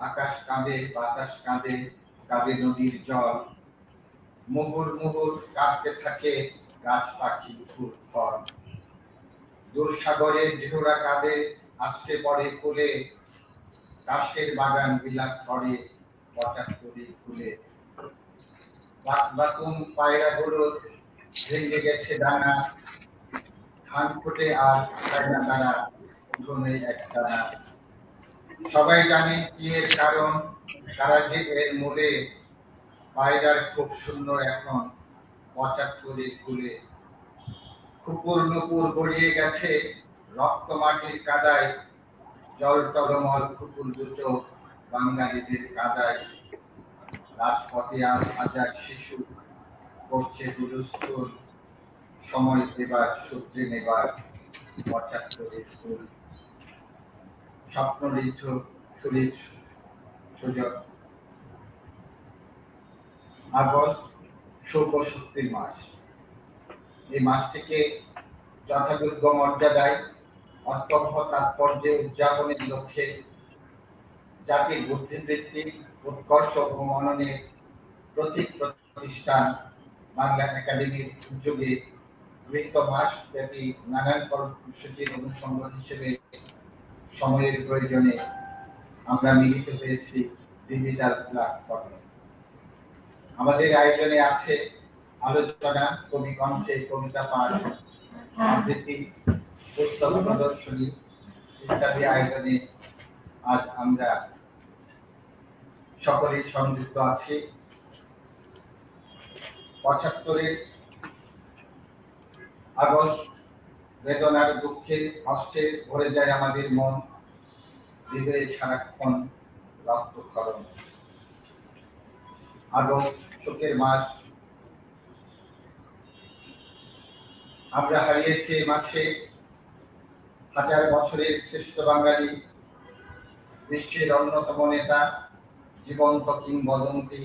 আকাশ কাঁদে, বাতাস কাঁদে, কাঁদে নদীর জল, মুহুর মুহুর কাঁদতে থাকে গাছ পাখি ফুল ফল। দূরসাগরের ঢেউরা কাঁদে, আছড়ে পড়ে কোলে, কাশের বাগান বিলাপ করে পঁচাত্তরে ফুলে। বাকুম পায়রাগুলো ভেঙে গেছে ডানা, ধান ফোটে আর খায় না তারা, উঠোনে একটানা। সবাই জানে কি এর কারণ, তারা যে এর মূলে, পায়রার খুব শূন্য এখন পঁচাত্তরে ফুলে। কুকুর নুপুর গড়িয়ে গেছে রক্ত মাটির কাদায়, জল টলমল কুকুর দুটো বাঙালিদের কাদায়। রাজপথে আজ হাজার শিশু করছে হুলস্থুল, সময় দেবার সূত্রে নেবার পঁচাত্তরের ফুল। স্বপ্নঋদ্ধ সুরিত সুযোগ। আগস্ট শুভ শক্তির মাস। এই মাসটিকে যথাযোগ্য মর্যাদায় অর্থবহ তাৎপর্যে উদযাপনের লক্ষ্যে জাতির বুদ্ধিবৃত্তি, উৎকর্ষ ও মননের প্রতীক প্রতিষ্ঠান বাংলা একাডেমির উদ্যোগে গৃহীত মাসব্যাপী নানান কর্মসূচির অনুষঙ্গ হিসেবে সময়ের প্রয়োজনে আমরা মিলিত হয়েছি ডিজিটাল প্ল্যাটফর্মে। আমাদের আয়োজনে আছে আলোচনা, কবি কণ্ঠে কবিতা পাঠ, আবৃত্তি, পুস্তক প্রদর্শনী ইত্যাদি আয়োজনে আজ আমরা সকলেই সংযুক্ত আছি। পঁচাত্তরের আগস্ট বেদনার দুঃখের কষ্টে ভরে যায় আমাদের মন, হৃদয়ে সারাক্ষণ রক্তক্ষরণ। আগস্ট শোকের মাস। আমরা হারিয়েছি এই মাসে হাজার বছরের শ্রেষ্ঠ বাঙালি, বিশ্বের অন্যতম নেতা, জীবন্ত কিংবদন্তি,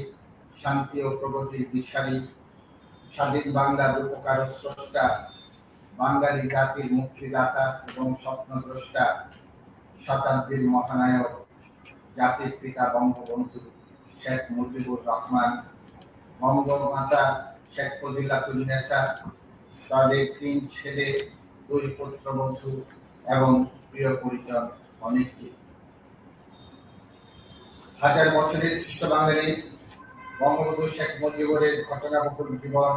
শান্তি ও প্রগতির দিশারি, স্বাধীন বাংলার উপকার স্রষ্টা, বাঙালি জাতির মুক্তিদাতা এবং স্বপ্নদ্রষ্টা, শতাব্দীর মহানায়ক, জাতির পিতা বঙ্গবন্ধু শেখ মুজিবুর রহমান, বঙ্গমাতা শেখ ফজিলাতুন্নেসা, তাদের ৩ ছেলে, ২ পুত্রবধূ এবং প্রিয় পরিজন অনেকে। হাজার বছরের শ্রেষ্ঠ বাঙালি বঙ্গবন্ধু শেখ মুজিবুরের ঘটনাবহুল জীবন,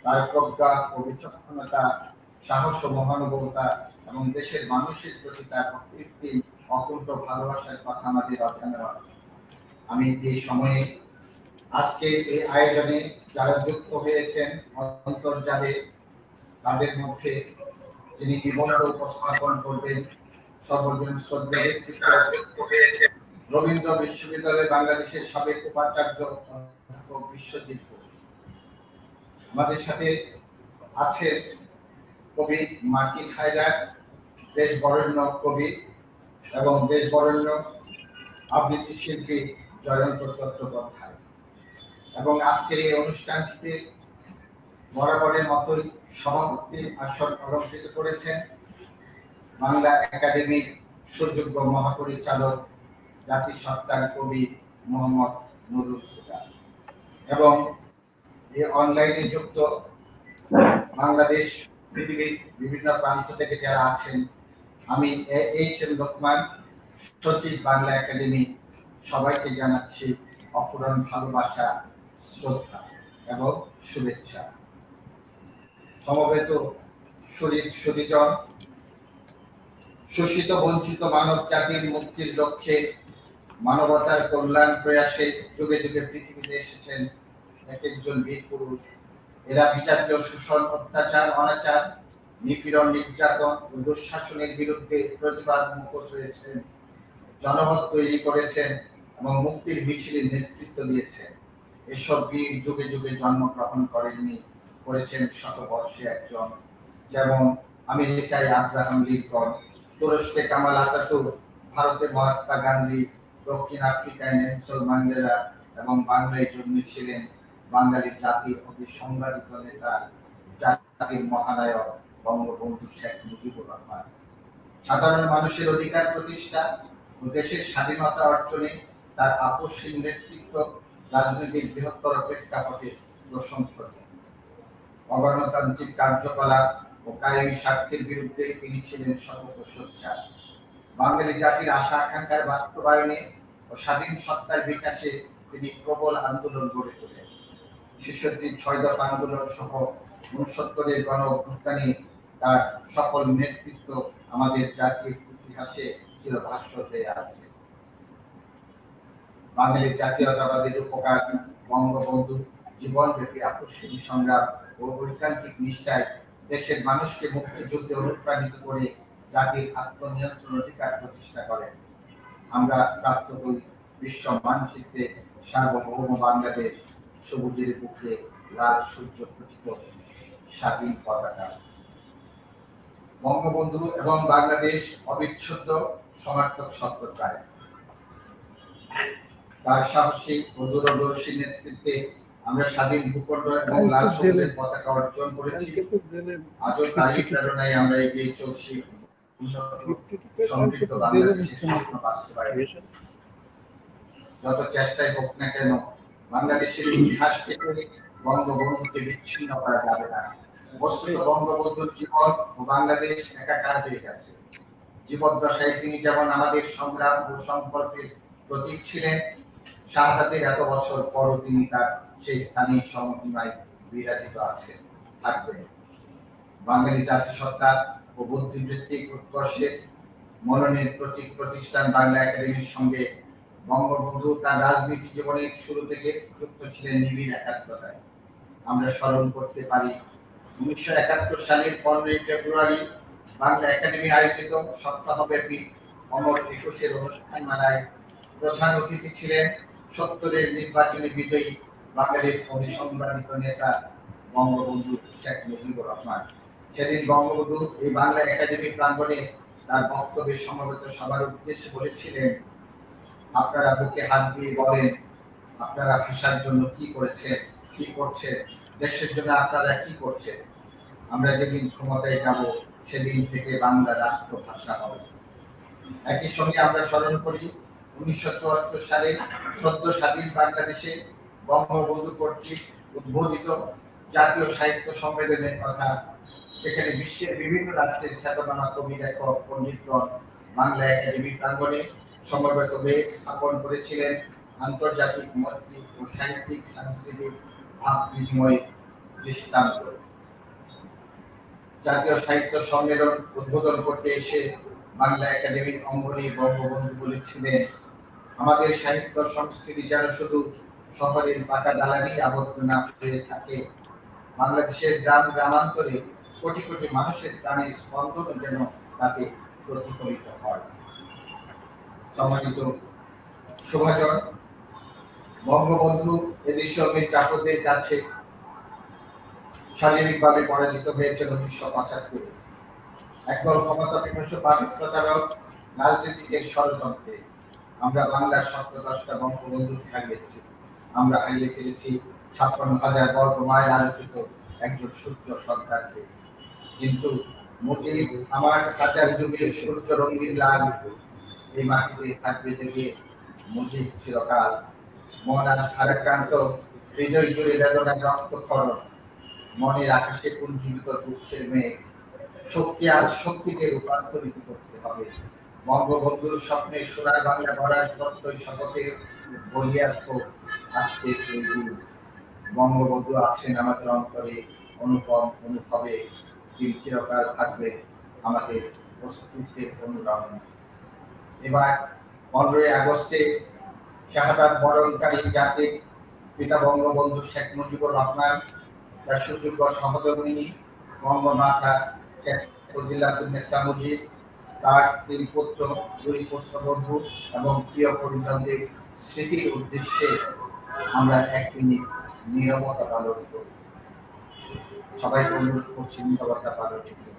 তার প্রজ্ঞা ও বিচক্ষণতা, সাহস ও মহানুভবতা এবং দেশের মানুষের প্রতি তার কৃত্রিম অকুণ্ঠ ভালোবাসার কথা আমাদের অজানা নয়। আমি এই সময়ে আজকে এই আয়োজনে যারা যুক্ত হয়েছেন অন্তর্জালে, তাদের মধ্যে যিনি নিবন্ধ উপস্থাপন করবেন সর্বজন শ্রদ্ধেয় ব্যক্তিত্ব, রবীন্দ্র বিশ্ববিদ্যালয় বাংলাদেশের সাবেক উপাচার্য অধ্যাপক বিশ্বজিৎ ঘোষ। আমাদের সাথে আছে কবি মার্কিন হায়দার, দেশ বরেণ্য কবি এবং দেশ বরেণ্য আবৃত্তি শিল্পী জয়ন্ত চট্টোপাধ্যায়। এবং আজকের এই অনুষ্ঠানটিতে বরাবরের মতোই সভাপতির আসন অলঙ্কৃত করেছেন বাংলা একাডেমির সুযোগ্য মহাপরিচালক, জাতিসত্তার কবি মোহাম্মদ নুরুল হুদা। এবং এই অনলাইনে যুক্ত বাংলাদেশ, পৃথিবীর বিভিন্ন প্রান্ত থেকে যারা আছেন, আমি এইচ.এম. লোকমান, সচিব বাংলা একাডেমি, সবাইকে জানাচ্ছি অপূরণ ভালোবাসা, শ্রদ্ধা এবং শুভেচ্ছা। সমবেত সুধীজন, শোষিত বঞ্চিত মানব জাতির মুক্তির লক্ষ্যে মানবতার কল্যাণ প্রয়াসে যুগে যুগে পৃথিবীতে এসেছেন এক একজন বীর পুরুষ। এরা বিজাতীয় শোষণ, অত্যাচার, অনাচার, নিপীড়ন, নির্যাতন ও দুঃশাসনের বিরুদ্ধে প্রতিবাদ মুখর হয়েছেন, জনমত তৈরি করেছেন এবং মুক্তির মিছিলের নেতৃত্ব দিয়েছেন। এসব বীর যুগে যুগে জন্মগ্রহণ করেননি, করেছেন শতবর্ষে একজন। যেমন আমেরিকায় আব্রাহাম লিঙ্কন, তুরস্কে কামাল আতাতুর্ক, ভারতে মহাত্মা গান্ধী, দক্ষিণ আফ্রিকায় নেলসন ম্যান্ডেলা এবং বাংলায় জন্মেছিলেন বাঙালি জাতির অতি সংগ্রামিত নেতা, জাতির মহানায়ক বঙ্গবন্ধু শেখ মুজিবুর রহমান। সাধারণ মানুষের অধিকার প্রতিষ্ঠা ও দেশের স্বাধীনতা অর্জনে তার আপসহীন নেতৃত্ব রাজনৈতিক বৃহত্তর প্রেক্ষাপটে প্রশংসনীয়। অগণতান্ত্রিক কার্যকলাপ ও কায়েমি স্বার্থের বিরুদ্ধে তিনি ছিলেন সতত সোচ্চার। বাঙালি জাতির আশা আকাঙ্ক্ষার বাস্তবায়নে ও স্বাধীন সত্তার বিকাশে তিনি প্রবল আন্দোলন গড়ে তোলেন। ৬৬ ৬ দফা আন্দোলন সহ ৬৯-এর গণ অভ্যুত্থানে তার সকল নেতৃত্ব আমাদের জাতির ইতিহাসে চিরভাষ্য হয়ে আছে। বাঙালি জাতীয়তাবাদের উপকার বঙ্গবন্ধু জীবনব্যাপী আপসহীন সংগ্রাম ও ঐকান্তিক নিষ্ঠায় দেশের মানুষকে মুক্তিযুদ্ধে অনুপ্রাণিত করে জাতির আত্মনিয়ন্ত্রণ অধিকার প্রতিষ্ঠা করেন। আমরা প্রাপ্ত হই বিশ্ব মানচিত্রে সার্বভৌম বাংলাদেশ, সবুজের বুকে লাল সূর্য প্রতীক স্বাধীন পতাকা। বঙ্গবন্ধু এবং বাংলাদেশ অবিচ্ছেদ্য সমার্থক সত্যতায়। তার সাহসী ও দূরদর্শী নেতৃত্বে আমরা স্বাধীন ভূখণ্ড এবং লাল সবুজের পতাকা অর্জন করেছি। আজও তারই প্রেরণায় আমরা এগিয়ে চলছি সমৃদ্ধ বাংলাদেশের স্বপ্ন বাস্তবায়নে। যত চেষ্টাই হোক না কেন, বাংলাদেশের ইতিহাস থেকে বঙ্গবন্ধুকে বিচ্ছিন্ন করা যাবে না। বস্তুত বঙ্গবন্ধুর জীবন ও বাংলাদেশ একাকার হয়ে গেছে। জীবদ্দশায় তিনি যেমন আমাদের সংগ্রাম ও সংকল্পের প্রতীক ছিলেন, শাহাদাতের এত বছর পরও তিনি তার সেই স্থানীয় সমহিমায় বিরাজিত আছেন, থাকবেন। বাঙালি জাতিসত্তা ও বুদ্ধিবৃত্তিক উৎকর্ষের মননের প্রতীক প্রতিষ্ঠান বাংলা একাডেমির সঙ্গে বঙ্গবন্ধু তার রাজনীতি জীবনের শুরু থেকে যুক্ত ছিলেন নিবিড় একাত্মতায়। আমরা স্মরণ করতে পারি ১৯৭১ সালের ১৫ই ফেব্রুয়ারি বাংলা একাডেমি আয়োজিত সপ্তাহব্যাপী অমর একুশের অনুষ্ঠান মালায় প্রধান অতিথি ছিলেন ৭০-এর নির্বাচনী বিজয়ী বাঙালির অবিসংবাদিত নেতা বঙ্গবন্ধু শেখ মুজিবুর রহমান। সেদিন বঙ্গবন্ধু এই বাংলা একাডেমি প্রাঙ্গণে তার বক্তব্যে সমবেত সবার উদ্দেশ্যে বলেছিলেন, আপনারা বুকে হাত দিয়ে বলেন আপনারা ভাষার জন্য কি করেছেন, কি করছেন, দেশের জন্য আপনারা কি করছেন। আমরা যেদিন ক্ষমতায় যাব সেদিন থেকে বাংলা রাষ্ট্রভাষা হবে। একই সঙ্গে আমরা স্মরণ করি ১৯৭৪ সালে সদ্য স্বাধীন বাংলাদেশে বঙ্গবন্ধু কর্তৃক উদ্বোধিত জাতীয় সাহিত্য সম্মেলনের কথা। সেখানে বিশ্বের বিভিন্ন রাষ্ট্রের খ্যাতনামা কবি, লেখক, পণ্ডিতগণ বাংলা একাডেমি প্রাঙ্গণে সমবেত হয়ে স্থাপন করেছিলেন আন্তর্জাতিক মৈত্রী ও সাহিত্যিক সাংস্কৃতিক ভাব বিনিময় দৃষ্টান্ত। জাতীয় সাহিত্য সম্মেলন উদ্বোধন করতে এসে বাংলা একাডেমির অঙ্গনে বঙ্গবন্ধু বলেছিলেন, আমাদের সাহিত্য সংস্কৃতি যেন শুধু শহরের পাকা দালানি আবদ্ধ না হয়ে থাকে, বাংলাদেশের গ্রাম গ্রামান্তরে কোটি কোটি মানুষের প্রাণের স্পন্দন যেন তাতে প্রতিফলিত হয়। সম্মানিত সমাজন, বঙ্গবন্ধু এদেশীয় মির্জাফরদের কাছে শারীরিকভাবে পরাজিত হয়েছিল ১৯৭৫। একদল ক্ষমতা পিপাসু প্রতারক রাজনীতিকের ষড়যন্ত্রে আমরা বাংলার ১৭-১০টা বঙ্গবন্ধুকে হারিয়েছি। আমরা হারিয়ে ফেলেছি ৫৬,০০০ বর্গ মাইল আলোচিত একজন সূর্য সরকারকে। কিন্তু মুজিব আমার হাজার যুগের সূর্য রঙিন লাল, এই মাটিতে থাকবে জেগে মুজিব চিরকাল। মন আজ ভারাক্রান্ত, হৃদয় জুড়ে বেদনার রক্তক্ষরণ, মনের আকাশে পুঞ্জীবিত দুঃখের মেঘ, শক্তি আর শক্তিতে রূপান্তরিত করতে হবে। বঙ্গবন্ধুর স্বপ্নে সোনার বাংলা গড়ার প্রত্যয় শপথের বলিয়ার্থ আজকে সেই দিন। বঙ্গবন্ধু আছেন আমাদের অন্তরে, অনুপম অনুভবে, তিনি চিরকাল থাকবে আমাদের অস্তিত্বের অনুরণন। এবার 15ই আগস্টে শাহাদাত বরণকারী জাতির পিতা বঙ্গবন্ধু শেখ মুজিবুর রহমান, তার সুযোগ্য সহধর্মিণী বঙ্গমাতা শেখ ফজিলাতুন্নেসা মুজিব, তার 3 পুত্র, 2 পুত্রবধূ এবং প্রিয় পরিজনদের স্মৃতির উদ্দেশ্যে আমরা 1 মিনিট নীরবতা পালন করি। সবাই অনুরোধ করছি নীরবতা পালন করতে।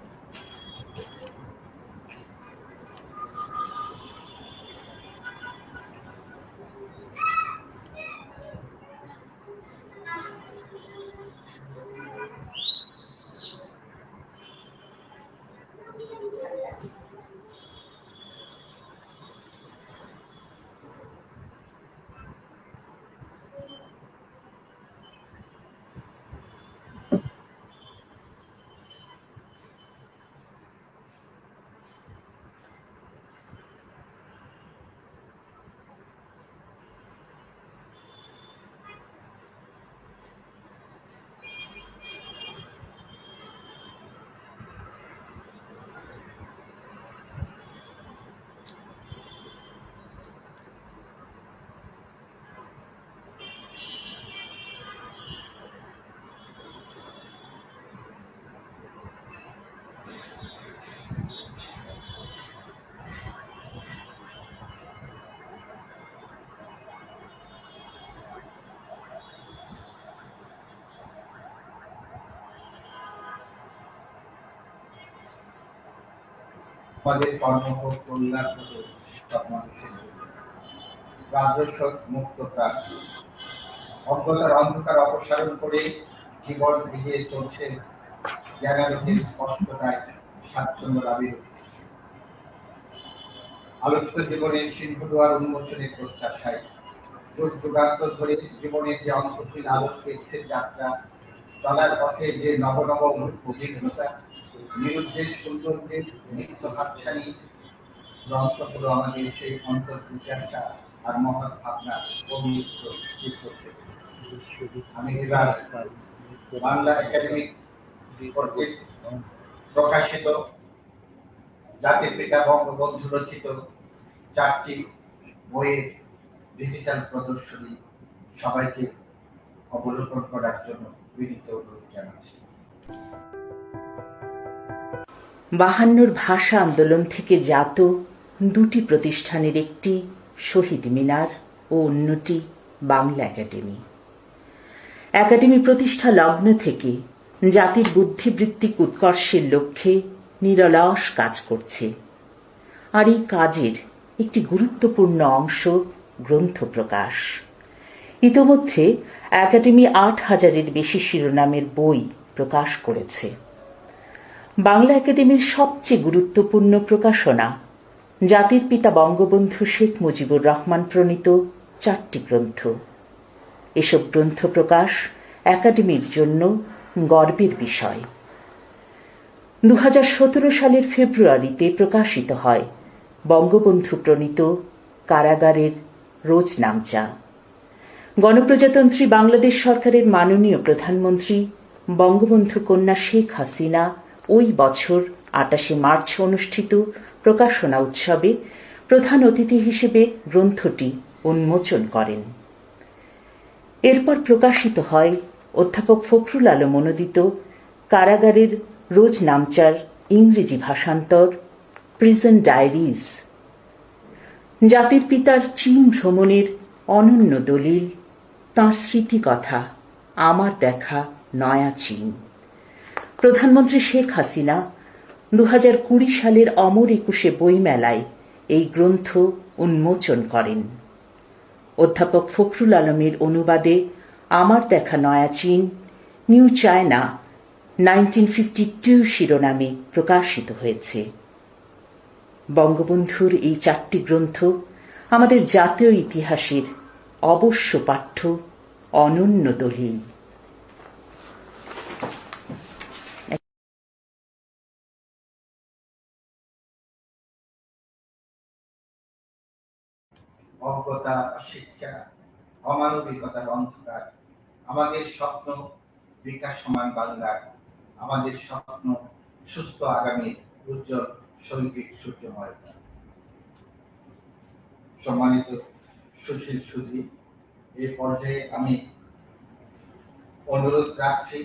আমাদের কর্ম হোক কল্যাণ হতো সব মানুষের জন্য। রাজস্ব মুক্ত প্রার্থী অজ্ঞতার অন্ধকার অপসারণ করে জীবন এগিয়ে চলছে জ্ঞানালোকের স্পষ্টতায় স্বাচ্ছন্দ্য লাভের উদ্দেশ্যে। আলোকিত জীবনের সিংহদুয়ার উন্মোচনের প্রত্যাশায় যুগ যুগান্তর ধরে জীবনের যে অন্তহীন আলোকে যাত্রা চলার পথে যে নব নব অভিজ্ঞতা নিরুদ্দেশ সৌন্দর্যের নিত্য হাতছানি গ্রন্থ হলো আমাদের সেই অন্তর জিজ্ঞাসা আর মহৎ ভাবনা পবিত্র চিত্র। আমি এবার বাংলা একাডেমিক কর্তৃক প্রকাশিত জাতির পিতা বঙ্গবন্ধু রচিত 4টি বইয়ের ডিজিটাল প্রদর্শনী সবাইকে অবলোকন করার জন্য বিনীত অনুরোধ জানাচ্ছি। 52 ভাষা আন্দোলন থেকে জাত দুটি প্রতিষ্ঠানের একটি শহীদ মিনার ও অন্যটি বাংলা একাডেমি। একাডেমি প্রতিষ্ঠা লগ্ন থেকে জাতির বুদ্ধিবৃত্তিক উৎকর্ষের লক্ষ্যে নিরলস কাজ করছে। আর এই কাজের একটি গুরুত্বপূর্ণ অংশ গ্রন্থ প্রকাশ। ইতোমধ্যে একাডেমি 8000-এর বেশি শিরোনামের বই প্রকাশ করেছে। বাংলা একাডেমির সবচেয়ে গুরুত্বপূর্ণ প্রকাশনা জাতির পিতা বঙ্গবন্ধু শেখ মুজিবুর রহমান প্রণীত 4টি গ্রন্থ। এসব গ্রন্থ প্রকাশ একাডেমির জন্য গর্বের বিষয়। 2017 সালের ফেব্রুয়ারিতে প্রকাশিত হয় বঙ্গবন্ধু প্রণীত কারাগারের রোজনামচা। গণপ্রজাতন্ত্রী বাংলাদেশ সরকারের মাননীয় প্রধানমন্ত্রী বঙ্গবন্ধু কন্যা শেখ হাসিনা ওই বছর 28শে মার্চ অনুষ্ঠিত প্রকাশনা উৎসবে প্রধান অতিথি হিসেবে গ্রন্থটি উন্মোচন করেন। এরপর প্রকাশিত হয় অধ্যাপক ফখরুল আলম অনুদিত কারাগারের রোজনামচার ইংরেজি ভাষান্তর প্রিজন ডায়েরিজ। জাতির পিতার চীন ভ্রমণের অনন্য দলিল তাঁর স্মৃতিকথা আমার দেখা নয়া চীন। প্রধানমন্ত্রী শেখ হাসিনা 2020 সালের অমর 21শে বইমেলায় এই গ্রন্থ উন্মোচন করেন। অধ্যাপক ফখরুল আলমের অনুবাদে আমার দেখা নয়া চীন নিউ চায়না 1952 শিরোনামে প্রকাশিত হয়েছে। বঙ্গবন্ধুর এই 4টি গ্রন্থ আমাদের জাতীয় ইতিহাসের অবশ্য পাঠ্য অনন্য দলিল। অজ্ঞতা, শিক্ষা, অমানবিকতার অন্ধকার, আমাদের স্বপ্ন বিকাশমান বাংলার, আমাদের স্বপ্ন সুস্থ আগামীর উজ্জ্বল শৈল্পিক সূর্যময়তা। সম্মানিত সুশীল সুধী, এই পর্যায়ে আমি অনুরোধ রাখছি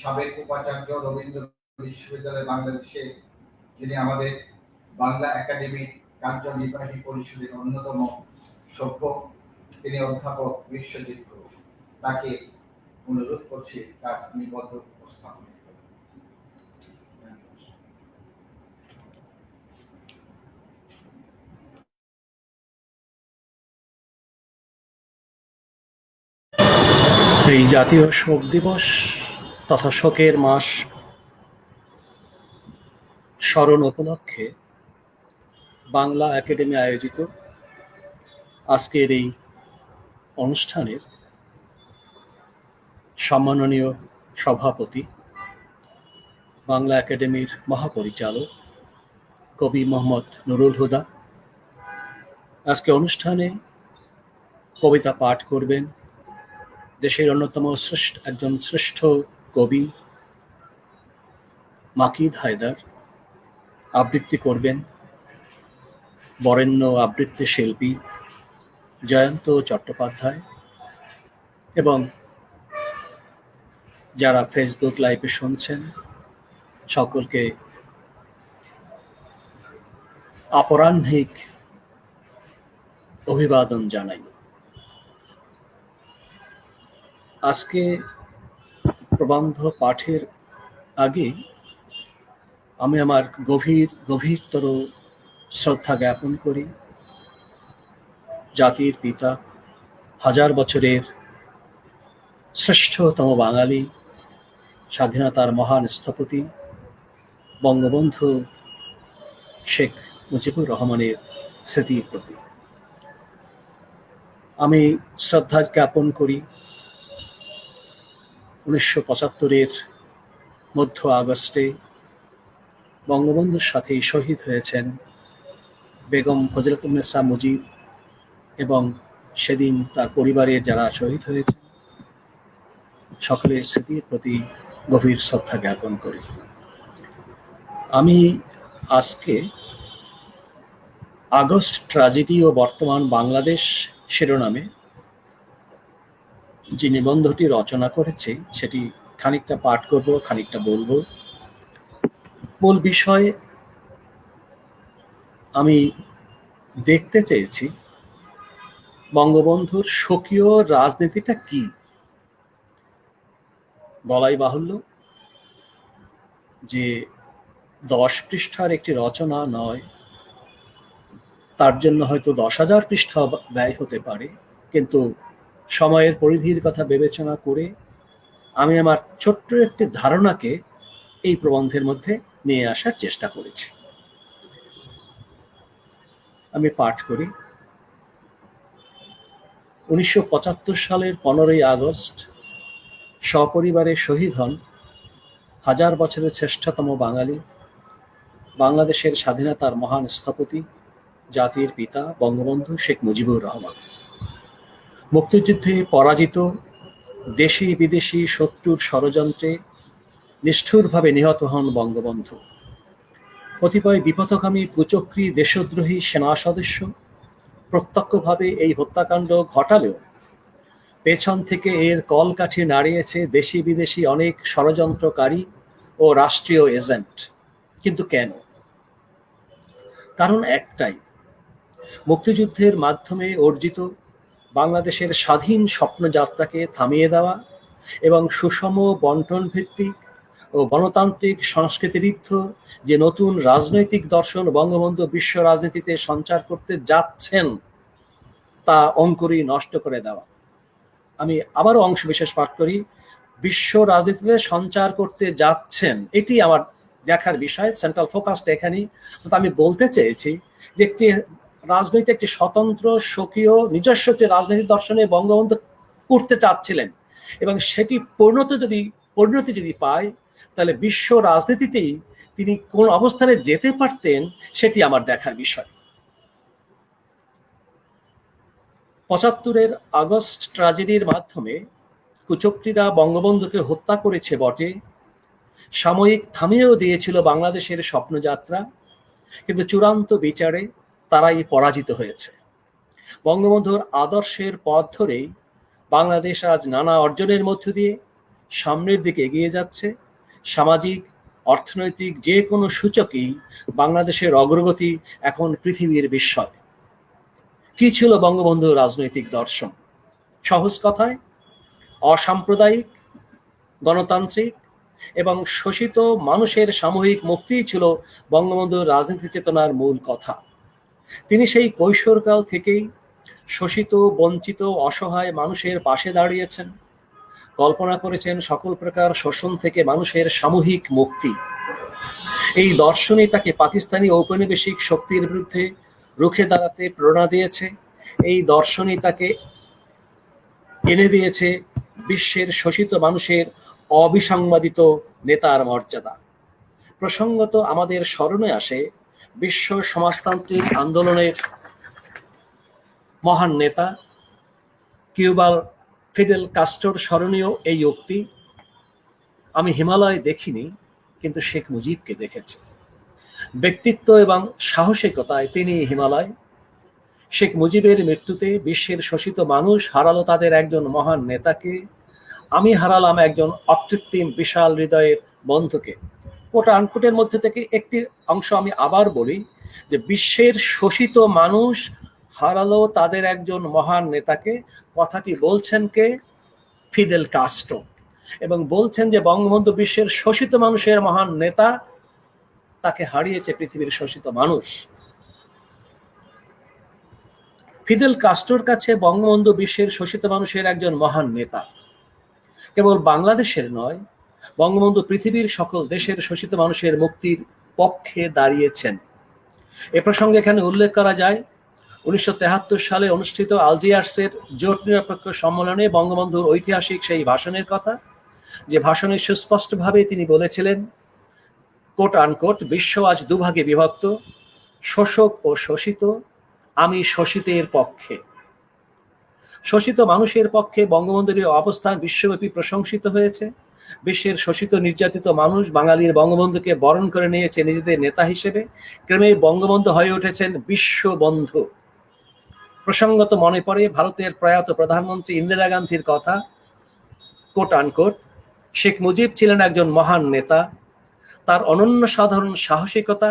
সাবেক উপাচার্য রবীন্দ্র বিশ্ববিদ্যালয় বাংলাদেশে, যিনি আমাদের বাংলা একাডেমির কার্যনির্বাহী পরিষদের অন্যতম সভ্য, তিনি অধ্যাপক বিশ্বজিৎ ঘোষ, তাকে অনুরোধ করছি তার নিবন্ধ উপস্থাপন। এই জাতীয় শোক দিবস তথা শোকের মাস স্মরণ উপলক্ষে বাংলা একাডেমি আয়োজিত আজকের এই অনুষ্ঠানের সম্মাননীয় সভাপতি, বাংলা একাডেমির মহাপরিচালক কবি মোহাম্মদ নুরুল হুদা আজকে অনুষ্ঠানে কবিতা পাঠ করবেন। দেশের অন্যতম একজন শ্রেষ্ঠ কবি মাকিদ হায়দার আবৃত্তি করবেন। বরেণ্য আবৃত্তি শিল্পী জয়ন্ত চট্টোপাধ্যায় এবং যারা ফেসবুক লাইভে শুনছেন সকলকে অপরাহ্নিক অভিবাদন জানাই। আজকে প্রবন্ধ পাঠের আগে আমি আমার গভীরতর শ্রদ্ধা জ্ঞাপন করি জাতির পিতা, হাজার বছরের শ্রেষ্ঠতম বাঙালি, স্বাধীনতার মহান স্থপতি বঙ্গবন্ধু শেখ মুজিবুর রহমানের স্মৃতির প্রতি। আমি শ্রদ্ধা জ্ঞাপন করি 1975-এর মধ্য আগস্টে বঙ্গবন্ধুর সাথেই শহীদ হয়েছেন বেগম ফজিলাতুন্নেসা মুজিব এবং সেদিন তার পরিবারের যারা শহীদ হয়েছে সকলের স্মৃতির প্রতি গভীর শ্রদ্ধা জ্ঞাপন করি। আমি আজকে আগস্ট ট্র্যাজেডি ও বর্তমান বাংলাদেশ শিরোনামে যে নিবন্ধটি রচনা করেছি সেটি খানিকটা পাঠ করব, খানিকটা বলবো। মূল বিষয়ে আমি দেখতে চেয়েছি বঙ্গবন্ধুর স্বকীয় রাজনীতিটা কি। বলাই বাহুল্য যে 10 পৃষ্ঠার একটি রচনা নয়, তার জন্য হয়তো 10,000 পৃষ্ঠা ব্যয় হতে পারে, কিন্তু সময়ের পরিধির কথা বিবেচনা করে আমি আমার ছোট্ট একটি ধারণাকে এই প্রবন্ধের মধ্যে নিয়ে আসার চেষ্টা করেছি। আমি পাঠ করি। 1975 সালের 15ই আগস্ট সপরিবারে শহীদ হন হাজার বছরের শ্রেষ্ঠতম বাঙালি, বাংলাদেশের স্বাধীনতার মহান স্থপতি, জাতির পিতা বঙ্গবন্ধু শেখ মুজিবুর রহমান। মুক্তিযুদ্ধে পরাজিত, দেশি বিদেশি শত্রুর ষড়যন্ত্রে নিষ্ঠুরভাবে নিহত হন বঙ্গবন্ধু। কতিপয় বিপথগামী কুচক্রী দেশদ্রোহী সেনা সদস্য প্রত্যক্ষভাবে এই হত্যাকাণ্ড ঘটালেও পেছন থেকে এর কলকাঠি নাড়িয়েছে দেশি বিদেশি অনেক ষড়যন্ত্রকারী ও রাষ্ট্রীয় এজেন্ট। কিন্তু কেন? কারণ একটাই, মুক্তিযুদ্ধের মাধ্যমে অর্জিত বাংলাদেশের স্বাধীন স্বপ্নযাত্রাকে থামিয়ে দেওয়া এবং সুষম বন্টন ভিত্তিক ও গণতান্ত্রিক সংস্কৃতিরিদ্ধ যে নতুন রাজনৈতিক দর্শন বঙ্গবন্ধু বিশ্ব রাজনীতিতে সঞ্চার করতে যাচ্ছেন তা অঙ্কুরই নষ্ট করে দেওয়া। আমি আবারও অংশ বিশেষ পাঠ করি। বিশ্ব রাজনীতিতে সঞ্চার করতে যাচ্ছেন, এটি আমার দেখার বিষয়, সেন্ট্রাল ফোকাসটা এখানেই। আমি বলতে চেয়েছি যে একটি রাজনীতি একটি স্বতন্ত্র স্বকীয় নিজস্ব একটি রাজনৈতিক দর্শনে বঙ্গবন্ধু করতে চাচ্ছিলেন এবং সেটি পরিণতি যদি পায় তাহলে বিশ্ব রাজনীতিতেই তিনি কোন অবস্থানে যেতে পারতেন সেটি আমার দেখার বিষয়। 75-এর আগস্ট ট্র্যাজেডির মাধ্যমে কুচক্রীরা বঙ্গবন্ধুকে হত্যা করেছে বটে, সাময়িক থামিয়েও দিয়েছিল বাংলাদেশের স্বপ্নযাত্রা, কিন্তু চূড়ান্ত বিচারে তারাই পরাজিত হয়েছে। বঙ্গবন্ধুর আদর্শের পথ ধরেই বাংলাদেশ আজ নানা অর্জনের মধ্য দিয়ে সামনের দিকে এগিয়ে যাচ্ছে। সামাজিক, অর্থনৈতিক যে কোনো সূচকেই বাংলাদেশের অগ্রগতি এখন পৃথিবীর বিস্ময়। কি ছিল বঙ্গবন্ধুর রাজনৈতিক দর্শন? সহজ কথায়, অসাম্প্রদায়িক, গণতান্ত্রিক এবং শোষিত মানুষের সামূহিক মুক্তিই ছিল বঙ্গবন্ধুর রাজনীতি চেতনার মূল কথা। তিনি সেই কৈশোরকাল থেকেই শোষিত, বঞ্চিত, অসহায় মানুষের পাশে দাঁড়িয়েছেন, কল্পনা করেছেন সকল প্রকার শোষণ থেকে মানুষের সামূহিক মুক্তি। এই দর্শনই তাকে পাকিস্তানি ঔপনিবেশিক শক্তির বিরুদ্ধে রুখে দাঁড়াতে প্রেরণা দিয়েছে। এই দর্শনই তাকে এনে দিয়েছে বিশ্বের শোষিত মানুষের অবিসংবাদিত নেতার মর্যাদা। প্রসঙ্গত আমাদের স্মরণে আসে বিশ্ব সমাজতান্ত্রিক আন্দোলনের মহান নেতা কিউবার ফিডেল কাস্ট্রোর স্মরণীয় এই উক্তি, আমি হিমালয় দেখিনি কিন্তু শেখ মুজিবকে দেখেছি। ব্যক্তিত্ব এবং সাহসিকতায় তিনি হিমালয়। শেখ মুজিবের মৃত্যুতে বিশ্বের শোষিত মানুষ হারালো তাদের একজন মহান নেতাকে, আমি হারালাম একজন অকৃত্রিম বিশাল হৃদয়ের বন্ধুকে। ওটা আনকোটের মধ্যে থেকে একটি অংশ আমি আবার বলি যে বিশ্বের শোষিত মানুষ হারালো তাদের একজন মহান নেতাকে। কথাটি বলছেন কে? Fidel Castro. এবং বলছেন যে বঙ্গবন্ধু বিশ্বের শোষিত মানুষের মহান নেতা, তাকে হারিয়েছে পৃথিবীর শোষিত মানুষ। ফিদেল কাস্ট্রোর কাছে বঙ্গবন্ধু বিশ্বের শোষিত মানুষের একজন মহান নেতা। কেবল বাংলাদেশের নয়, বঙ্গবন্ধু পৃথিবীর সকল দেশের শোষিত মানুষের মুক্তির পক্ষে দাঁড়িয়েছেন। এ প্রসঙ্গে এখানে উল্লেখ করা যায় 1973 সালে অনুষ্ঠিত আলজিয়ার্সের জোট নিরপেক্ষ সম্মেলনে বঙ্গবন্ধুর ঐতিহাসিক সেই ভাষণের কথা, যে ভাষণে সুস্পষ্টভাবে তিনি বলেছিলেন, কোট আনকোট, বিশ্ব আজ দুভাগে বিভক্ত, শোষক ও শোষিত, আমি শোষিতের পক্ষে। শোষিত মানুষের পক্ষে বঙ্গবন্ধুর অবস্থান বিশ্বব্যাপী প্রশংসিত হয়েছে। বিশ্বের শোষিত নির্যাতিত মানুষ বাঙালির বঙ্গবন্ধুকে বরণ করে নিয়েছে নিজেদের নেতা হিসেবে। ক্রমে বঙ্গবন্ধু হয়ে উঠেছেন বিশ্ববন্ধু। প্রসঙ্গত মনে পড়ে ভারতের প্রয়াত প্রধানমন্ত্রী ইন্দিরা গান্ধীর কথা, কোট আনকোট, শেখ মুজিব ছিলেন একজন মহান নেতা, তার অনন্য সাধারণ সাহসিকতা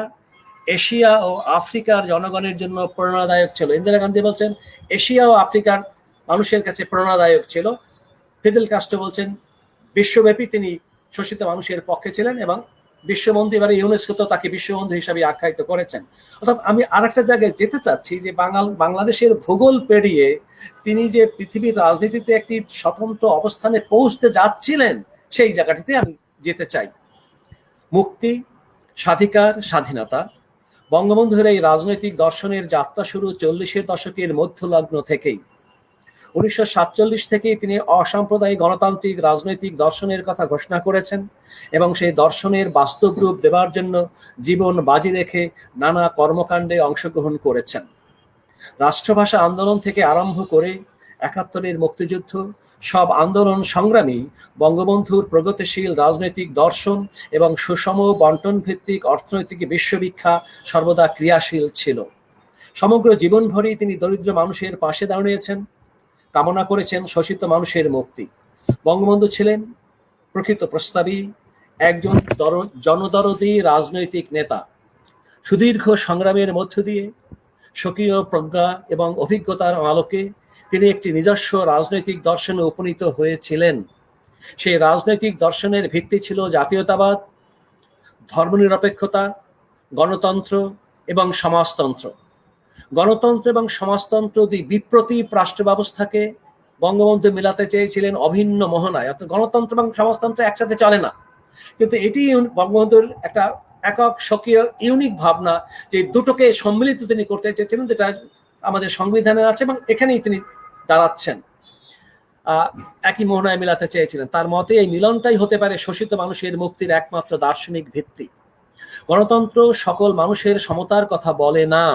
এশিয়া ও আফ্রিকার জনগণের জন্য প্রেরণাদায়ক ছিল। ইন্দিরা গান্ধী বলছেন এশিয়া ও আফ্রিকার মানুষের কাছে প্রেরণাদায়ক ছিল। ফিদেল কাস্ট্রো বলছেন বিশ্বব্যাপী তিনি শোষিত মানুষের পক্ষে ছিলেন এবং বিশ্ববন্ধু, এবারে ইউনেস্কো তো তাকে বিশ্ববন্ধু হিসাবে আখ্যায়িত করেছেন। অর্থাৎ আমি আরেকটা জায়গায় যেতে চাচ্ছি যে বাংলাদেশের ভূগোল পেরিয়ে তিনি যে পৃথিবীর রাজনীতিতে একটি স্বতন্ত্র অবস্থানে পৌঁছতে যাচ্ছিলেন, সেই জায়গাটিতে আমি যেতে চাই। মুক্তি, স্বাধিকার, স্বাধীনতা, বঙ্গবন্ধুর এই রাজনৈতিক দর্শনের যাত্রা শুরু 40-এর দশকের মধ্যলগ্ন থেকেই। 1947 থেকেই তিনি অসাম্প্রদায়িক গণতান্ত্রিক রাজনৈতিক দর্শনের কথা ঘোষণা করেছেন এবং সেই দর্শনের বাস্তব রূপ দেওয়ার জন্য জীবন বাজি রেখে নানা কর্মকাণ্ডে অংশগ্রহণ করেছেন। রাষ্ট্রভাষা আন্দোলন থেকে আরম্ভ করে 71-এর মুক্তিযুদ্ধ, সব আন্দোলন সংগ্রামী বঙ্গবন্ধুর প্রগতিশীল রাজনৈতিক দর্শন এবং সুষম বন্টন ভিত্তিক অর্থনৈতিক বিশ্ববিখ্যা সর্বদা ক্রিয়াশীল ছিল। সমগ্র জীবনভরই তিনি দরিদ্র মানুষের পাশে দাঁড়িয়েছেন, কামনা করেছেন শোষিত মানুষের মুক্তি। বঙ্গবন্ধু ছিলেন প্রকৃত প্রস্তাবী, একজন জনদরদী রাজনৈতিক নেতা। সুদীর্ঘ সংগ্রামের মধ্য দিয়ে স্বকীয় প্রজ্ঞা এবং অভিজ্ঞতার আলোকে তিনি একটি নিজস্ব রাজনৈতিক দর্শনে উপনীত হয়েছিলেন। সেই রাজনৈতিক দর্শনের ভিত্তি ছিল জাতীয়তাবাদ, ধর্মনিরপেক্ষতা, গণতন্ত্র এবং সমাজতন্ত্র। গণতন্ত্র এবং সমাজতন্ত্র দুই বিপ্রতীপ রাষ্ট্র ব্যবস্থাকে বঙ্গবন্ধু মেলাতে চেয়েছিলেন অভিন্ন মোহনায়। অর্থাৎ গণতন্ত্র এবং সমাজতন্ত্র একসাথে চলে না, কিন্তু এটি বঙ্গবন্ধুর একটা একক স্বকীয় ইউনিক ভাবনা, যে দুটোকে সম্মিলিত তিনি করতে চেয়েছিলেন, যেটা আমাদের সংবিধানে আছে এবং এখানেই তিনি দাঁড়াচ্ছেন, একই মোহনায় মিলাতে চেয়েছিলেন। তার মতে এই মিলনটাই হতে পারে শোষিত মানুষের মুক্তির একমাত্র দার্শনিক ভিত্তি। গণতন্ত্র সকল মানুষের সমতার কথা বলে না,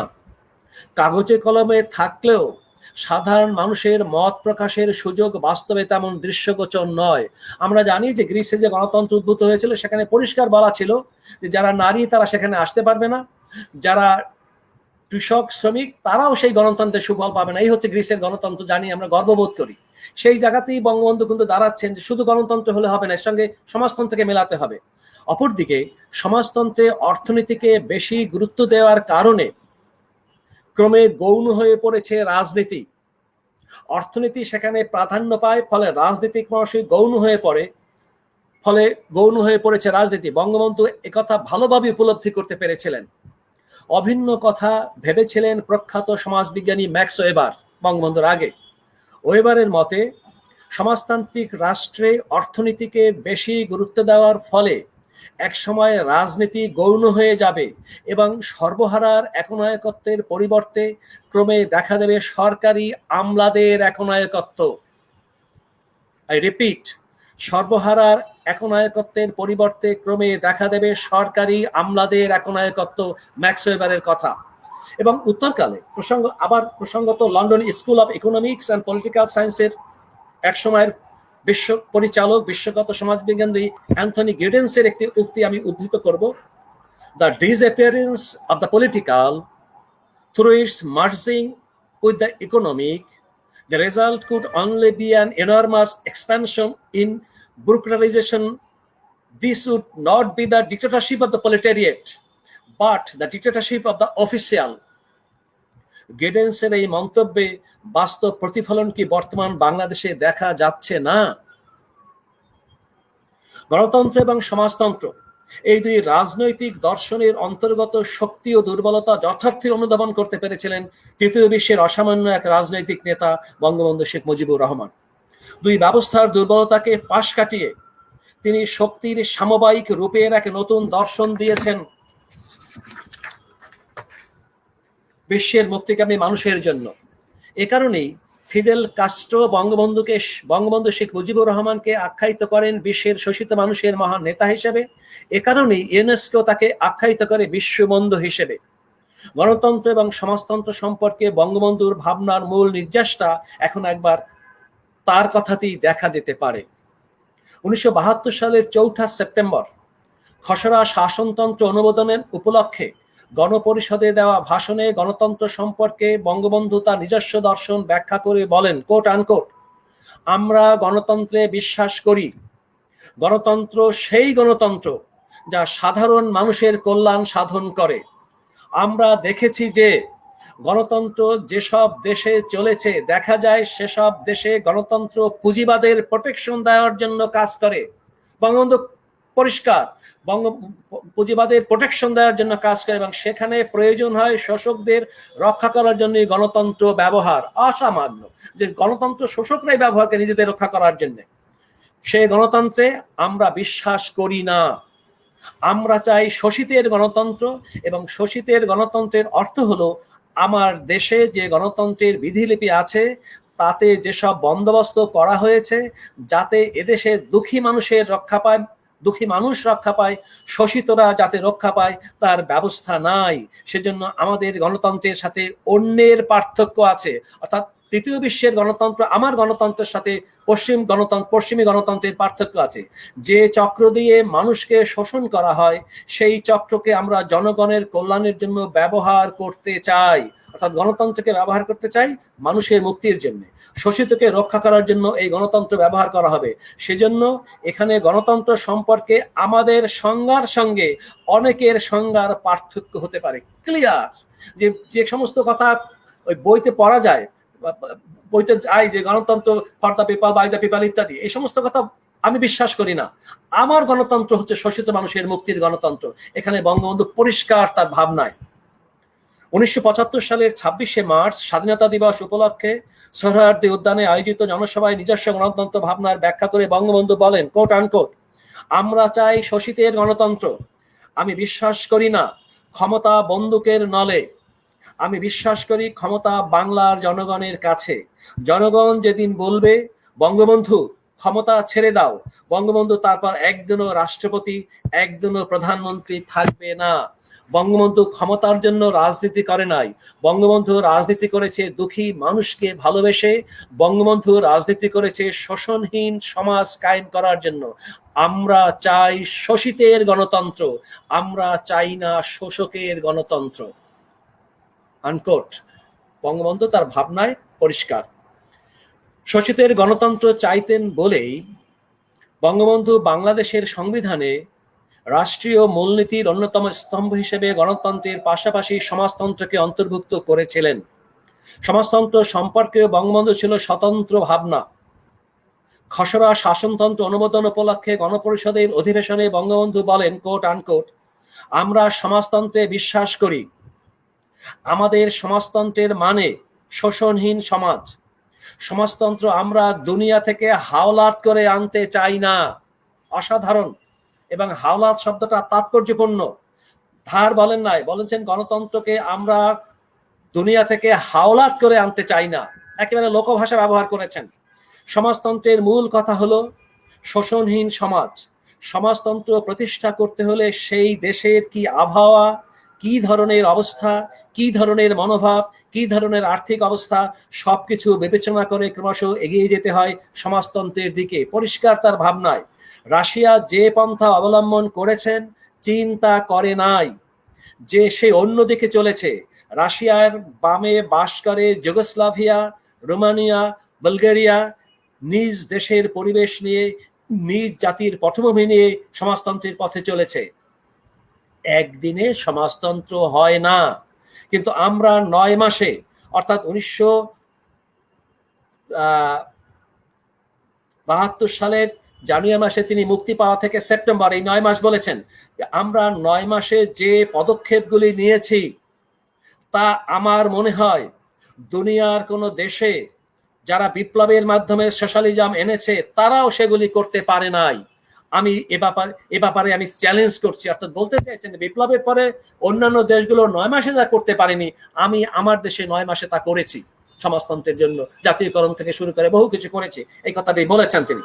কাগজে কলমে থাকলেও সাধারণ মানুষের মত প্রকাশের সুযোগ বাস্তবে তেমন দৃশ্যগোচর নয়। আমরা জানি যে গ্রিসে যে গণতন্ত্র উদ্ভূত হয়েছিল সেখানে পরিষ্কার বলা ছিল যে যারা নারী তারা সেখানে আসতে পারবে না, যারা কৃষক শ্রমিক তারাও সেই গণতন্ত্রের সুফল পাবে না। এই হচ্ছে গ্রিসের গণতন্ত্র, জানি আমরা গর্ববোধ করি। সেই জায়গাতেই বঙ্গবন্ধু কিন্তু দাঁড়াচ্ছেন যে শুধু গণতন্ত্র হলে হবে না, এর সঙ্গে সমাজতন্ত্রকে মেলাতে হবে। অপরদিকে সমাজতন্ত্রে অর্থনীতিকে বেশি গুরুত্ব দেওয়ার কারণে ক্রমে গৌণ হয়ে পড়েছে রাজনীতি। অর্থনীতি সেখানে প্রাধান্য পায়, ফলে রাজনীতিক মানুষই গৌণ হয়ে পড়ে, ফলে গৌণ হয়ে পড়েছে রাজনীতি। বঙ্গবন্ধু একথা ভালোভাবে উপলব্ধি করতে পেরেছিলেন। অভিন্ন কথা ভেবেছিলেন প্রখ্যাত সমাজবিজ্ঞানী ম্যাক্স ওয়েবার বঙ্গবন্ধুর আগে। ওয়েবারের মতে সমাজতান্ত্রিক রাষ্ট্রে অর্থনীতিকে বেশি গুরুত্ব দেওয়ার ফলে একসময় রাজনীতি গৌণ হয়ে যাবে এবং সর্বহারার একনায়কত্বের পরিবর্তে ক্রমে দেখা দেবে সরকারি আমলাদের একনায়কত্ব। আই রিপিট, সর্বহারার একনায়কত্বের পরিবর্তে ক্রমে দেখা দেবে সরকারি আমলাদের একনায়কত্ব, ম্যাক্স ওয়েবারের কথা। এবং উত্তরকালে প্রসঙ্গত London school of economics and political সায়েন্সের একসময়ের বিশ্ব পরিচালক, বিশ্বগত সমাজবিজ্ঞানী অ্যান্থনি গিডেন্সের একটি উক্তি আমি উদ্ধৃত করব। The disappearance of the political through it's merging with the economic, the result could only be an enormous expansion in bureaucratization. This would not be the dictatorship of the proletariat, but the dictatorship of the official. গিডেন্সের এই মন্তব্যে বাস্তব প্রতিফলন কি বর্তমান বাংলাদেশে দেখা যাচ্ছে না? গণতন্ত্র এবং সমাজতন্ত্র এই দুই রাজনৈতিক দর্শনের অন্তর্গত শক্তি ও দুর্বলতা যথার্থই অনুধাবন করতে পেরেছিলেন তৃতীয় বিশ্বের অসামান্য এক রাজনৈতিক নেতা বঙ্গবন্ধু শেখ মুজিবুর রহমান। দুই ব্যবস্থার দুর্বলতাকে পাশ কাটিয়ে তিনি শক্তির সামবায়িক রূপের এক নতুন দর্শন দিয়েছেন বিশ্বের মুক্তিকামী মানুষের জন্য। এ কারণেই ফিদেল কাস্ট্রো বঙ্গবন্ধু শেখ মুজিবুর রহমানকে আখ্যায়িত করেন বিশ্বের শোষিত মানুষের মহান নেতা হিসেবে। এ কারণেই ইউনেস্কো তাকে আখ্যায়িত করে বিশ্ববন্ধু হিসেবে। গণতন্ত্র এবং সমাজতন্ত্র সম্পর্কে বঙ্গবন্ধুর ভাবনার মূল নির্যাসটা এখন একবার তার কথাতেই দেখা যেতে পারে। 1972 সালের 4 সেপ্টেম্বর খসড়া শাসনতন্ত্র অনুমোদনের উপলক্ষে গণপরিষদে দেওয়া ভাষণে গণতন্ত্র সম্পর্কে বঙ্গবন্ধু তার নিজস্ব দর্শন ব্যাখ্যা করে বলেন, কোট আনকোট, আমরা গণতন্ত্রে বিশ্বাস করি। গণতন্ত্র সেই গণতন্ত্র যা সাধারণ মানুষের কল্যাণ সাধন করে। আমরা দেখেছি যে গণতন্ত্র যেসব দেশে চলেছে, দেখা যায় সেসব দেশে গণতন্ত্র পুঁজিবাদের প্রোটেকশন দেওয়ার জন্য কাজ করে। বঙ্গবন্ধু পরিষ্কার পুঁজিবাদের প্রোটেকশন দেওয়ার জন্য কাজ করে এবং সেখানে প্রয়োজন হয় শোষকদের রক্ষা করার জন্য গণতন্ত্র ব্যবহার। অসামান্য যে গণতন্ত্র শোষকরাই ব্যবহার করে নিজেদের রক্ষা করার জন্য। সেই গণতন্ত্রে আমরা বিশ্বাস করি না। আমরা চাই শোষিতের গণতন্ত্র, এবং শোষিতের গণতন্ত্রের অর্থ হলো আমার দেশে যে গণতন্ত্রের বিধিলিপি আছে তাতে যেসব বন্দোবস্ত করা হয়েছে যাতে এদেশে দুঃখী মানুষ রক্ষা পায়, শোষিতরা যাতে রক্ষা পায় তার ব্যবস্থা নাই। সেজন্য আমাদের গণতন্ত্রের সাথে অন্যের পার্থক্য আছে। অর্থাৎ তৃতীয় বিশ্বের গণতন্ত্র আমার গণতন্ত্রের সাথে পশ্চিমী গণতন্ত্রের পার্থক্য আছে। যে চক্র দিয়ে মানুষকে শোষণ করা হয় সেই চক্রকে আমরা জনগণের কল্যাণের জন্য ব্যবহার করতে চাই। অর্থাৎ গণতন্ত্রকে ব্যবহার করতে চাই মানুষের মুক্তির জন্য, শোষিতকে রক্ষা করার জন্য এই গণতন্ত্র ব্যবহার করা হবে। সেজন্য এখানে গণতন্ত্র সম্পর্কে আমাদের সংজ্ঞার সঙ্গে অনেকের সংজ্ঞার পার্থক্য হতে পারে। ক্লিয়ার যে সমস্ত কথা ওই বইতে পড়া যায়, বইতে যাই যে গণতন্ত্র for the people by the people ইত্যাদি, এই সমস্ত কথা আমি বিশ্বাস করি না। আমার গণতন্ত্র হচ্ছে শোষিত মানুষের মুক্তির গণতন্ত্র। এখানে বঙ্গবন্ধু পরিষ্কার তার ভাবনায়। 1975 সালের 26শে মার্চ স্বাধীনতা দিবস উপলক্ষে সোহরাওয়ার্দী উদ্যানে আয়োজিত জনসভায় নিজস্ব গণতন্ত্র ভাবনার ব্যাখ্যা করে বঙ্গবন্ধু বলেন, কোট আনকোট, আমরা চাই শোষিতের গণতন্ত্র। আমি বিশ্বাস করি না ক্ষমতা বন্দুকের নলে। আমি বিশ্বাস করি ক্ষমতা বাংলার জনগণের কাছে। জনগণ যেদিন বলবে বঙ্গবন্ধু ক্ষমতা ছেড়ে দাও, বঙ্গবন্ধু তারপর একদিনও রাষ্ট্রপতি, একদিনও প্রধানমন্ত্রী থাকবে না। বঙ্গবন্ধু ক্ষমতার জন্য রাজনীতি করে নাই। বঙ্গবন্ধু রাজনীতি করেছে দুঃখী মানুষকে ভালোবেসে। বঙ্গবন্ধু রাজনীতি করেছে শোষণহীন সমাজ কায়েম করার জন্য। আমরা চাই শোষিতের গণতন্ত্র, আমরা চাই না শোষকের গণতন্ত্র। আনকোট। বঙ্গবন্ধু তার ভাবনায় পরিষ্কার। শোষিতের গণতন্ত্র চাইতেন বলেই বঙ্গবন্ধু বাংলাদেশের সংবিধানে রাষ্ট্রীয় মূলনীতির অন্যতম স্তম্ভ হিসেবে গণতন্ত্রের পাশাপাশি সমাজতন্ত্রকে অন্তর্ভুক্ত করেছিলেন। সমাজতন্ত্র সম্পর্কে বঙ্গবন্ধু ছিল স্বতন্ত্র ভাবনা। খসড়া শাসনতন্ত্র অনুমোদন উপলক্ষে গণপরিষদের অধিবেশনে বঙ্গবন্ধু বলেন, কোট আনকোট, আমরা সমাজতন্ত্রে বিশ্বাস করি। আমাদের সমাজতন্ত্রের মানে শোষণহীন সমাজ। সমাজতন্ত্র আমরা দুনিয়া থেকে হাওলাত করে আনতে চাই না। অসাধারণ। এবং হাওলাত শব্দটা তাৎপর্যপূর্ণ। ধার বলেন নাই, বলেছেন গণতন্ত্রকে আমরা দুনিয়া থেকে হাওলাত করে আনতে চাই না। একেবারে লোকভাষা ব্যবহার করেছেন। সমাজতন্ত্রের মূল কথা হলো শোষণহীন সমাজ। সমাজতন্ত্র প্রতিষ্ঠা করতে হলে সেই দেশের কি আবহাওয়া, কি ধরনের অবস্থা, কি ধরনের মনোভাব, কি ধরনের আর্থিক অবস্থা সবকিছু বিবেচনা করে ক্রমশ এগিয়ে যেতে হয় সমাজতন্ত্রের দিকে। পরিষ্কার তার ভাবনায়। রাশিয়া যে পন্থা অবলম্বন করেছেন চীন তা করে নাই, যে সে অন্যদিকে চলেছে। রাশিয়ার বামে বাস করে যুগোস্লাভিয়া, রোমানিয়া, বুলগেরিয়া নিজ দেশের পরিবেশ নিয়ে, নিজ জাতির পটভূমি নিয়ে সমাজতন্ত্রের পথে চলেছে। একদিনে সমাজতন্ত্র হয় না, কিন্তু আমরা 9 মাসে অর্থাৎ 1972 সালের জানুয়ারি মাসে তিনি মুক্তি পাওয়া থেকে সেপ্টেম্বর, এই 9 মাস বলেছেন যে আমরা 9 মাসে যে পদক্ষেপগুলি নিয়েছি তা আমার মনে হয় দুনিয়ার কোনো দেশে যারা বিপ্লবের মাধ্যমে সোশ্যালিজম এনেছে তারাও সেগুলি করতে পারে নাই। আমি এ ব্যাপারে আমি চ্যালেঞ্জ করছি। অর্থাৎ বলতে চাইছেন বিপ্লবের পরে অন্যান্য দেশগুলো 9 মাসে যা করতে পারেনি, আমি আমার দেশে 9 মাসে তা করেছি। সমাজতন্ত্রের জন্য জাতীয়করণ থেকে শুরু করে বহু কিছু করেছি, এই কথাটি বলেছেন তিনি।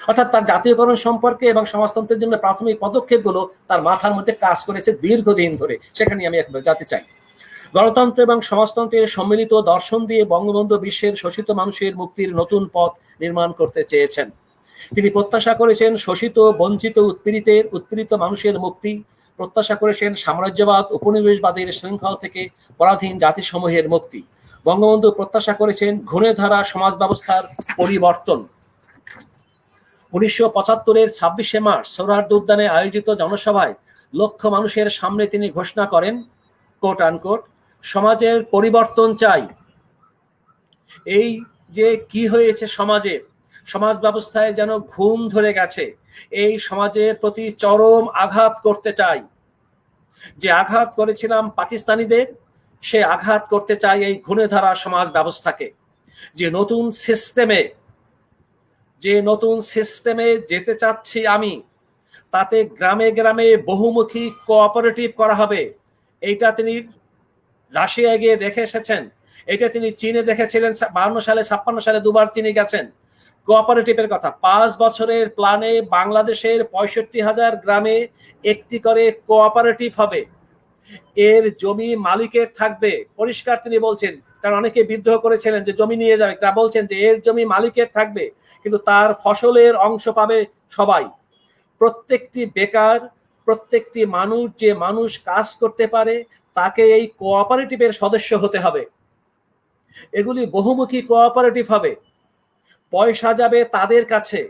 অর্থাৎ তার জাতীয়করণ সম্পর্কে এবং সমাজতন্ত্রের জন্য প্রাথমিক পদক্ষেপগুলো তার মাথার মধ্যে কাজ করেছে দীর্ঘদিন ধরে, সেখানে আমি একবার যেতে চাই। গণতন্ত্র এবং সমাজতন্ত্রের সম্মিলিত দর্শন দিয়ে বঙ্গবন্ধু বিশ্বের শোষিত মানুষের মুক্তির নতুন পথ নির্মাণ করতে চেয়েছেন। তিনি প্রত্যাশা করেছেন শোষিত, বঞ্চিত, উৎপীড়িত মানুষের মুক্তি, প্রত্যাশা করেছেন সাম্রাজ্যবাদ, উপনিবেশবাদের শৃঙ্খল থেকে পরাধীন জাতিসমূহের মুক্তি। বঙ্গবন্ধু প্রত্যাশা করেছেন ঘুরে ধরা সমাজ ব্যবস্থার পরিবর্তন। 1975-এর 26শে মার্চ সোহরাওয়ার্দী উদ্যানে আয়োজিত জনসভায় লক্ষ মানুষের সামনে তিনি ঘোষণা করেন, কোট আনকোট, সমাজের পরিবর্তন চাই। এই যে কি হয়েছে সমাজের, সমাজ ব্যবস্থায় যেন ঘুম ধরে গেছে, এই সমাজের প্রতি চরম আঘাত করতে চাই। যে আঘাত করেছিলাম পাকিস্তানিদের, সে আঘাত করতে চাই এই ঘুরে ধরা সমাজ ব্যবস্থাকে। যে নতুন সিস্টেমে যেতে চাচ্ছি আমি, তাতে গ্রামে গ্রামে বহুমুখী কোঅপারেটিভ করা হবে। এইটা তিনি রাশিয়ায় গিয়ে দেখে এসেছেন, এটা তিনি চীনে দেখেছিলেন 52 সালে, 56 সালে দুবার তিনি গেছেন। কোঅপারেটিভের কথা 5 বছরের প্ল্যানে বাংলাদেশের 65,000 গ্রামে একটি করে কোঅপারেটিভ হবে। এর জমি মালিকের থাকবে, পরিষ্কার তিনি বলছেন, কারণ অনেকে বিদ্রোহ করেছিলেন যে জমি নিয়ে যাবে, তা বলছেন যে এর জমি মালিকের থাকবে, কিন্তু তার ফসলের অংশ পাবে সবাই। প্রত্যেকটি বেকার, প্রত্যেকটি মানুষ, যে মানুষ কাজ করতে পারে, তাকে এই কোঅপারেটিভের সদস্য হতে হবে। এগুলি বহুমুখী কোঅপারেটিভ হবে। পয়সা যাবে তাদের কাছে,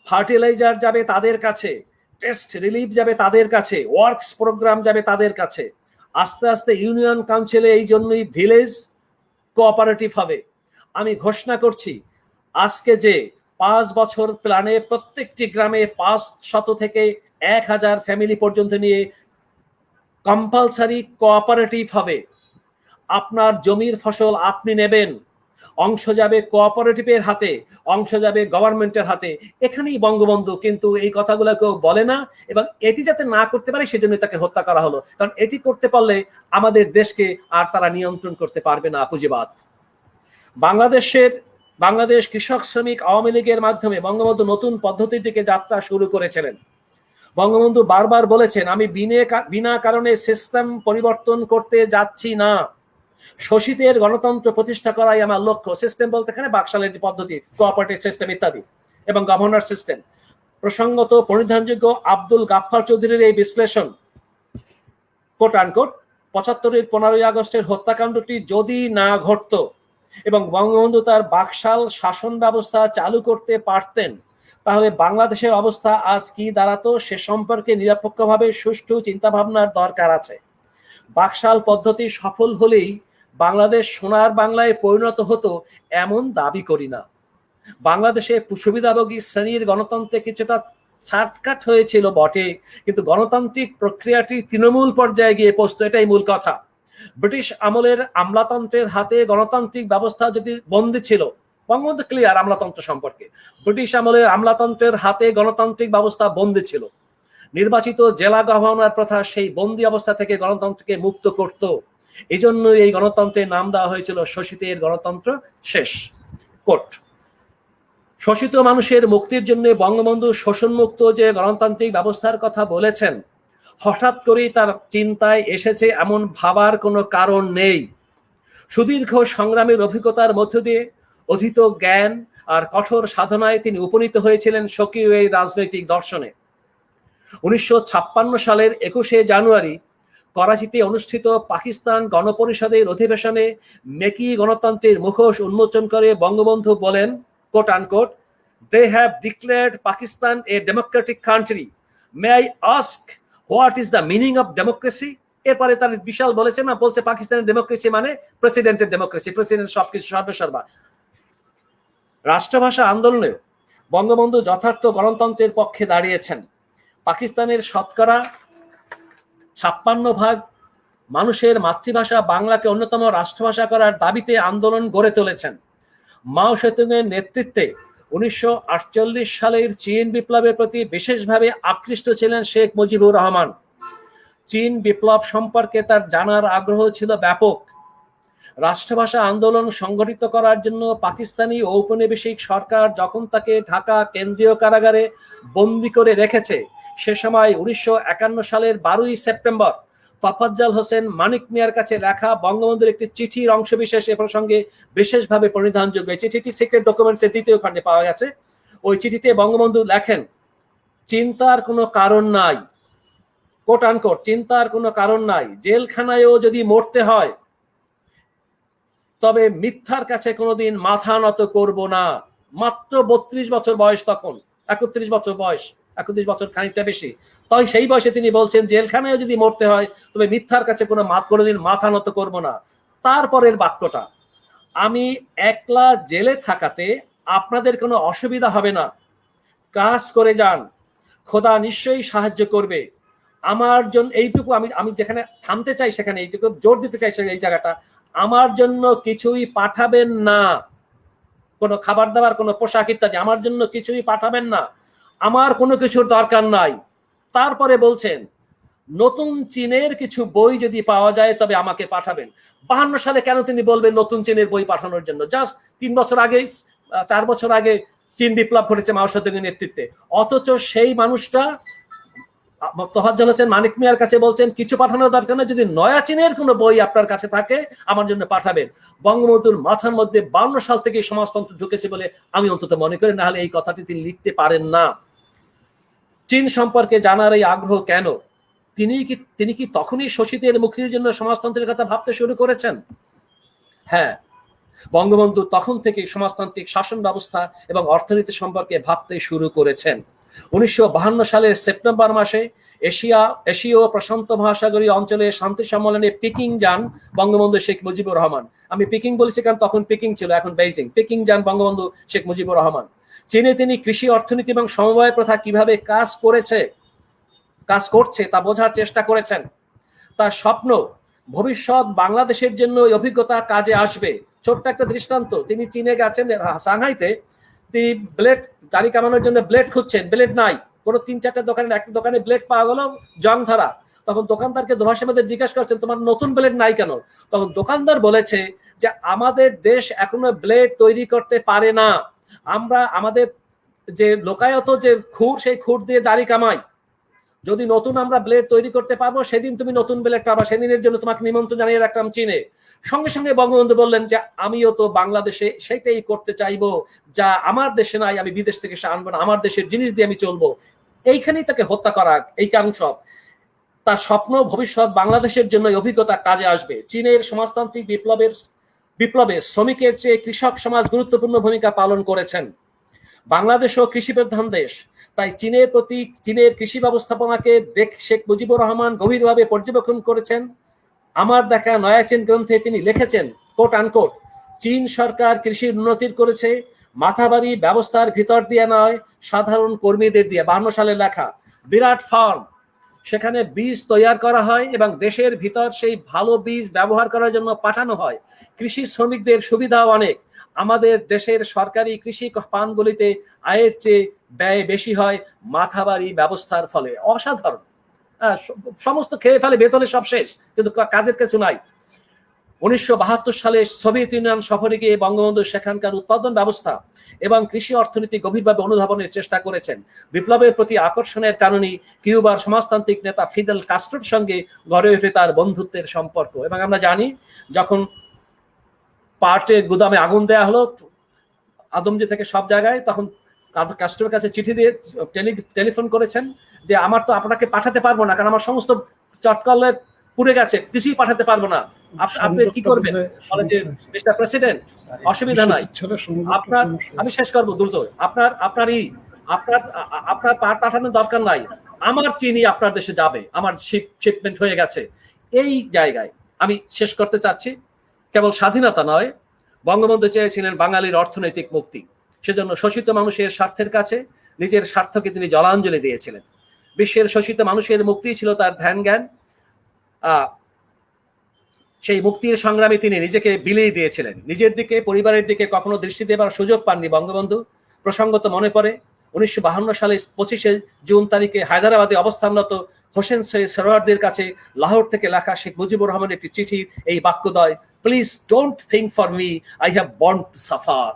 ফার্টিলাইজার যাবে তাদের কাছে, টেস্ট রিলিফ যাবে তাদের কাছে, ওয়ার্কস প্রোগ্রাম যাবে তাদের কাছে। আস্তে আস্তে ইউনিয়ন কাউন্সিলে এই জন্যই ভিলেজ কোঅপারেটিভ হবে। আমি ঘোষণা করছি আজকে যে 5 বছর প্ল্যানে প্রত্যেকটি গ্রামে 500 থেকে 1000 ফ্যামিলি পর্যন্ত নিয়ে কম্পালসারি কোঅপারেটিভ হবে। আপনার জমির ফসল আপনি নেবেন, অংশ যাবে কোঅপারেটিভের হাতে, অংশ যাবে গভর্নমেন্টের হাতে। এখানেই বঙ্গবন্ধু কিন্তু এই কথাগুলো কেউ বলে না, এবং এটি যাতে না করতে পারে সেজন্য তাকে হত্যা করা হলো। কারণ এটি করতে পারলে আমাদের দেশকে আর তারা নিয়ন্ত্রণ করতে পারবে না পুঁজিবাদ। বাংলাদেশ কৃষক শ্রমিক আওয়ামী লীগের মাধ্যমে বঙ্গবন্ধু নতুন পদ্ধতির দিকে যাত্রা শুরু করেছিলেন। বঙ্গবন্ধু বারবার বলেছেন, আমি বিনা কারণে সিস্টেম পরিবর্তন করতে যাচ্ছি না, শোষিতের গণতন্ত্র প্রতিষ্ঠা করাই আমার লক্ষ্য। সিস্টেম বলতে এখানে বাকশালের যে পদ্ধতি, কোঅপারেটিভ সিস্টেম ইত্যাদি, এবং গভর্নর সিস্টেম। প্রসঙ্গত পরিধানযোগ্য আব্দুল গাফফার চৌধুরীর এই বিশ্লেষণ, কোট আনকোট, 75-এর 15ই আগস্টের হত্যাকাণ্ডটি যদি না ঘটত এবং বঙ্গবন্ধু তার বাকশাল শাসন ব্যবস্থা চালু করতে পারতেন, তাহলে বাংলাদেশের অবস্থা আজ কি দাঁড়াতো সে সম্পর্কে নিরপেক্ষভাবে সুষ্ঠু চিন্তাভাবনার দরকার আছে। বাকশাল পদ্ধতি সফল হলেই বাংলাদেশ সোনার বাংলায় পরিণত হতো এমন দাবি করি না। বাংলাদেশে সুবিধাভোগী শ্রেণীর গণতন্ত্রে কিছুটা ছাটকাট হয়েছিল বটে, কিন্তু গণতান্ত্রিক প্রক্রিয়াটি তৃণমূল পর্যায়ে গিয়ে পৌঁছতো, এটাই মূল কথা। ব্রিটিশ আমলের আমলাতন্ত্রের হাতে গণতান্ত্রিক ব্যবস্থা যদি বন্দী ছিল, বঙ্গবন্ধু ক্লিয়ার আমলাতন্ত্র সম্পর্কে, ব্রিটিশ আমলের আমলাতন্ত্রের হাতে গণতান্ত্রিক ব্যবস্থা বন্দী ছিল। নির্বাচিত জেলা গভর্নর প্রথা সেই বন্দী অবস্থা থেকে গণতন্ত্রকে মুক্ত করত। এই জন্য এই গণতন্ত্রের নাম দেওয়া হয়েছিল শোষিতের গণতন্ত্র। শেষ কোট। শোষিত মানুষের মুক্তির জন্য বঙ্গবন্ধু শোষণমুক্ত যে গণতান্ত্রিক ব্যবস্থার কথা বলেছেন, হঠাৎ করেই তার চিন্তায় এসেছে এমন ভাবার কোনো কারণ নেই। সুদীর্ঘ সংগ্রামের অভিজ্ঞতার মধ্য দিয়ে অধীত জ্ঞান আর কঠোর সাধনায় তিনি উপনীত হয়েছিলেন স্বকীয় এই রাজনৈতিক দর্শনে। 1956 সালের 21শে জানুয়ারি করাচিতে অনুষ্ঠিত পাকিস্তান গণপরিষদের অধিবেশনে মেকি গণতন্ত্রের মুখোশ উন্মোচন করে বঙ্গবন্ধু বলেন, quote unquote, they have declared Pakistan a democratic country, may I ask what is the meaning of democracy. এরপরে তার বিশাল বলেছেন না, বলছে পাকিস্তানের ডেমোক্রেসি মানে প্রেসিডেন্টের ডেমোক্রেসি, প্রেসিডেন্ট সবকিছু সর্বেসর্বা। রাষ্ট্রভাষা আন্দোলনে বঙ্গবন্ধু যথার্থ গণতন্ত্রের পক্ষে দাঁড়িয়েছেন। পাকিস্তানের শতকরা 56% মানুষের মাতৃভাষা বাংলাকে অন্যতম রাষ্ট্রভাষা করার দাবিতে আন্দোলন গড়ে তুলেছেন। মাও সেতুংয়ের নেতৃত্বে 1948 সালের চীন বিপ্লবের প্রতি বিশেষভাবে আকৃষ্ট ছিলেন শেখ মুজিবুর রহমান। চীন বিপ্লব সম্পর্কে তার জানার আগ্রহ ছিল ব্যাপক। রাষ্ট্রভাষা আন্দোলন সংগঠিত করার জন্য পাকিস্তানি ঔপনিবেশিক সরকার যখন তাকে ঢাকা কেন্দ্রীয় কারাগারে বন্দী করে রেখেছে, সে সময় 1951 সালের 12 সেপ্টেম্বর তফাজ্জল হোসেন মানিক মিয়ার কাছে লেখা বঙ্গবন্ধুর একটি চিঠির অংশবিশেষ এ প্রসঙ্গে বিশেষভাবে পরিধানযোগ্য। এই চিঠিটি সিক্রেট ডকুমেন্টসের 2য় খণ্ডে পাওয়া গেছে। ওই চিঠিতে বঙ্গবন্ধু লেখেন, চিন্তার কোনো কারণ নাই, কোট আনকোট, চিন্তার কোনো কারণ নাই, জেলখানায়ও যদি মরতে হয় তবে মিথ্যার কাছে কোনোদিন মাথা নত করব না। মাত্র 32 বছর বয়স, তখন 31 বছর বয়স, 31 বছর খানিকটা বেশি। তাই সেই বয়সে তিনি বলছেন জেলখানায় যদি মরতে হয় তবে মিথ্যার কাছে কোনোদিন মাথা নত করব না। তারপরের বাক্যটা, আমি একলা জেলে থাকাতে আপনাদের কোনো অসুবিধা হবে না, কাজ করে যান, খোদা নিশ্চয়ই সাহায্য করবে। আমার জন্য এইটুকু, আমি যেখানে থামতে চাই সেখানে এইটুকু জোর দিতে চাই, এই জায়গাটা, আমার জন্য কিছুই পাঠাবেন না, কোনো খাবার দাবার, কোনো পোশাক ইত্যাদি আমার জন্য কিছুই পাঠাবেন না, আমার কোনো কিছুর দরকার নাই। তারপরে বলছেন নতুন চীনের কিছু বই যদি পাওয়া যায় তবে আমাকে পাঠাবেন। 52 সালে কেন তিনি বলবেন নতুন চীনের বই পাঠানোর জন্য? জাস্ট 3 বছর আগে, 4 বছর আগে চীন বিপ্লব ঘটেছে মাও সেতুংয়ের নেতৃত্বে। অথচ সেই মানুষটা তোফাজ্জল হোসেন মানিক মিয়ার কাছে বলছেন কিছু পাঠানোর দরকার নেই, যদি নয়া চীনের কোনো বই আপনার কাছে থাকে আমার জন্য পাঠাবেন। বঙ্গবন্ধুর মাথার মধ্যে 52 সাল থেকে সমাজতন্ত্র ঢুকেছে বলে আমি অন্তত মনে করি, না হলে এই কথাটি তিনি লিখতে পারেন না। চীন সম্পর্কে জানার এই আগ্রহ কেন? তিনি কি তখনই শোষিতের মুক্তির জন্য সমাজতন্ত্রের কথা ভাবতে শুরু করেছেন? হ্যাঁ, বঙ্গবন্ধু তখন থেকে সমাজতান্ত্রিক শাসন ব্যবস্থা এবং অর্থনীতি সম্পর্কে ভাবতে শুরু করেছেন। 1952 সালের সেপ্টেম্বর মাসে এশীয় প্রশান্ত মহাসাগরীয় অঞ্চলে শান্তি সম্মেলনে পিকিং যান বঙ্গবন্ধু শেখ মুজিবুর রহমান। আমি পিকিং বলেছি কারণ তখন পিকিং ছিল, এখন বেইজিং। পিকিং যান বঙ্গবন্ধু শেখ মুজিবুর রহমান। চীনে তিনি কৃষি, অর্থনীতি এবং সমবায় প্রথা কিভাবে কাজ করছে তা বোঝার চেষ্টা করেছেন। তার স্বপ্ন ভবিষ্যৎ বাংলাদেশের জন্য এই অভিজ্ঞতা কাজে আসবে। ছোট্ট একটা দৃষ্টান্ত, তিনি চীনে গেছেন, সাংহাইতে তিনি ব্লেড, দাড়ি কামানোর জন্য ব্লেড খুঁজছেন, ব্লেড নাই। কোনো 3-4টা দোকানে, একটা দোকানে ব্লেড পাওয়া গেল জং ধরা। তখন দোকানদারকে দোভাষের মধ্যে জিজ্ঞাসা করছেন তোমার নতুন ব্লেড নাই কেন? তখন দোকানদার বলেছে যে আমাদের দেশ এখনো ব্লেড তৈরি করতে পারে না, আমরা আমাদের যে লোকায়ত যে খুর, সেই খুর দিয়ে দাড়ি কামাই। যদি নতুন আমরা ব্লেড তৈরি করতে পারবো সেদিন তুমি নতুন ব্লেড পাবা, সেদিনের জন্য তোমাকে নিমন্ত্রণ জানিয়ে রাখলাম চীনে। সঙ্গে সঙ্গে বঙ্গবন্ধু বললেন যে আমিও তো বাংলাদেশে সেটাই করতে চাইবো, যা আমার দেশে নাই আমি বিদেশ থেকে সে আনবো না, আমার দেশের জিনিস দিয়ে আমি চলবো। এইখানেই তাকে হত্যা করা, এই কারণ সব। তার স্বপ্ন ভবিষ্যৎ বাংলাদেশের জন্য অভিজ্ঞতা কাজে আসবে। চীনের সমাজতান্ত্রিক বিপ্লবে শ্রমিকের চেয়ে কৃষক সমাজ গুরুত্বপূর্ণ ভূমিকা পালন করেছেন। বাংলাদেশও কৃষি প্রধান দেশ, তাই চীনের কৃষি ব্যবস্থাপনাকে শেখ মুজিবুর রহমান গভীরভাবে পর্যবেক্ষণ করেছেন। আমার দেখা নয়া চীন গ্রন্থে তিনি লিখেছেন, কোট আনকোট, চীন সরকার কৃষির উন্নতি করেছে মাথাবাড়ি ব্যবস্থার ভিতর দিয়ে নয়, সাধারণ কর্মীদের দিয়ে। 52 সালে লেখা। বিরাট ফার্ম, সেখানে বীজ তৈরি করা হয় এবং দেশের ভিতর সেই ভালো বীজ ব্যবহার করার জন্য পাঠানো হয়। কৃষি শ্রমিকদের সুবিধাও অনেক। আমাদের দেশের সরকারি কৃষি পানগুলিতে আয়ের চেয়ে ব্যয় বেশি হয় মাথাবাড়ি ব্যবস্থার ফলে। অসাধারণ। সমস্ত খেয়ে ফেলে, বেতনে সব শেষ, কিন্তু কাজের কিছু নাই। 1972 সালে সোভিয়েত ইউনিয়ন সফরে গিয়ে বঙ্গবন্ধু সেখানকার উৎপাদন ব্যবস্থা এবং কৃষি অর্থনীতি গভীরভাবে অনুধাবনের চেষ্টা করেছেন। বিপ্লবের প্রতি আকর্ষণের কারণে কিউবার সমাজতান্ত্রিক নেতা ফিদেল কাস্ট্রোর সঙ্গে গড়ে ওঠে তার বন্ধুত্বের সম্পর্ক। এবং আমরা জানি যখন পার্টের গুদামে আগুন দেয়া হলো আদমজি থেকে সব জায়গায়, তখন কাস্ট্রোর কাছে চিঠি দিয়ে টেলিফোন করেছেন যে আমার তো আপনাকে পাঠাতে পারবো না, কারণ আমার সমস্ত চটকলে পুড়ে গেছে, কিছুই পাঠাতে পারবো না, আপনি কি করবেন? বলে যে মিস্টার প্রেসিডেন্ট, অসুবিধা নাই, আপনার, আমি শেষ করবো দ্রুত, আপনার পাঠানোর দরকার নাই, আমার চিনি আপনার দেশে যাবে, আমার শিপমেন্ট হয়ে গেছে। এই জায়গায় আমি শেষ করতে চাচ্ছি, কেবল স্বাধীনতা নয়, বঙ্গবন্ধু চেয়েছিলেন বাঙালির অর্থনৈতিক মুক্তি। সেজন্য শোষিত মানুষের স্বার্থের কাছে নিজের স্বার্থকে তিনি জলাঞ্জলি দিয়েছিলেন। বিশ্বের শোষিত মানুষের মুক্তি ছিল তার ধ্যান জ্ঞান। সেই মুক্তির সংগ্রামে তিনি নিজেকে বিলিয়ে দিয়েছিলেন। নিজের দিকে, পরিবারের দিকে কখনো দৃষ্টি দেবার সুযোগ পাননি বঙ্গবন্ধু। প্রসঙ্গত মনে পড়ে 1952 সালে 25শে জুন তারিখে হায়দ্রাবাদে অবস্থানরত হোসেন সরোয়ারদের কাছে লাহোর থেকে লেখা শেখ মুজিবুর রহমানের একটি চিঠির এই বাক্যদ্বয়, please don't think for me, I have born to suffer.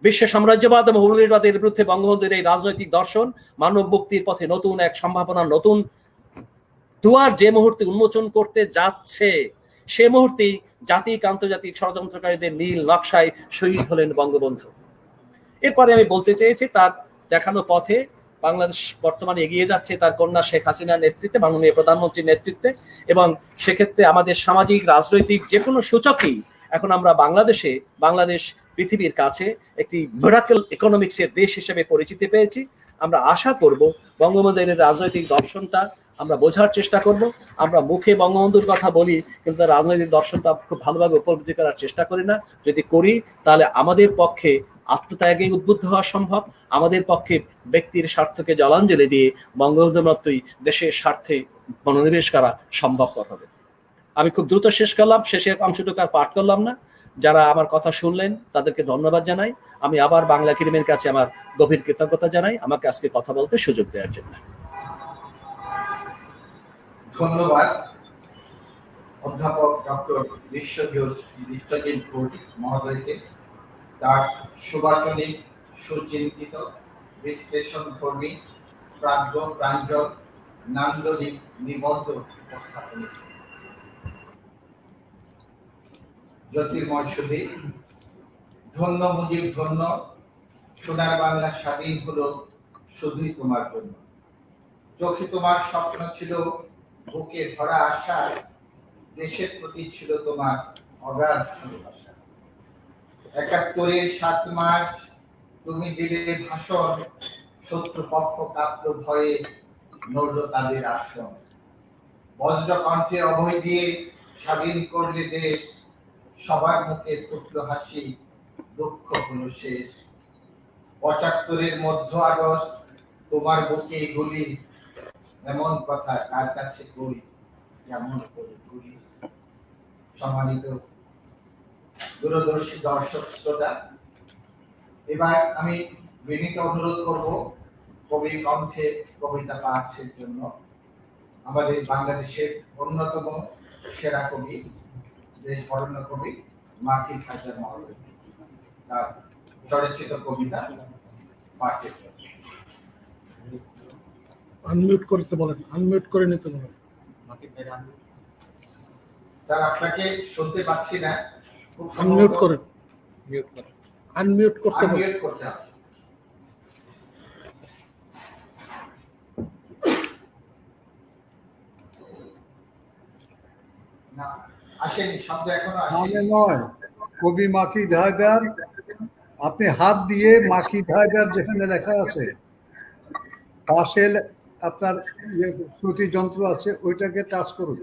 বিশ্ব সাম্রাজ্যবাদ এবং মৌলবাদের বিরুদ্ধে বঙ্গবন্ধুর এই রাজনৈতিক দর্শন মানব মুক্তির পথে নতুন এক সম্ভাবনা, নতুন দুয়ার যে মুহূর্তে উন্মোচন করতে যাচ্ছে, সে মুহূর্তেই জাতিক আন্তর্জাতিক ষড়যন্ত্রকারীদের নীল নকশায় শহীদ হলেন বঙ্গবন্ধু। এরপরে আমি বলতে চেয়েছি তার দেখানো পথে বাংলাদেশ বর্তমানে এগিয়ে যাচ্ছে তার কন্যা শেখ হাসিনার নেতৃত্বে, মাননীয় প্রধানমন্ত্রীর নেতৃত্বে, এবং সেক্ষেত্রে আমাদের সামাজিক রাজনৈতিক যে কোনো সূচকই এখন আমরা বাংলাদেশ পৃথিবীর কাছে একটি মিরাকল ইকোনমিক্সের দেশ হিসেবে পরিচিতি পেয়েছি। আমরা আশা করব বঙ্গবন্ধুর রাজনৈতিক দর্শনটা আমরা বোঝার চেষ্টা করব। আমরা মুখে বঙ্গবন্ধুর কথা বলি, কিন্তু রাজনৈতিক দর্শনটা খুব ভালোভাবে উপলব্ধি করার চেষ্টা করি না। যদি করি তাহলে আমাদের পক্ষে আত্মত্যাগে উদ্বুদ্ধ হওয়া সম্ভব, আমাদের পক্ষে ব্যক্তির স্বার্থকে জলাঞ্জলি দিয়ে বঙ্গবন্ধুর মতোই দেশের স্বার্থে মনোনিবেশ করা সম্ভবপর হবে। আমি খুব দ্রুত শেষ করলাম, শেষের অংশটুকু আর পাঠ করলাম না। যারা আমার কথা শুনলেন তাদেরকে ধন্যবাদ জানাই। আমি আবার বাংলা একাডেমির কাছে আমার গভীর কৃতজ্ঞতা জানাই আমাকে আজকে কথা বলতে সুযোগ দেওয়ার জন্য। ধন্যবাদ অধ্যাপক ডক্টর বিশ্বজিৎ ঘোষ মহোদয়কে তার সুবাচনিক, সুচিন্তিত, বিশ্লেষণধর্মী, প্রাঞ্জল, নান্দনিক নিবন্ধ উপস্থাপনা। জ্যোতির্ময় সুধী, ধন্য মুজিব ধন্য, সোনার বাংলা স্বাধীন হলো শুধুই তোমার জন্য। চোখে তোমার স্বপ্ন ছিল, বুকে ভরা আশা, দেশের প্রতি ছিল তোমার অগাধ ভালোবাসা। ৭১-এর ৭ মার্চ তুমি দিলে ভাষণ, শত্রুপক্ষ কাঁপল ভয়ে, নড়ল তাদের আসন। বজ্র কণ্ঠে অভয় দিয়ে স্বাধীন করলে দেশ, সবার মুখে ফুটল হাসি, দুঃখ হলো শেষ। ৭৫-এর মধ্য আগস্ট তোমার বুকে গুলি, এমন কথা কার কাছে কই, কেমন করে করি। সম্মানিত দূরদর্শী দর্শক শ্রোতা, এবার আমি বিনীত অনুরোধ করব কবি কণ্ঠে কবিতা পাঠের জন্য আমাদের বাংলাদেশের অন্যতম সেরা কবি, দেশ বরেণ্য কবি মাকিন হায়দার মহোদয় তার স্বরচিত কবিতা পাঠের জন্য। আনমিউট করতে বলেন, আনমিউট করে নিতে বলেন। স্যার আপনাকে শুনতে পাচ্ছি না, আনমিউট করেন, আনমিউট করতে বলেন। আনমিউট করতে হবে। না আসেনি, শব্দ এখনো আসেনি। নয়, কবি মাকিদ হায়দার, আপনি হাত দিয়ে মাকিদ হায়দার যেখানে লেখা আছে পাশে আপনার শ্রুতি যন্ত্র আছে, ওইটাকে টাচ করুন।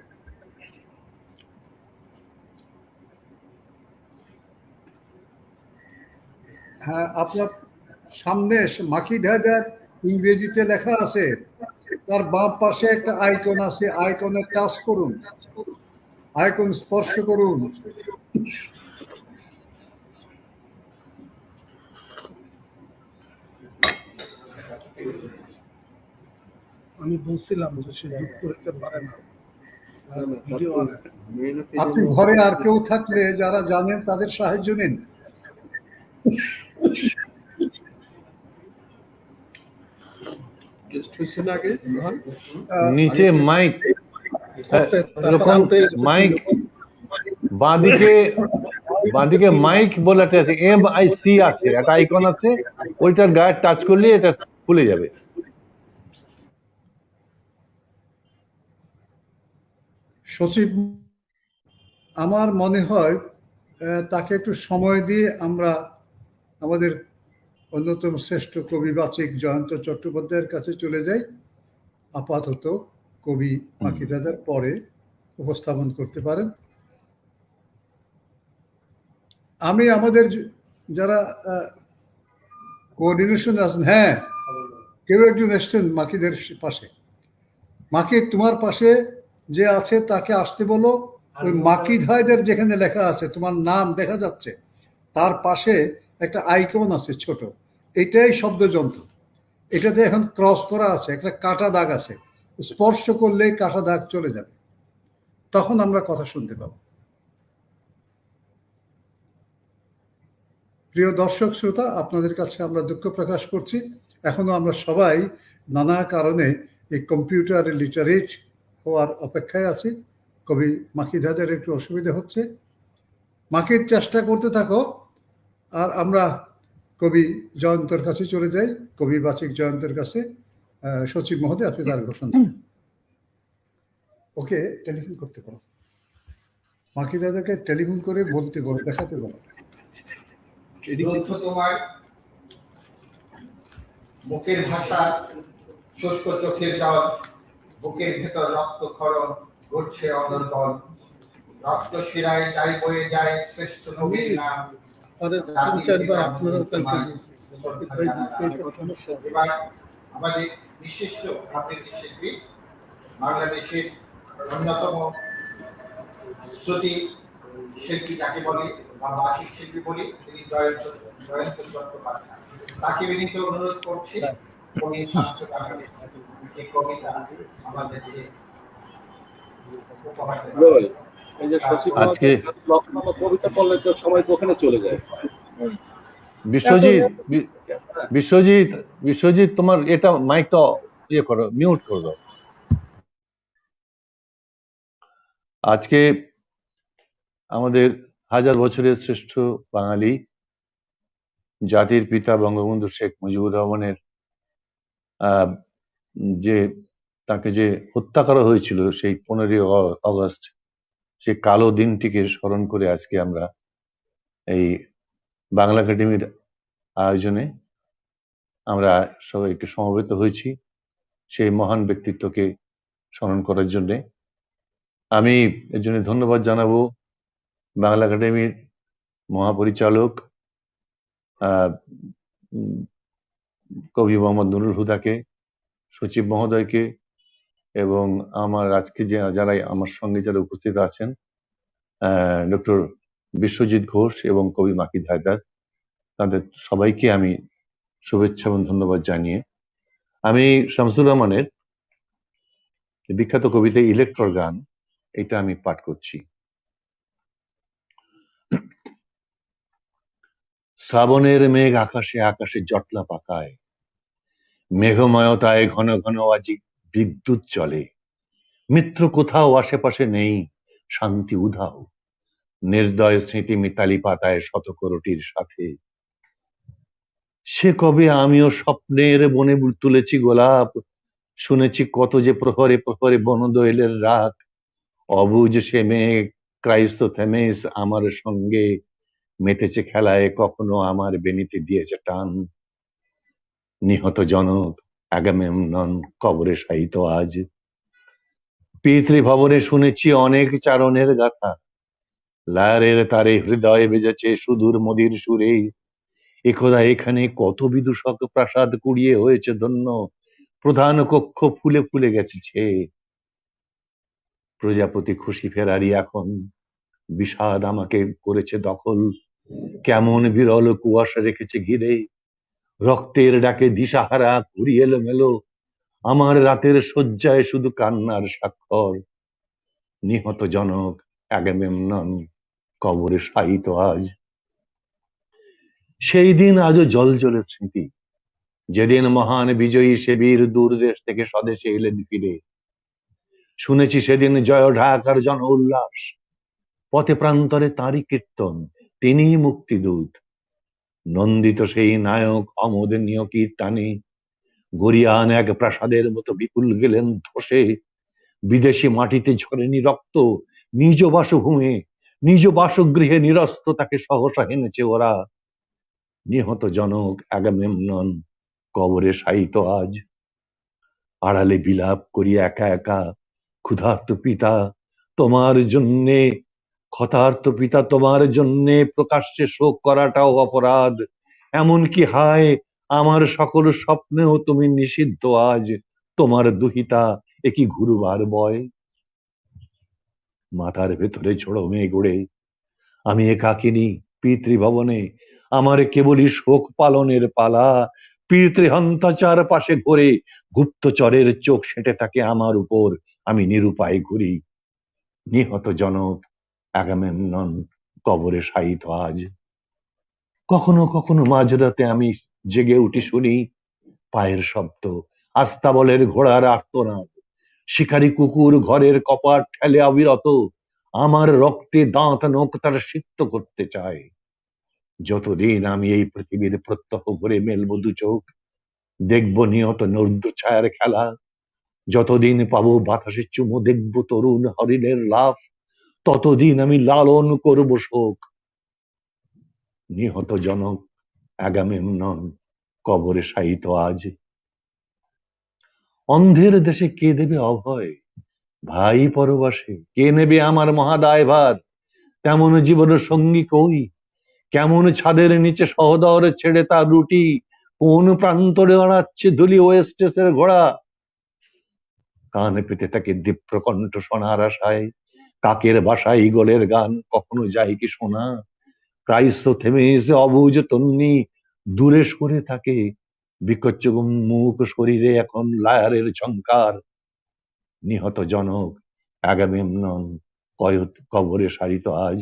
হ্যাঁ, আপনার সামনে মাকিদ হায়দার ইংরেজিতে লেখা আছে, তার বাম পাশে একটা আইকন আছে, আইকনে টাচ করুন, আইকন স্পর্শ করুন। আমি বলছিলাম যে সে যোগ করতে পারে না। আপনি ঘরে আর কেউ থাকলে যারা জানেন তাদের সাহায্য নিন। নিচে মাইক, মাইক বাঁদিকে মাইক বলে একটা আছে, MIC আছে, একটা আইকন আছে, ওইটার গায়ে টাচ করলে এটা খুলে যাবে। সচিব, আমার মনে হয় তাকে একটু সময় দিয়ে আমরা আমাদের অন্যতম শ্রেষ্ঠ কবিবাচিক জয়ন্ত চট্টোপাধ্যায়ের কাছে চলে যাই। আপাতত কবি মাকিদ হায়দার পরে উপস্থাপন করতে পারেন। আমি আমাদের যারা কোঅর্ডিনেশন আছেন, হ্যাঁ কেউ একজন এসছেন মাকিদের পাশে। মাকি তোমার পাশে যে আছে তাকে আসতে বলো। ওই মাকিদ হায়দার যেখানে লেখা আছে তোমার নাম দেখা যাচ্ছে, তার পাশে একটা আইকন আছে ছোট, এটাই শব্দযন্ত্র। এটাতে এখন ক্রস করা আছে, একটা কাটা দাগ আছে, স্পর্শ করলেই কাটা দাগ চলে যাবে, তখন আমরা কথা শুনতে পাবো। প্রিয় দর্শক শ্রোতা, আপনাদের কাছে আমরা দুঃখ প্রকাশ করছি, এখনো আমরা সবাই নানা কারণে এই কম্পিউটার লিটারেট হওয়ার অপেক্ষায় আছি। কবি মাকিদ হায়দার একটু অসুবিধা হচ্ছে, মাকিদ চেষ্টা করতে থাকো। আর আমরা কবি জয়ন্তর কাছে চলে যাই, কবি বাচিক জয়ন্তের কাছে। সচিব মহোদয়, আপনি তার ঘোষণা দেন। ওকে টেলিফোন করতে পারো, মাকিদ হায়দারকে টেলিফোন করে বলতে বলো, দেখাতে বলো। গ্রন্থ তোমার মুখের ভাষা, শুষ্ক চোখের জল, বুকের ভেতর রক্তক্ষরণ ঘটছে অনর্গল। রক্ত শিরায় যাই বয়ে যায় শ্রেষ্ঠ নবীর নাম। এবার আমাদের বিশিষ্ট আবৃত্তি শিল্পী, বাংলাদেশের অন্যতম শ্রুতি শিল্পী যাকে বলে বা বাচিক শিল্পী বলি, তিনি জয়ন্ত চট্টোপাধ্যায়। তাকে বিনীত অনুরোধ করছি কবি শামসু কামালের যে কবিতা আমাদেরকে উপহার দেবেন। এই যে সচিব আজকে লক্ষণামা কবিতা পড়লে তো সবাই তো ওখানে চলে যায়। বিশ্বজিৎ তোমার এটা মাইকটা ইয়ে করো, মিউট করে দাও। আজকে আমাদের হাজার বছরের শ্রেষ্ঠ বাঙালি, জাতির পিতা বঙ্গবন্ধু শেখ মুজিবুর রহমানের যে তাকে যে হত্যা করা হয়েছিল সেই 15ই অগস্ট, সেই কালো দিনটিকে স্মরণ করে আজকে আমরা এই বাংলা একাডেমির আয়োজনে আমরা সবাইকে সমবেত হয়েছি সেই মহান ব্যক্তিত্বকে স্মরণ করার জন্য। আমি এর জন্য ধন্যবাদ জানাবো বাংলা একাডেমির মহাপরিচালক কবি মোহাম্মদ নুরুল হুদাকে, সচিব মহোদয়কে, এবং আমার আজকে যারা আমার সঙ্গে যারা উপস্থিত আছেন, ডক্টর বিশ্বজিৎ ঘোষ এবং কবি মাকিদ হায়দার, তাদের সবাইকে আমি শুভেচ্ছা এবং ধন্যবাদ জানিয়ে আমি শামসুর রহমানের বিখ্যাত কবিতা ইলেকট্রর গান, এটা আমি পাঠ করছি। শ্রাবণের মেঘ আকাশে আকাশে জটলা পাকায়, মেঘময়তায় ঘন ঘন আজি বিদ্যুৎ চলে। মিত্র কোথাও আশেপাশে নেই, শান্তি উধাও, নির্দয় স্মৃতি মিতালি পাতায় শতকরটির সাথে। সে কবে আমিও স্বপ্নের বনে তুলেছি গোলাপ, শুনেছি কত যে প্রহরে প্রহরে বনদোয়েলের রাত। অবুঝ সে মেঘ ক্রাইস্তোথেমেস আমার সঙ্গে মেতেছে খেলায়, কখনো আমার বেনিতে দিয়েছে টান। নিহত জনক আগামেমনন কবরে শায়িত আজ। পিতৃভবনে শুনেছি অনেক চারণের গাথা, লায়ারের তারে হৃদয়ে বেজেছে সুদূর মোদির সুরে। একদা এখানে কত বিদূষক প্রাসাদ কুড়িয়ে হয়েছে ধন্য, প্রধান কক্ষ ফুলে ফুলে গেছে ছে। প্রজাপতি খুশি ফেরারি এখন বিষাদ আমাকে করেছে দখল, কেমন বিরল কুয়াশা রেখেছে ঘিরে। রক্তের ডাকে দিশাহারা ঘুরি এলোমেলো, আমার রাতের শয্যায় শুধু কান্নার স্বাক্ষর। নিহত জনক আগামেমনন কবরে শায়িত আজ। সেই দিন আজও জলজলে স্মৃতি, যেদিন মহান বিজয়ী সে বীর দূর দেশ থেকে স্বদেশে এলেন ফিরে। শুনেছি সেদিন জয় ঢাকার জন উল্লাস, পথে প্রান্তরে তাঁরই কীর্তন, তিনিই মুক্তিদূত। নন্দিত সেই নায়ক অমোদনীয় কীর্তানে গরিয়ান এক প্রাসাদের মতো বিপুল গেলেন ধসে। বিদেশি মাটিতে ঝরেনি রক্ত, নিজ বাসভূমে নিজ বাসগৃহে নিরস্ত্র তাকে সহসা এনেছে ওরা। নিহত জনক আগামেমনন কবরে শায়িত আজ। আড়ালে বিলাপ করি একা একা ক্ষুধার্ত পিতা, তোমার জন্যে ক্ষতার্ত পিতা তোমার জন্য প্রকাশ্যে শোক করাটাও অপরাধ, এমনকি হায় আমার সকল স্বপ্নেও তুমি নিষিদ্ধ আজ, তোমার দুহিতা একই ঘুরবার বয়। মাথার ভেতরে ঝোড়ো মেঘ ওড়ে, আমি একাকিনী পিতৃভবনে, আমার কেবলই শোক পালনের পালা। পিতৃহন্তাচার পাশে ঘুরে গুপ্তচরের চোখ সেঁটে থাকে আমার উপর, আমি নিরুপায় ঘুরি। নিহত জনক আগামেমনন কবরে শায়িত আজ। কখনো কখনো মাঝরাতে আমি জেগে উঠি, শুনি পায়ের শব্দ, আস্তাবলের ঘোড়ার আর্তনাদ, শিকারী কুকুর ঘরের কপাট ঠেলে অবিরত, আমার রক্তে দাঁত নখ তার সিক্ত করতে চায়। যতদিন আমি এই পৃথিবীর প্রত্যহ ভরে মেলব দু চোখ, দেখব নিয়ত নর্দ ছায়ার খেলা, যতদিন পাবো বাতাসে চুমো দেখব তরুণ হরিণের লাফ, ততদিন আমি লালন করব শোক। নিহত জনক আগামেমনন কবরে শায়িত আজ। অন্ধের দেশে কে দেবে অভয়, ভাই পরবাসে কে নেবে আমার মহাদায় ভার, তেমন জীবন সঙ্গী কই, কেমন ছাদের নিচে সহদর ছেড়ে তার রুটি, কোন প্রান্তরে দাঁড়াচ্ছে ধুলি ওয়েস্টেসের ঘোড়া। কানে পেতে থাকে দীপ্রকণ্ঠ সোনার আশায়, কাকের বাসায় ঈগলের গান কখনো যায় কি শোনা। ক্রাইস্ত থেমে এসে অবুঝ তন্নি দূরে সরে থাকে, বিকচ্ছ মুখ শরীরে এখন লায়ারের ঝংকার। নিহত জনক আগামেমনন কবরে শায়িত আজ।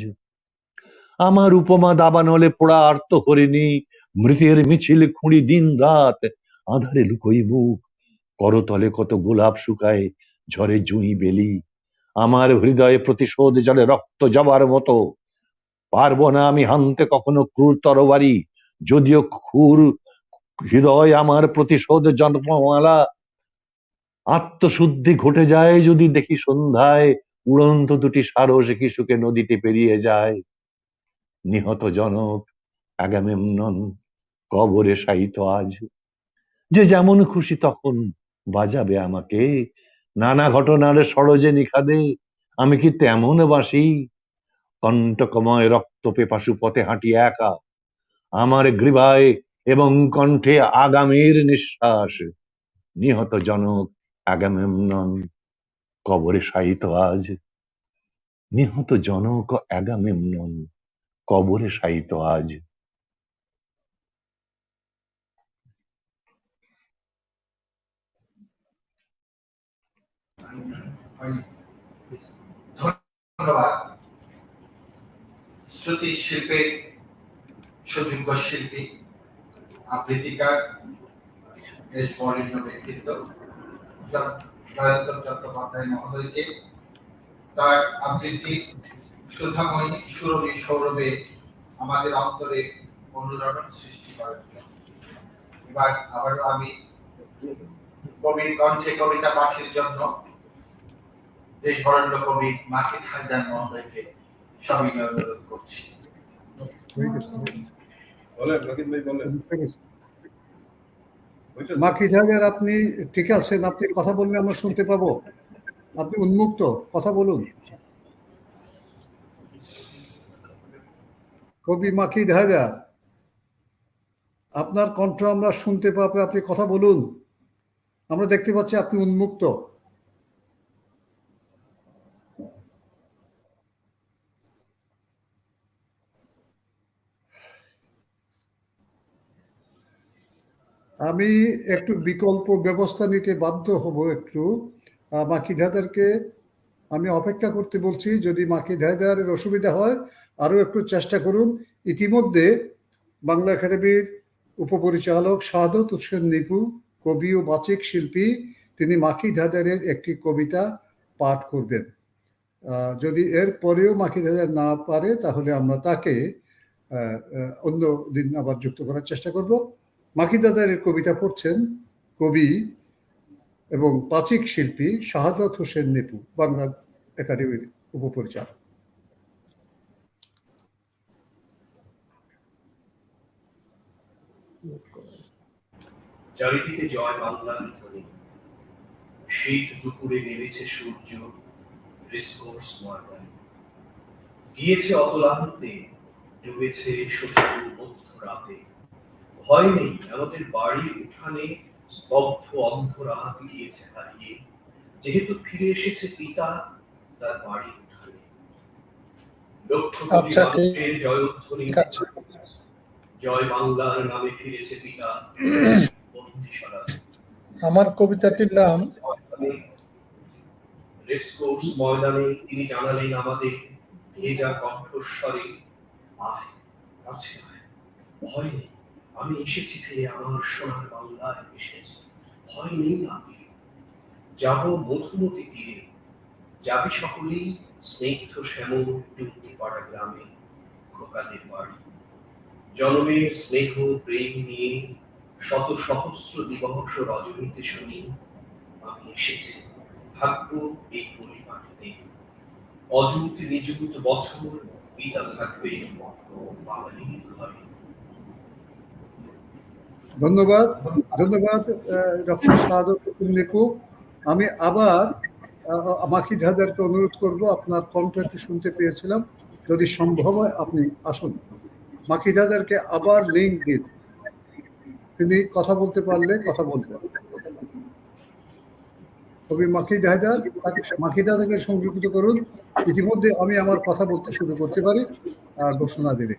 আমার উপমা দাবানলে পোড়া আর্ত হরিণী, মৃতের মিছিল খুঁড়ি দিন রাত, আঁধারে লুকোই মুখ, করতলে কত গোলাপ শুকায়, ঝরে জুঁই বেলি। আমার হৃদয়ে প্রতিশোধ জলে রক্ত যাবার মতো, পারবো না আমি হানতে কখনো ক্রূর তরবারি, যদিও খুর হৃদয় আমার প্রতিশোধ জন্মমালা। আত্মশুদ্ধি ঘটে যায় যদি দেখি সন্ধ্যায়, উড়ন্ত দুটি সারস কিশুকে নদীতে পেরিয়ে যায়। নিহত জনক আগামেমনন কবরে শায়িত আজ। যে যেমন খুশি তখন বাজাবে আমাকে, নানা ঘটনার সরজে নিখাদে, আমি কি তেমন বাসি? কণ্টকময় রক্ত পেপাসু পথে হাঁটি একা, আমার গ্রীবায় এবং কণ্ঠে আগামের নিঃশ্বাস। নিহত জনক আগামেমনন কবরে শায়িত আজ। নিহত জনক আগামেমনন কবরে শায়িত আজ। ধন্যবাদ। শ্রুতি শিল্পের সুযোগ্য শিল্পী, আবৃত্তিকার, দেশ বরেণ্য ব্যক্তিত্ব জয়ন্ত চট্টোপাধ্যায় মহোদয়কে তার আবৃত্তি সুধাময়ী সুরভি সৌরভে আমাদের অন্তরে অনুরণন সৃষ্টি করার জন্য। এবার আবারও আমি কবির কণ্ঠে কবিতা পাঠের জন্য দেশ বরেণ্য কবি মাকিদ হায়দার মহোদয়কে সবিনয় অনুরোধ করছি। বলেন মাকিদ ভাই, বলেন। মাকিদ হায়দার, আপনি ঠিক আছেন? আপনি কথা বললে আমরা শুনতে পাবো? আপনি উন্মুক্ত, কথা বলুন। কবি মাকিদ হায়দার, আপনার কণ্ঠ আমরা শুনতে পাবো, আপনি কথা বলুন। আমরা দেখতে পাচ্ছি আপনি উন্মুক্ত। আমি একটু বিকল্প ব্যবস্থা নিতে বাধ্য হব একটু। মাকিদ হায়দারকে আমি অপেক্ষা করতে বলছি, যদি মাকিদ হায়দারের অসুবিধা হয় আরও একটু চেষ্টা করুন। ইতিমধ্যে বাংলা একাডেমির উপপরিচালক শাহাদত হোসেন নিপু, কবি ও বাচিক শিল্পী, তিনি মাকিদ হায়দারের একটি কবিতা পাঠ করবেন। যদি এর পরেও মাকিদ হায়দার না পারে তাহলে আমরা তাকে অন্য দিন আবার যুক্ত করার চেষ্টা করব। মাকিদ হায়দারের কবিতা পড়ছেন কবি এবং বাচিক শিল্পী শাহাদত হোসেন নিপু, বাংলা একাডেমির উপপরিচালক। চারিদিকে জয় বাংলার ধ্বনি, শীত দুপুরে নেমেছে সূর্য, রেসকোর্স ময়দানে। গিয়েছে অতলান্তে, ডুবেছে শত্রু মধ্য রাতে। ভয় নেই আমাদের বাড়ির উঠানে, স্তব্ধ অন্ধ রাত গিয়েছে হারিয়ে। যেহেতু ফিরে এসেছে পিতা তার বাড়ির উঠানে, লক্ষ কোটি আচ্ছা, মানুষের জয়ধ্বনি, ঠিক আছে। জয় বাংলার নামে ফিরেছে পিতা বন্দিশালা। আমার কবিতাটির নাম রেসকোর্স ময়দানে তিনি জানালেন আমাদের ভেজা কণ্ঠস্বরে, আয় কাছে আয়, ভয় নেই, আমি এসেছি ফিরে আমার সোনার বাংলায় এসেছি, ভয় নেই আমি। যাব মধুমতি তীরে, যাবি সকলেই স্নিগ্ধ শ্যামল টুঙ্গি পাড়া গ্রামে, খোকাদের বাড়ি। জনমের স্নেহ প্রেম নিয়ে শত সহস্র দিবস রজনীতে শুনি, আমি এসেছি থাকবো এই পরিবারতে, অযুত নিযুত বছর পিতা থাকবে বাঙালির ঘরে। ধন্যবাদ, ধন্যবাদ ডক্টর শাহাদত হোসেন নিপু। আমি আবার মাকিদ হায়দারকে অনুরোধ করব, আপনার কণ্ঠ একটু শুনতে পেয়েছিলাম, যদি সম্ভব হয় আপনি আসুন। মাকিদ হায়দারকে আবার লিঙ্ক দিন, তিনি কথা বলতে পারলে কথা বলবেন। কবি মাকিদ হায়দার, মাকিদ হায়দারকে সংযুক্ত করুন। ইতিমধ্যে আমি আমার কথা বলতে শুরু করতে পারি আর ঘোষণা দিলে।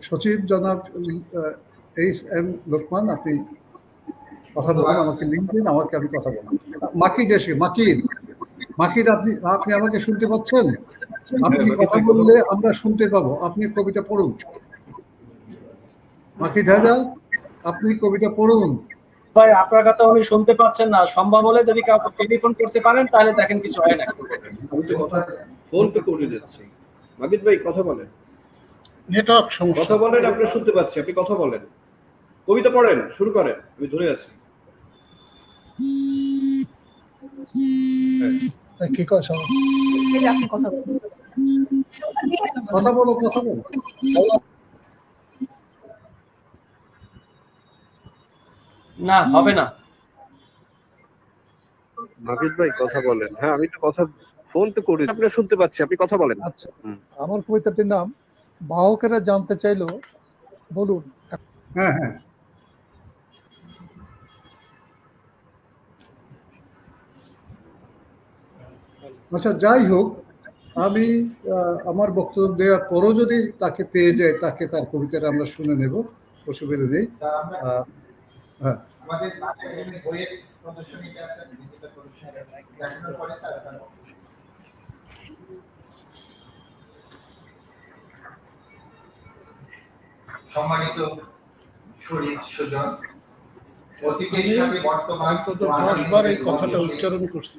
সচিব জনাব এইচ এম লোকমান, আপনি কথা বলুন, আমাকে লিঙ্ক দিন, আমি কথা বলবো। মাকিদ এসে, মাকিদ আপনি আমাকে শুনতে পাচ্ছেন? আপনি কথা বললে আমরা শুনতে পাবো। আপনি কবিতা পড়ুন। মাকিদ হায়দার, আপনি কবিতা পড়ুন। ভাই আপনার কথা উনি শুনতে পাচ্ছেন না, সম্ভব হলে যদি কাউকে টেলিফোন করতে পারেন তাহলে দেখেন কিছু হয় না। আমি তো কথা ফোন তো করে যাচ্ছি। মাজিদ ভাই কথা বলেন, নেটওয়ার্ক সমস্যা। কথা বলেন, আপনি শুনতে পাচ্ছি, আপনি কথা বলেন, কবিতা পড়েন, শুরু করেন, আমি ধরে আছি। কি কয় সমস্যা? কথা বলো, কথা বলো। না, হবে না। মাজিদ ভাই কথা বলেন। হ্যাঁ, আমি তো কথা ফোন তো করে, আপনি শুনতে পাচ্ছি, আপনি কথা বলেন। আচ্ছা, আমার কবিতাটির নাম বাহকেরা জানতে চাইলো, বলুন। হ্যাঁ হ্যাঁ, আচ্ছা, যাই হোক, আমি আমার বক্তব্য দেওয়ার পরও যদি তাকে পেয়ে যায়, তাকে তার কবিতাটা আমরা শুনে নেব, অসুবিধা নেই। হ্যাঁ, আমাদের একাডেমির বইয়ের প্রদর্শনীটা আছে, ডিজিটাল প্রদর্শনী দেখানোর পরে স্যার ওখানে সম্মানিত শরীর সুজন, অতীতের সাথে বর্তমান তো 10 বার এই কথাটা উচ্চারণ করছি।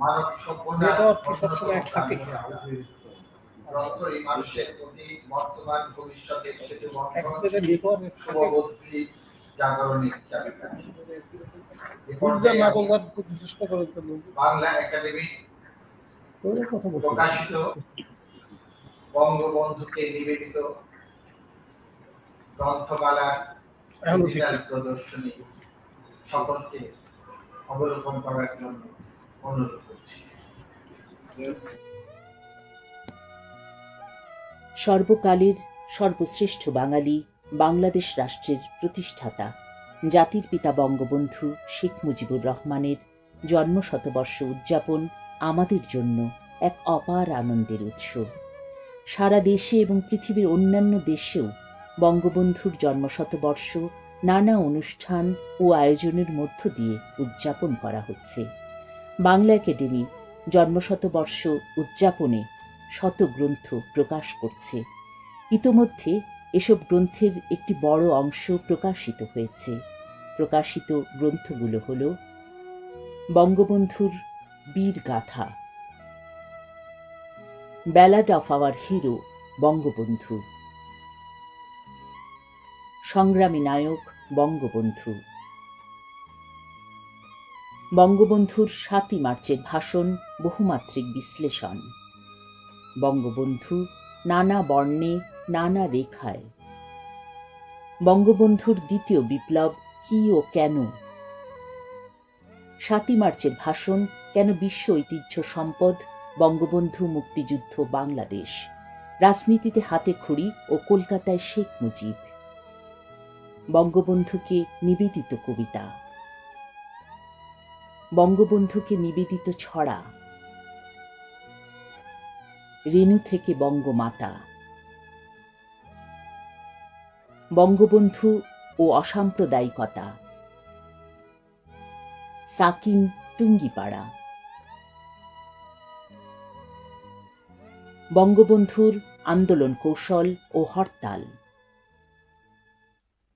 মানব সভ্যতা মানুষের প্রতি বর্তমান ভবিষ্যতের সেতু বন্ধন জাগরণের চাবিকাঠি। বাংলা একাডেমি প্রকাশিত বঙ্গবন্ধুকে নিবেদিত গ্রন্থমালা ডিজিটাল প্রদর্শনী সকলকে অবলোকন করার জন্য অনুরোধ করছি। সর্বকালের সর্বশ্রেষ্ঠ বাঙালি, বাংলাদেশ রাষ্ট্রের প্রতিষ্ঠাতা, জাতির পিতা বঙ্গবন্ধু শেখ মুজিবুর রহমানের জন্মশতবর্ষ উদযাপন আমাদের জন্য এক অপার আনন্দের উৎস। সারা দেশে এবং পৃথিবীর অন্যান্য দেশেও বঙ্গবন্ধুর জন্মশতবর্ষ নানা অনুষ্ঠান ও আয়োজনের মধ্য দিয়ে উদযাপন করা হচ্ছে। বাংলা একাডেমি জন্মশতবর্ষ উদযাপনে শত গ্রন্থ প্রকাশ করছে। ইতোমধ্যে এসব গ্রন্থের একটি বড় অংশ প্রকাশিত হয়েছে। প্রকাশিত গ্রন্থগুলো হল বঙ্গবন্ধুর বীর গাথা, ballad of our hero Bangabandhu, সংগ্রামী নায়ক বঙ্গবন্ধু, বঙ্গবন্ধুর ৭ই মার্চের ভাষণ বহুমাত্রিক বিশ্লেষণ, বঙ্গবন্ধু নানা বর্ণে, নানা রেখায়। বঙ্গবন্ধুর দ্বিতীয় বিপ্লব কি ও কেন? ৭ই মার্চের ভাষণ কেন বিশ্ব ঐতিহ্য সম্পদ? বঙ্গবন্ধু, মুক্তিযুদ্ধ, বাংলাদেশ, রাজনীতিতে হাতে খড়ি ও কলকাতায় শেখ মুজিব। বঙ্গবন্ধুকে নিবেদিত কবিতা, বঙ্গবন্ধুকে নিবেদিত ছড়া, রেণু থেকে বঙ্গমাতা। বঙ্গবন্ধু ও অসাম্প্রদায়িকতা, সাকিন, টুঙ্গিপাড়া। বঙ্গবন্ধুর আন্দোলন কৌশল ও হরতাল,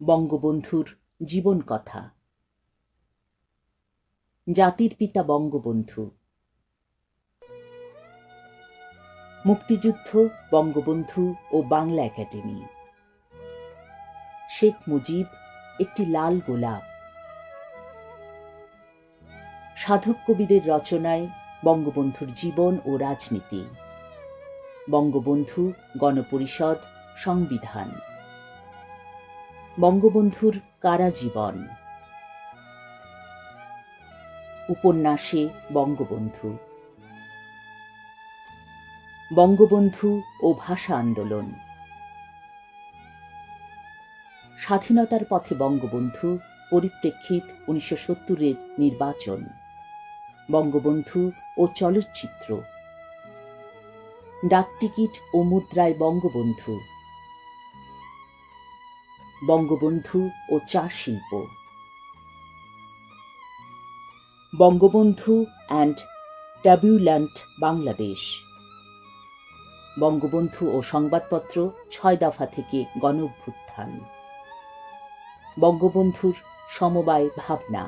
বঙ্গবন্ধুর জীবন কথা। জাতির পিতা বঙ্গবন্ধু, মুক্তিযুদ্ধ, বঙ্গবন্ধু ও বাংলা একাডেমি। শেখ মুজিব একটি লাল গোলাপ। সাধক কবিদের রচনায় বঙ্গবন্ধুর জীবন ও রাজনীতি। বঙ্গবন্ধু, গণপরিষদ, সংবিধান। বঙ্গবন্ধুর কারাজীবন। উপন্যাসে বঙ্গবন্ধু। বঙ্গবন্ধু ও ভাষা আন্দোলন। স্বাধীনতার পথে বঙ্গবন্ধু, পরিপ্রেক্ষিত 1970-এর নির্বাচন। বঙ্গবন্ধু ও চলচ্চিত্র। ডাকটিকিট ও মুদ্রায় বঙ্গবন্ধু। বঙ্গবন্ধু ও চা শিল্প। Bangabandhu and turbulent Bangladesh. বঙ্গবন্ধু ও সংবাদপত্র ৬ দফা থেকে গণ অভ্যুত্থান। বঙ্গবন্ধুর সমবায় ভাবনা।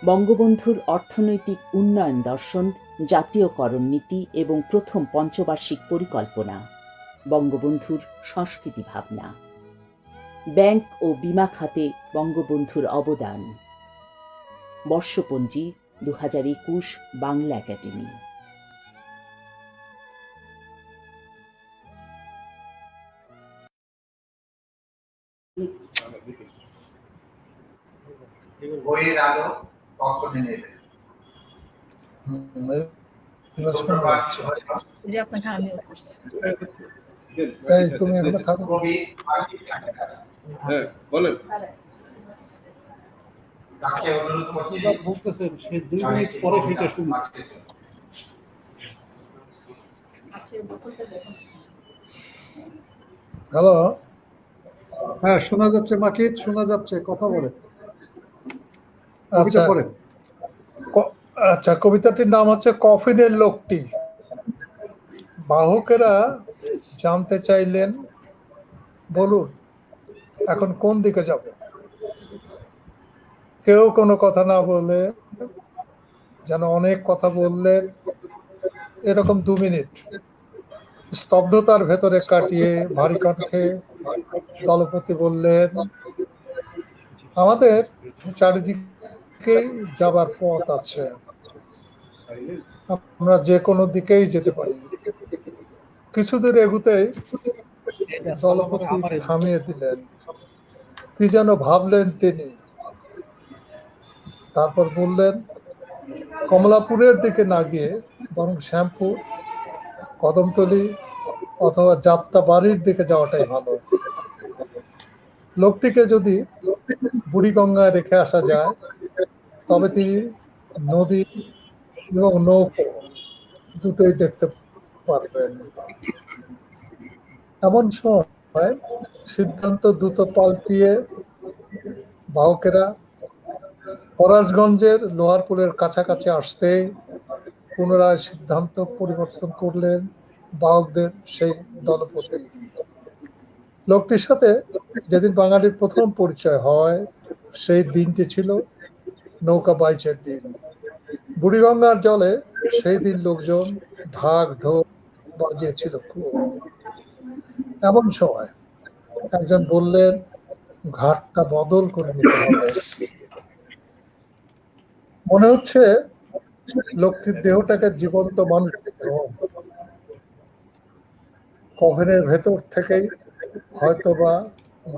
বঙ্গবন্ধুর অর্থনৈতিক উন্নয়ন দর্শন, জাতীয়করণ নীতি এবং প্রথম পঞ্চবার্ষিক পরিকল্পনা। বঙ্গবন্ধুর সংস্কৃতি ভাবনা। ব্যাংক ও বিমা খাতে বঙ্গবন্ধুর অবদান। বর্ষপঞ্জি 2021 বাংলা একাডেমি। বইয়ের আলো কখন নেবে? এই তুমি এখানে থাকো। কবি হ্যাঁ বলেন। তাকে অনুরোধ করছি বলতেছেন সে 2 মিনিট পরে সেটা শুনুন। হ্যালো, হ্যাঁ শোনা যাচ্ছে মাকিত, শোনা যাচ্ছে, কথা বলে। কবিতা আচ্ছা পড়েন। আচ্ছা, কবিতাটির নাম হচ্ছে কফিনের লোকটি। বাহকেরা জানতে চাইলেন, বলুন এখন কোন দিকে যাব? কেউ কোনো কথা না বলে যেন অনেক কথা বললেন, এরকম 2 মিনিট স্তব্ধতার ভেতরে কাটিয়ে ভারী কণ্ঠে দলপতি বললেন, আমাদের চারিদিকেই যাবার পথ আছে, আমরা যে কোনো দিকেই যেতে পারি। কিছুদূর এগুতেই দলপতি থামিয়ে দিলেন, কি যেন ভাবলেন তিনি। তারপর বললেন, কমলাপুরের দিকে না গিয়ে বরং শ্যামপুর, কদমতলী অথবা যাত্রা বাড়ির দিকে যাওয়াটাই ভালো। লোকটিকে যদি বুড়িগঙ্গায় রেখে আসা যায় তবে তিনি নদী এবং নৌকো দুটোই দেখতে পারবেন। এমন সময় সিদ্ধান্ত দ্রুত পাল্টিয়ে বাহকেরা পরাশগঞ্জের লোহারপুলের কাছাকাছি আসতেই পুনরায় সিদ্ধান্ত পরিবর্তন করলেন বাহকদের সেই দলপতি। লোকটির সাথে যেদিন বাঙালির প্রথম পরিচয় হয় সেই দিনটি ছিল নৌকা বাইচের দিন। বুড়িগঙ্গার জলে সেই দিন লোকজন ঢাক ঢোল বাজিয়েছিল খুব। এমন সময় একজন বললেন, ঘাটটা বদল করে নিতে হবে। মনে হচ্ছে লোকটির দেহটাকে জীবন্ত মানুষ। কফিনের ভেতর থেকেই হয়তোবা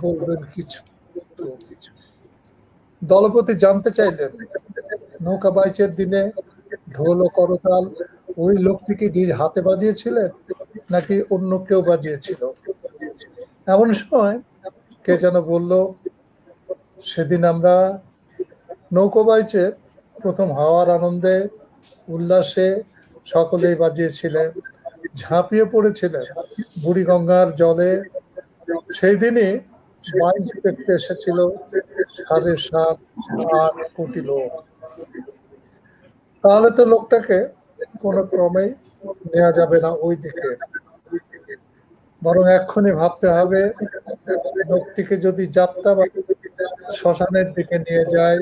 বলবেন কিছু। দলপতি জানতে চাইলেন, নৌকা বাইচের দিনে ঢোল ও করতাল ওই লোকটিকে নিজ হাতে বাজিয়েছিলেন নাকি অন্য কেউ বাজিয়েছিল? এমন সময় কে যেন বলল, সেদিন আমরা নৌকা বাইচের প্রথম হাওয়ার আনন্দে উল্লাসে সকলেই বাজিয়েছিলেন, ঝাঁপিয়ে পড়েছিলেন বুড়িগঙ্গার জলে। সেই দিনই বাইচ দেখতে এসেছিল 7.5-8 কোটি লোক। তাহলে তো লোকটাকে কোনো ক্রমেই নেওয়া যাবে না ওই দিকে, বরং এক্ষুনি ভাবতে হবে লোকটিকে যদি যাত্রা বা শ্মশানের দিকে নিয়ে যায়।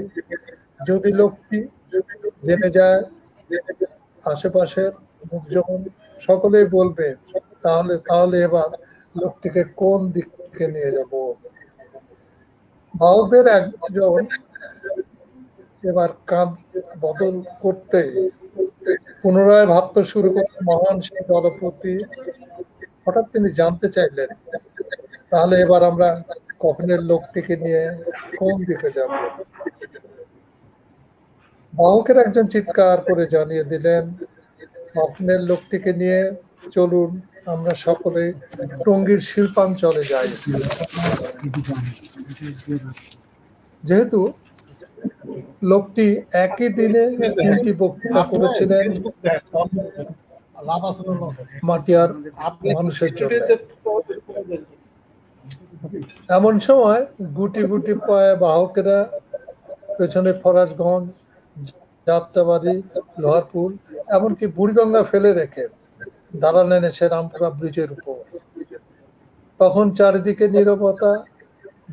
যদি লোকটি জেনে যায় আশেপাশের লোকজন সকলেই বলবে, তাহলে তাহলে এবার লোকটিকে কোন দিকে নিয়ে যাব? বাহকদের একজন এবার কাঁধ বদল করতে পুনরায় ভাবতে শুরু করলেন মহান সেই দলপতি। হঠাৎ তিনি জানতে চাইলেন, তাহলে এবার আমরা কফিনের লোকটিকে নিয়ে কোন দিকে যাব? বাহকের একজন চিৎকার করে জানিয়ে দিলেন, কফিনের লোকটিকে নিয়ে চলুন আমরা সকলে টঙ্গীর শিল্পাঞ্চলে যাই। যেহেতু লোকটি একই দিনে 3টি বক্তৃতা করেছিলেন মাটিয়ার মানুষের জন্য, এমন সময় গুটি গুটি পায়ে বাহকেরা পেছনে ফরাজগঞ্জ, যাত্রাবাড়ি, লোহারপুল, এমনকি বুড়িগঙ্গা ফেলে রেখে দাঁড়ালেন এসে রামপুরা ব্রিজের উপর। তখন চারিদিকে নীরবতা।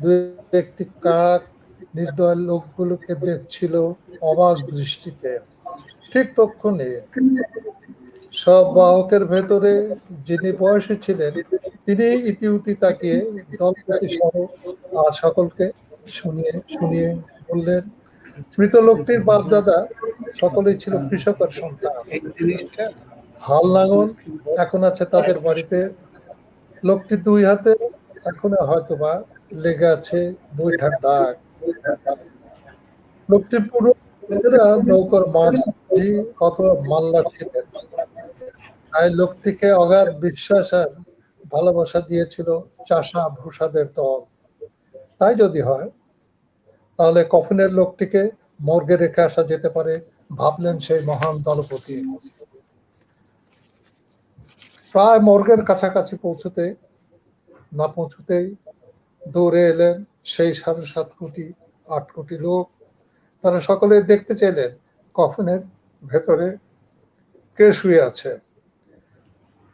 দুই একটি কাক নির্দয় লোকগুলোকে দেখছিল অবাক দৃষ্টিতে। ঠিক তক্ষণে সব বাহকের ভেতরে যিনি বয়সী ছিলেন তিনি ইতিউতি তাকিয়ে দলপতি সহ আর সকলকে শুনিয়ে শুনিয়ে বললেন, মৃত লোকটির বাপ দাদা সকলেই ছিল কৃষকের সন্তান। হাল লাঙল এখন আছে তাদের বাড়িতে। লোকটি 2 হাতে এখনো হয়তোবা লেগে আছে বৈঠার দাগ। লোকটির পুরো নৌকার মাঝি অথবা মাল্লা ছিলেন। তাই লোকটিকে অগাধ বিশ্বাস আর ভালোবাসা দিয়েছিল চাষা ভূষাদের দল। তাই যদি হয় তাহলে কফিনের লোকটিকে মর্গে রেখে আসা যেতে পারে, ভাবলেন সেই মহান দলপতি। প্রায় মর্গের কাছাকাছি না পৌঁছতেই দৌড়ে এলেন সেই 7.5-8 কোটি লোক। তারা সকলে দেখতে চাইলেন কফিনের ভেতরে কে শুয়ে আছে।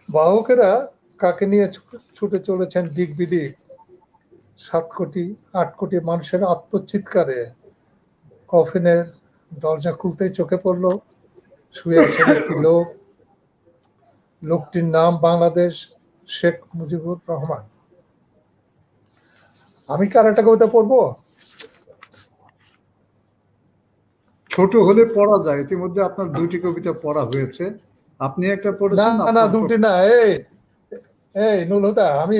বাহকেরা কাকে নিয়ে ছুটে চলেছেন দিক বিদিক। 7-8 কোটি মানুষের আত্মচিৎকারে কফিনের দরজা খুলতেই চোখে পড়লো শুয়ে আছেন একটি লোক। লোকটির নাম বাংলাদেশ শেখ মুজিবুর রহমান। আমি কি আর একটা কবিতা পড়বো? ছোট হলে পড়া যায়, ইতিমধ্যে আপনার 2টি কবিতা পড়া হয়েছে, আপনি একটা পড়েছেন। না 2টি না, এই নুলহুদা, আমি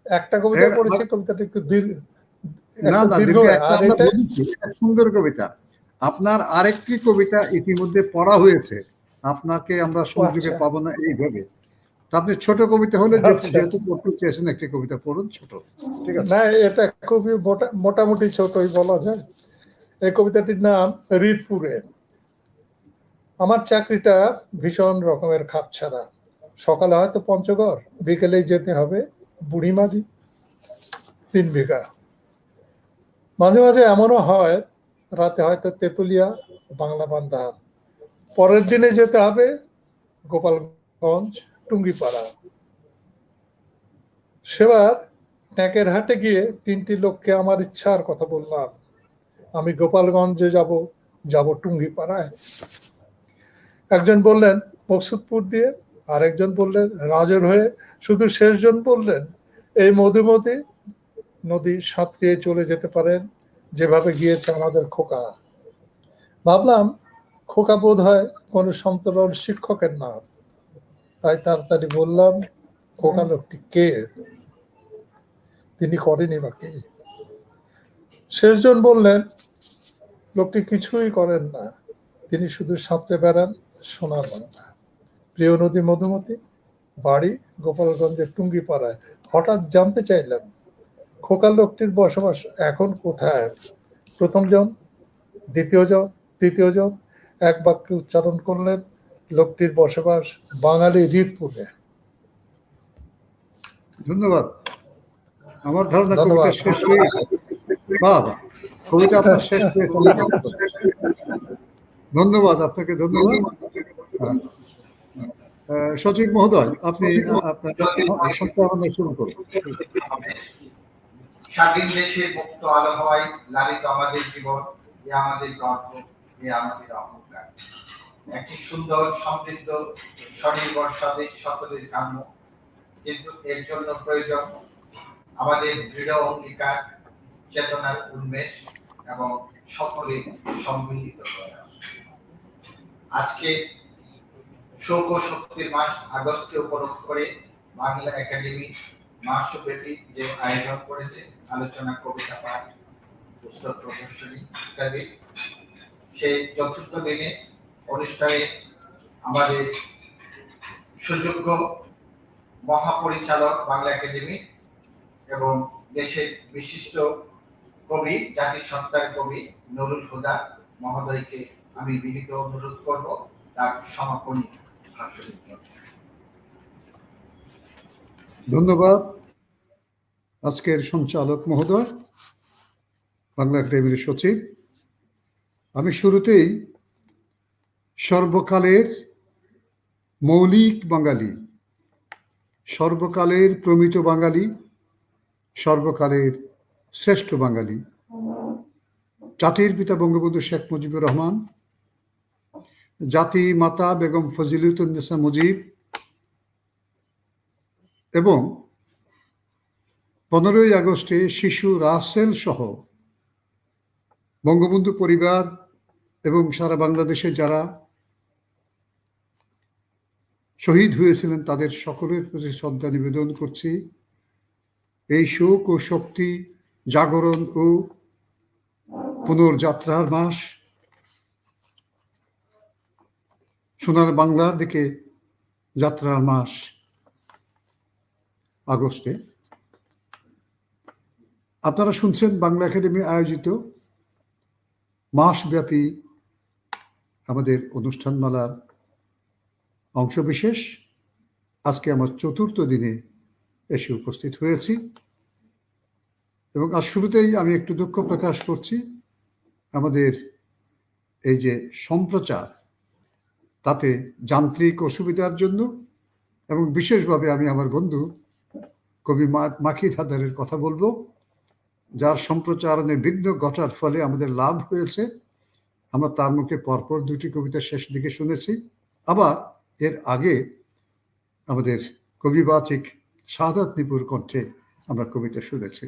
একটা কবিতা পড়েছি, কবিতাটা একটু দীর্ঘ। সুন্দর কবিতা। আপনার আরেকটি কবিতা ইতিমধ্যে পড়া হয়েছে, আপনাকে আমরা সুযোগে পাবো না এইভাবে। আপনি ছোট কবিতা হলে যেহেতু পড়তে চেয়েছেন একটি কবিতা পড়ুন, ছোট। ঠিক আছে? না, এটা খুবই মোটামুটি ছোটই বলা যায়। এই কবিতাটির নাম হৃদপুরে। আমার চাকরিটা ভীষণ রকমের খাপছাড়া। সকালে হয়তো পঞ্চগড়, বিকেলেই যেতে হবে বুড়িমারি 3 বিঘা। মাঝে মাঝে এমনও হয় রাতে হয়তো তেতুলিয়া, বাংলা বান্ধা। পরের দিনে যেতে হবে গোপালগঞ্জ, টুঙ্গিপাড়া। সেবার ট্যাঁকের হাটে গিয়ে 3টি লোককে আমার ইচ্ছার কথা বললাম, আমি গোপালগঞ্জে যাব টুঙ্গিপাড়ায়। একজন বললেন মকসুদপুর দিয়ে, আর একজন বললেন রাজর হয়ে, শুধু শেষজন বললেন এই মধুমতি নদী সাঁতরিয়ে চলে যেতে পারেন, যেভাবে গিয়েছে আমাদের খোকা। ভাবলাম খোকা বোধ হয় কোনো সন্তরণ শিক্ষকের নাম, তাই তাড়াতাড়ি বললাম খোকা লোকটি কে, তিনি করেনি বা কে? শেষজন বললেন, লোকটি কিছুই করেন না, তিনি শুধু সাঁতরে বেড়ান সোনার বাংলা। প্রিয় নদী মধুমতি, বাড়ি গোপালগঞ্জের টুঙ্গিপাড়ায়। হঠাৎ জানতে চাইলাম, খোকা লোকটির বসবাস এখন কোথায়? প্রথম জন, দ্বিতীয় জন, তৃতীয় জন এক বাক্যে উচ্চারণ করলেন, লোকটির বসবাস বাঙালি হৃদপুরে। ধন্যবাদ। আমার ধারণা ধন্যবাদ। কবিতা শেষ হয়ে গেছে। বাবা, কবিতা আপনার শেষ হয়েছে। ধন্যবাদ আপনাকে, ধন্যবাদ। সচিব মহোদয়, আপনি আপনার সঞ্চালনা শুরু করুন। স্বাধীন দেশে মুক্ত আবহাওয়ায় লালিত আমাদের জীবন, এ আমাদের গর্ব, এ আমাদের অহংকার। একটি সুন্দর সমৃদ্ধ স্বনির্ভর স্বদেশ সকলের কাম্য, কিন্তু এর জন্য প্রয়োজন আমাদের দৃঢ় অঙ্গীকার, চেতনার উন্মেষ এবং সকলের সম্মিলিত প্রয়াস। আজকে শৌক শক্তির মাস আগস্টকে উপলক্ষ করে বাংলা একাডেমি মাসব্যাপী যে আয়োজন করেছে, আলোচনা, কবিতা পাঠ, পুস্তক প্রদর্শনী ইত্যাদি, সেই চতুর্থ দিনে অনুষ্ঠানে আমাদের সুযোগ্য মহাপরিচালক বাংলা একাডেমি এবং দেশের বিশিষ্ট কবি, জাতিসত্তার কবি নুরুল হুদা মহোদয়কে আমি বিনীত অনুরোধ করব তার সমাপনী ভাষণের জন্য। ধন্যবাদ আজকের সঞ্চালক মহোদয়, বাংলা একাডেমির সচিব। আমি শুরুতেই সর্বকালের মৌলিক বাঙালি, সর্বকালের প্রমিত বাঙালি, সর্বকালের শ্রেষ্ঠ বাঙালি, জাতির পিতা বঙ্গবন্ধু শেখ মুজিবুর রহমান, জাতি মাতা বেগম ফজিলতুন্নেসা মুজিব এবং 15ই আগস্টে শিশু রাসেল সহ বঙ্গবন্ধু পরিবার এবং সারা বাংলাদেশে যারা শহীদ হয়েছিলেন তাদের সকলের প্রতি শ্রদ্ধা নিবেদন করছি। এই শোক ও শক্তি, জাগরণ ও পুনর্যাত্রার মাস, সোনার বাংলার দিকে যাত্রার মাস আগস্টে। আপনারা শুনছেন বাংলা একাডেমি আয়োজিত মাসব্যাপী আমাদের অনুষ্ঠানমালার অংশবিশেষ। আজকে আমার চতুর্থ দিনে এসে উপস্থিত হয়েছি এবং আজ শুরুতেই আমি একটু দুঃখ প্রকাশ করছি, আমাদের এই যে সম্প্রচার, তাতে যান্ত্রিক অসুবিধার জন্য এবং বিশেষভাবে আমি আমার বন্ধু কবি মাকিদ হায়দারের কথা বলবো, যার সম্প্রচারণে বিঘ্ন ঘটার ফলে আমাদের লাভ হয়েছে। আমরা তার মুখে পরপর দুটি কবিতা শেষ দিকে শুনেছি, আবার এর আগে আমাদের কবিবাচিক শাহাদাত নিপুর কণ্ঠে আমরা কবিতা শুনেছি।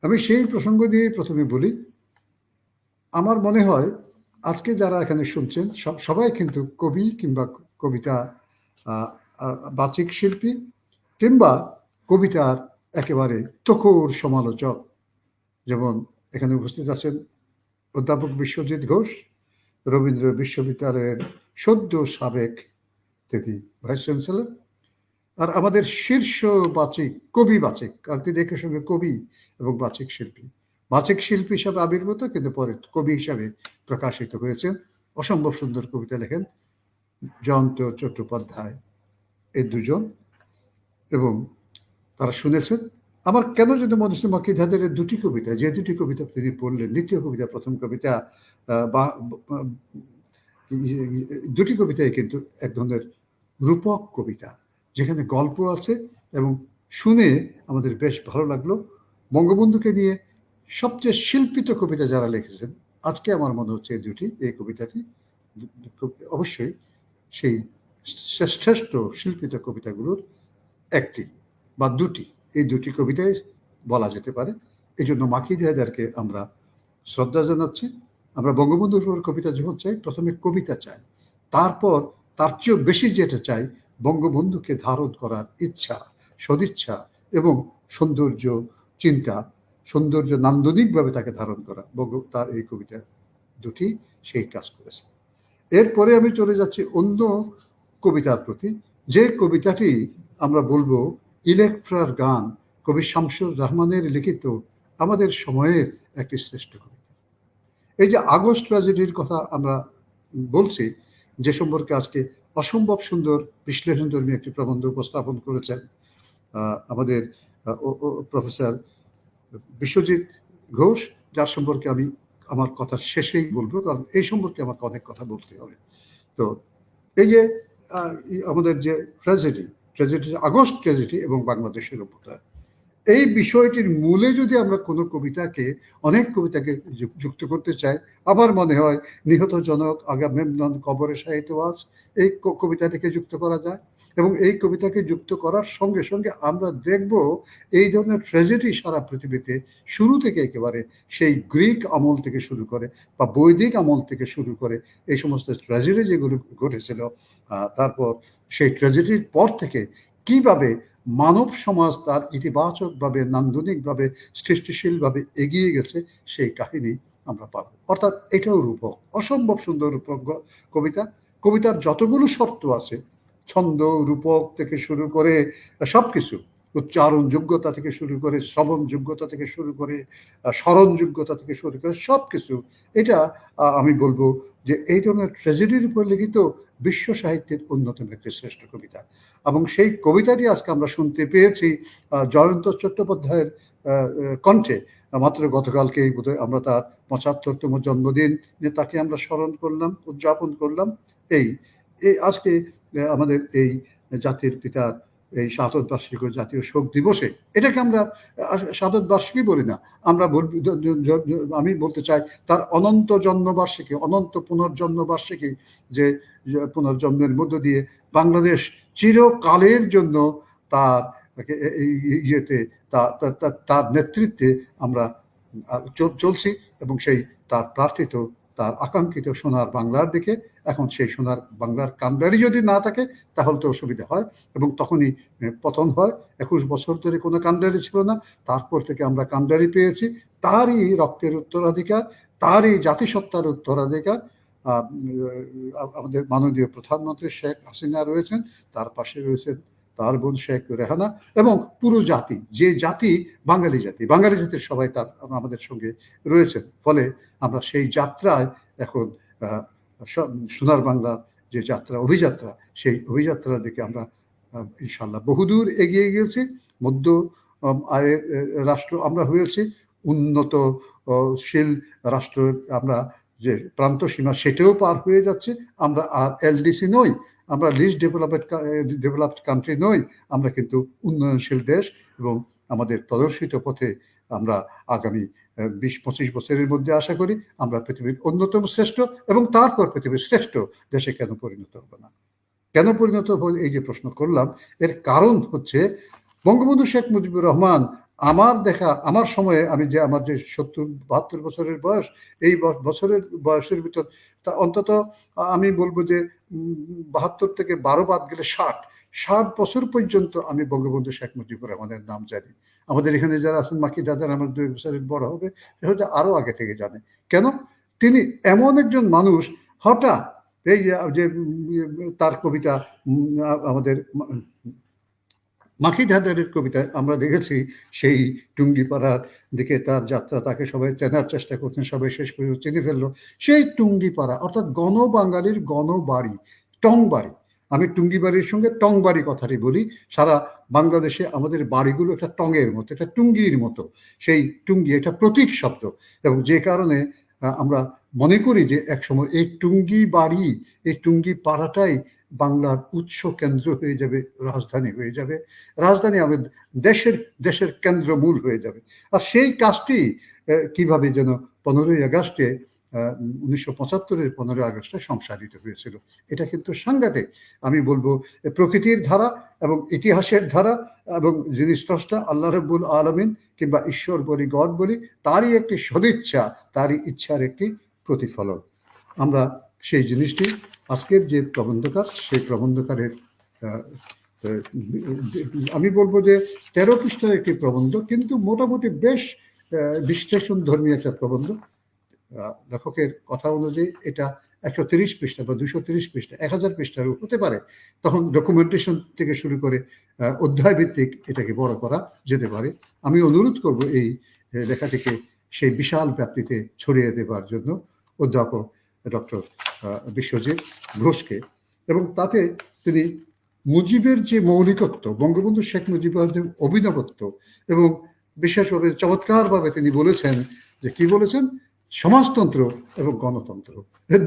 আমি সেই প্রসঙ্গ দিয়ে প্রথমে বলি, আমার মনে হয় আজকে যারা এখানে শুনছেন সবাই কিন্তু কবি কিংবা কবিতা বাচিক শিল্পী কিংবা কবিতার একেবারে তখর সমালোচক। যেমন এখানে উপস্থিত আছেন অধ্যাপক বিশ্বজিৎ ঘোষ, রবীন্দ্র বিশ্ববিদ্যালয়ের সদ্য সাবেক তিনি ভাইস চ্যান্সেলর, আর আমাদের শীর্ষ বাচিক কবি বাচিক, আর তিনি একই সঙ্গে কবি এবং বাচিক শিল্পী, বাচিক শিল্পী হিসাবে আবির্ভূত কিন্তু পরে কবি হিসাবে প্রকাশিত হয়েছেন। অসম্ভব সুন্দর কবিতা লেখেন জয়ন্ত চট্টোপাধ্যায়, এই দুজন। এবং তারা শুনেছেন আমার কেন যেন মনে হচ্ছে মাকিদ হায়দারের দুটি কবিতা, যে দুটি কবিতা তিনি পড়লেন, দ্বিতীয় কবিতা প্রথম কবিতা, বা দুটি কবিতাই কিন্তু এক ধরনের রূপক কবিতা, যেখানে গল্প আছে এবং শুনে আমাদের বেশ ভালো লাগলো। বঙ্গবন্ধুকে নিয়ে সবচেয়ে শিল্পিত কবিতা যারা লিখেছেন আজকে আমার মনে হচ্ছে এই কবিতাটি অবশ্যই সেই শ্রেষ্ঠ শিল্পিত কবিতাগুলোর একটি বা দুটি, এই দুটি কবিতায় বলা যেতে পারে। এই জন্য মাকিদ হায়দারকে আমরা শ্রদ্ধা জানাচ্ছি। আমরা বঙ্গবন্ধুর উপর কবিতা যখন চাই, প্রথমে কবিতা চাই, তারপর তার চেয়েও বেশি যেটা চাই বঙ্গবন্ধুকে ধারণ করার ইচ্ছা, সদিচ্ছা এবং সৌন্দর্য চিন্তা, সৌন্দর্য নান্দনিকভাবে তাকে ধারণ করা, তার এই কবিতা দুটি সেই কাজ করেছে। এরপরে আমি চলে যাচ্ছি অন্য কবিতার প্রতি, যে কবিতাটি আমরা বলবো ইলেকট্রার গান, কবি শামসুর রহমানের লিখিত আমাদের সময়ের একটি শ্রেষ্ঠ কবিতা। এই যে আগস্ট ট্র্যাজেডির কথা আমরা বলছি, যে সম্পর্কে আজকে অসম্ভব সুন্দর বিশ্লেষণধর্মী একটি প্রবন্ধ উপস্থাপন করেছেন আমাদের প্রফেসর বিশ্বজিৎ ঘোষ, যার সম্পর্কে আমি আমার কথা শেষেই বলবো, কারণ এই সম্পর্কে আমাকে অনেক কথা বলতে হবে। তো এই যে আমাদের যে ট্র্যাজেডি আগস্ট ট্র্যাজেডি এবং বাংলাদেশের অভ্যুদয়, এই বিষয়টির মূলে যদি আমরা কোনো কবিতাকে, অনেক কবিতাকে যুক্ত করতে চাই, আমার মনে হয় নিহত জনক আগা মেমনন কবরে সাহিত্য আজ, এই কবিতাটিকে যুক্ত করা যায়। এবং এই কবিতাকে যুক্ত করার সঙ্গে সঙ্গে আমরা দেখব এই ধরনের ট্র্যাজেডি সারা পৃথিবীতে শুরু থেকে একেবারে সেই গ্রিক আমল থেকে শুরু করে বা বৈদিক আমল থেকে শুরু করে এই সমস্ত ট্র্যাজেডি যেগুলো ঘটেছিল, তারপর সেই ট্র্যাজেডির পর থেকে কিভাবে মানব সমাজ তার ইতিবাচকভাবে, নান্দনিকভাবে, সৃষ্টিশীলভাবে এগিয়ে গেছে, সেই কাহিনী আমরা পাব। অর্থাৎ এটাও রূপক, অসম্ভব সুন্দর রূপক কবিতা। কবিতার যতগুলো শর্ত আছে, ছন্দ, রূপক থেকে শুরু করে সবকিছু, উচ্চারণ যোগ্যতা থেকে শুরু করে, শ্রবণ যোগ্যতা থেকে শুরু করে, স্মরণ যোগ্যতা থেকে শুরু করে সবকিছু, এটা আমি বলবো যে এই ধরনের ট্র্যাজেডির উপর লিখিত বিশ্ব সাহিত্যের অন্যতম একটি শ্রেষ্ঠ কবিতা। এবং সেই কবিতাটি আজকে আমরা শুনতে পেয়েছি জয়ন্ত চট্টোপাধ্যায়ের কণ্ঠে। মাত্র গতকালকেই বোধহয় আমরা তার ৭৫তম জন্মদিন যে তাকে আমরা স্মরণ করলাম, উদযাপন করলাম। এই আজকে আমাদের এই জাতির পিতার এই শাহাদত বার্ষিকী, জাতীয় শোক দিবসে, এটাকে আমরা শাহাদত বার্ষিকী বলি না, আমরা আমি বলতে চাই তার অনন্ত জন্মবার্ষিকী, অনন্ত পুনর্জন্মবার্ষিকী, যে পুনর্জন্মের মধ্য দিয়ে বাংলাদেশ চিরকালের জন্য তার ইয়েতে তার নেতৃত্বে আমরা চলছি এবং সেই তার প্রার্থিত, তার আকাঙ্ক্ষিত সোনার বাংলার দিকে। এখন সেই সোনার বাংলার কান্ডারি যদি না থাকে তাহলে তো অসুবিধা হয়, এবং তখনই পতন হয়। ২১ বছর ধরে কোনো কান্ডারি ছিল না, তারপর থেকে আমরা কান্ডারি পেয়েছি। তারই রক্তের উত্তরাধিকার, তারই জাতিসত্তার উত্তরাধিকার আমাদের মাননীয় প্রধানমন্ত্রী শেখ হাসিনা রয়েছেন, তার পাশে রয়েছেন তার বোন শেখ রেহানা, এবং পুরো জাতি, যে জাতি বাঙালি জাতির সবাই তার আমাদের সঙ্গে রয়েছেন। ফলে আমরা সেই যাত্রায় এখন সোনার বাংলার যে যাত্রা, অভিযাত্রা, সেই অভিযাত্রার দিকে আমরা ইনশাল্লাহ বহুদূর এগিয়ে গিয়েছি। মধ্য আয়ের রাষ্ট্র আমরা হয়েছি, উন্নতশীল রাষ্ট্র আমরা যে প্রান্ত সীমা সেটাও পার হয়ে যাচ্ছে। আমরা আর এলডিসি নই, আমরা লিস্ট ডেভেলপড কান্ট্রি নই, আমরা কিন্তু উন্নয়নশীল দেশ। এবং আমাদের প্রদর্শিত পথে আমরা আগামী ২০-২৫ বছরের মধ্যে আশা করি আমরা পৃথিবীর অন্যতম শ্রেষ্ঠ এবং তারপর পৃথিবীর শ্রেষ্ঠ দেশে কেন পরিণত হবো না। কেন পরিণত হবো, এই যে প্রশ্ন করলাম, এর কারণ হচ্ছে বঙ্গবন্ধু শেখ মুজিবুর রহমান আমার দেখা, আমার সময়ে, আমি যে আমার যে ৭০-৭২ বছরের বয়স, এই বছরের বয়সের ভিতর তা অন্তত আমি বলবো যে ৭২ থেকে ১২ বাদ গেলে ৬০ বছর পর্যন্ত আমি বঙ্গবন্ধু শেখ মুজিবুর রহমানের নাম জানি। আমাদের এখানে যারা আছেন মাকি দাদার আমার ২ বছরের বড় হবে, সেটা আরো আগে থেকে জানে। কেন? তিনি এমন একজন মানুষ, হঠাৎ এই যে তার কবিতা, আমাদের মাকি দাদারের কবিতায় আমরা দেখেছি সেই টুঙ্গিপাড়ার দিকে তার যাত্রা, তাকে সবাই চেনার চেষ্টা করছেন, সবাই শেষ পর্যন্ত চিনে ফেললো। সেই টুঙ্গিপাড়া অর্থাৎ গণবাঙালির গণবাড়ি, টংবাড়ি। আমি টুঙ্গিবাড়ির সঙ্গে টংবাড়ি কথাটি বলি। সারা বাংলাদেশে আমাদের বাড়িগুলো একটা টঙের মতো, একটা টুঙ্গির মতো। সেই টুঙ্গি এটা প্রতীক শব্দ, এবং যে কারণে আমরা মনে করি যে একসময় এই টুঙ্গি বাড়ি, এই টুঙ্গি পাড়াটাই বাংলার উৎস কেন্দ্র হয়ে যাবে, রাজধানী হয়ে যাবে, রাজধানী আমাদের দেশের কেন্দ্রমূল হয়ে যাবে। আর সেই কাজটি কিভাবে যেন 15ই আগস্টে 1975-এর 15ই আগস্টে সংসারিত হয়েছিল। এটা কিন্তু সাংঘাতিক। আমি বলবো প্রকৃতির ধারা এবং ইতিহাসের ধারা, এবং যিনি স্রষ্টা আল্লাহ রাব্বুল আলামিন কিংবা ঈশ্বর বলি, গড বলি, তারই একটি সদিচ্ছা, তারই ইচ্ছার একটি প্রতিফলন। আমরা সেই জিনিসটি আজকের যে প্রবন্ধকার, সেই প্রবন্ধকারের আহ, আহ, আমি বলবো যে 13 পৃষ্ঠার একটি প্রবন্ধ, কিন্তু মোটামুটি বেশ বিশ্লেষণ ধর্মী একটা প্রবন্ধ। লেখকের কথা অনুযায়ী এটা 130 পৃষ্ঠা বা 230 পৃষ্ঠা, 1000 পৃষ্ঠার হতে পারে। তখন ডকুমেন্টেশন থেকে শুরু করে অধ্যায় ভিত্তিক এটাকে বড় করা যেতে পারে। আমি অনুরোধ করব এই লেখাটিকে সেই বিশাল ব্যাপ্তিতে ছড়িয়ে দেবার জন্য অধ্যাপক ডক্টর বিশ্বজিৎ ঘোষকে, এবং তাতে তিনি মুজিবের যে মৌলিকত্ব, বঙ্গবন্ধু শেখ মুজিবের যে অভিনবত্ব, এবং বিশেষভাবে চমৎকারভাবে তিনি বলেছেন যে কি বলেছেন, সমাজতন্ত্র এবং গণতন্ত্র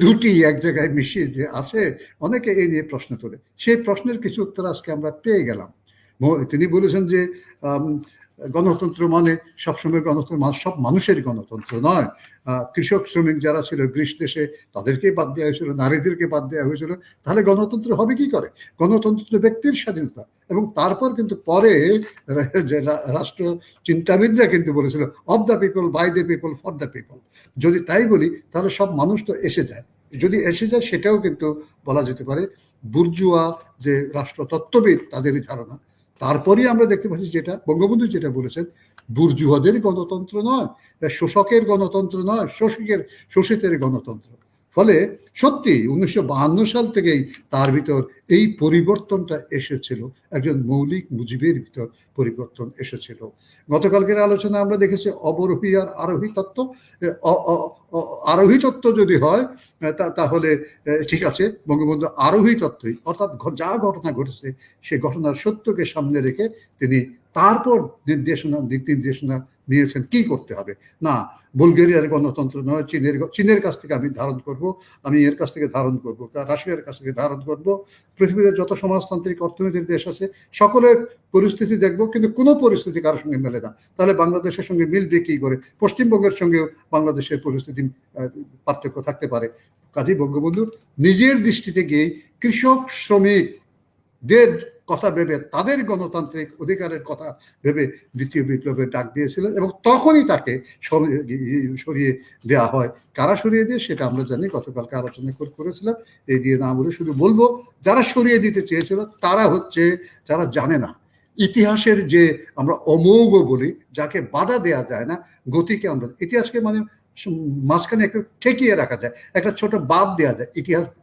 দুটি এক জায়গায় মিশিয়ে যে আছে, অনেকে এই নিয়ে প্রশ্ন তোলে। সেই প্রশ্নের কিছু উত্তর আজকে আমরা পেয়ে গেলাম। তিনি বলেছেন যে গণতন্ত্র মানে সবসময় গণতন্ত্র সব মানুষের গণতন্ত্র নয়। কৃষক শ্রমিক যারা ছিল গ্রিস দেশে, তাদেরকে বাদ দেওয়া হয়েছিল, নারীদেরকে বাদ দেওয়া হয়েছিল। তাহলে গণতন্ত্র হবে কি করে? গণতন্ত্র ব্যক্তির স্বাধীনতা। এবং তারপর কিন্তু পরে যে রাষ্ট্র চিন্তাবিদরা কিন্তু বলেছিল of the people, by the people, for the people. যদি তাই বলি তাহলে সব মানুষ তো এসে যায়। যদি এসে যায় সেটাও কিন্তু বলা যেতে পারে বুর্জুয়া যে রাষ্ট্রতত্ত্ববিদ তাদেরই ধারণা। তারপরেই আমরা দেখতে পাচ্ছি যেটা বঙ্গবন্ধু যেটা বলেছেন, বুর্জুয়াদের গণতন্ত্র নয়, শোষকের গণতন্ত্র নয়, শোষিতের গণতন্ত্র। ফলে সত্যি 1952 সাল থেকেই তার ভিতর এই পরিবর্তনটা এসেছিল, একজন মৌলিক মুজিবের ভিতর পরিবর্তন এসেছিল। গতকালকের আলোচনা আমরা দেখেছি অবরোহী আর আরোহী তত্ত্ব। আরোহী তত্ত্ব যদি হয় তাহলে ঠিক আছে, বঙ্গবন্ধু আরোহী তত্ত্বই, অর্থাৎ যা ঘটনা ঘটেছে সে ঘটনার সত্যকে সামনে রেখে তিনি তারপর দিক নির্দেশনা নিয়েছেন কি করতে হবে। না, বুলগেরিয়ার গণতন্ত্র নয়, চীনের কাছ থেকে আমি ধারণ করব, আমি এর কাছ থেকে ধারণ করব, রাশিয়ার কাছ থেকে ধারণ করব। পৃথিবীতে যত সমাজতান্ত্রিক অর্থনৈতিক দেশ আছে সকলের পরিস্থিতি দেখব, কিন্তু কোনো পরিস্থিতি কারোর সঙ্গে মেলে না। তাহলে বাংলাদেশের সঙ্গে মিলবে কি করে? পশ্চিমবঙ্গের সঙ্গেও বাংলাদেশের পরিস্থিতি পার্থক্য থাকতে পারে। কাজী বঙ্গবন্ধু নিজের দৃষ্টিতে গিয়ে কৃষক শ্রমিকদের কথা ভেবে, তাদের গণতান্ত্রিক অধিকারের কথা ভেবে দ্বিতীয় বিপ্লবের ডাক দিয়েছিলেন, এবং তখনই তাকে সরিয়ে দেওয়া হয়। কারা সরিয়ে দিয়ে সেটা আমরা জানি, গতকালকে আলোচনা করেছিলাম। এই দিয়ে না বলে শুধু বলবো, যারা সরিয়ে দিতে চেয়েছিল তারা হচ্ছে যারা জানে না ইতিহাসের যে আমরা অমোঘ বলি, যাকে বাধা দেয়া যায় না, গতিকে আমরা ইতিহাসকে মানে মাঝখানে একটু ঠেকিয়ে রাখা যায়, একটা ছোট বাদ দেওয়া যায়।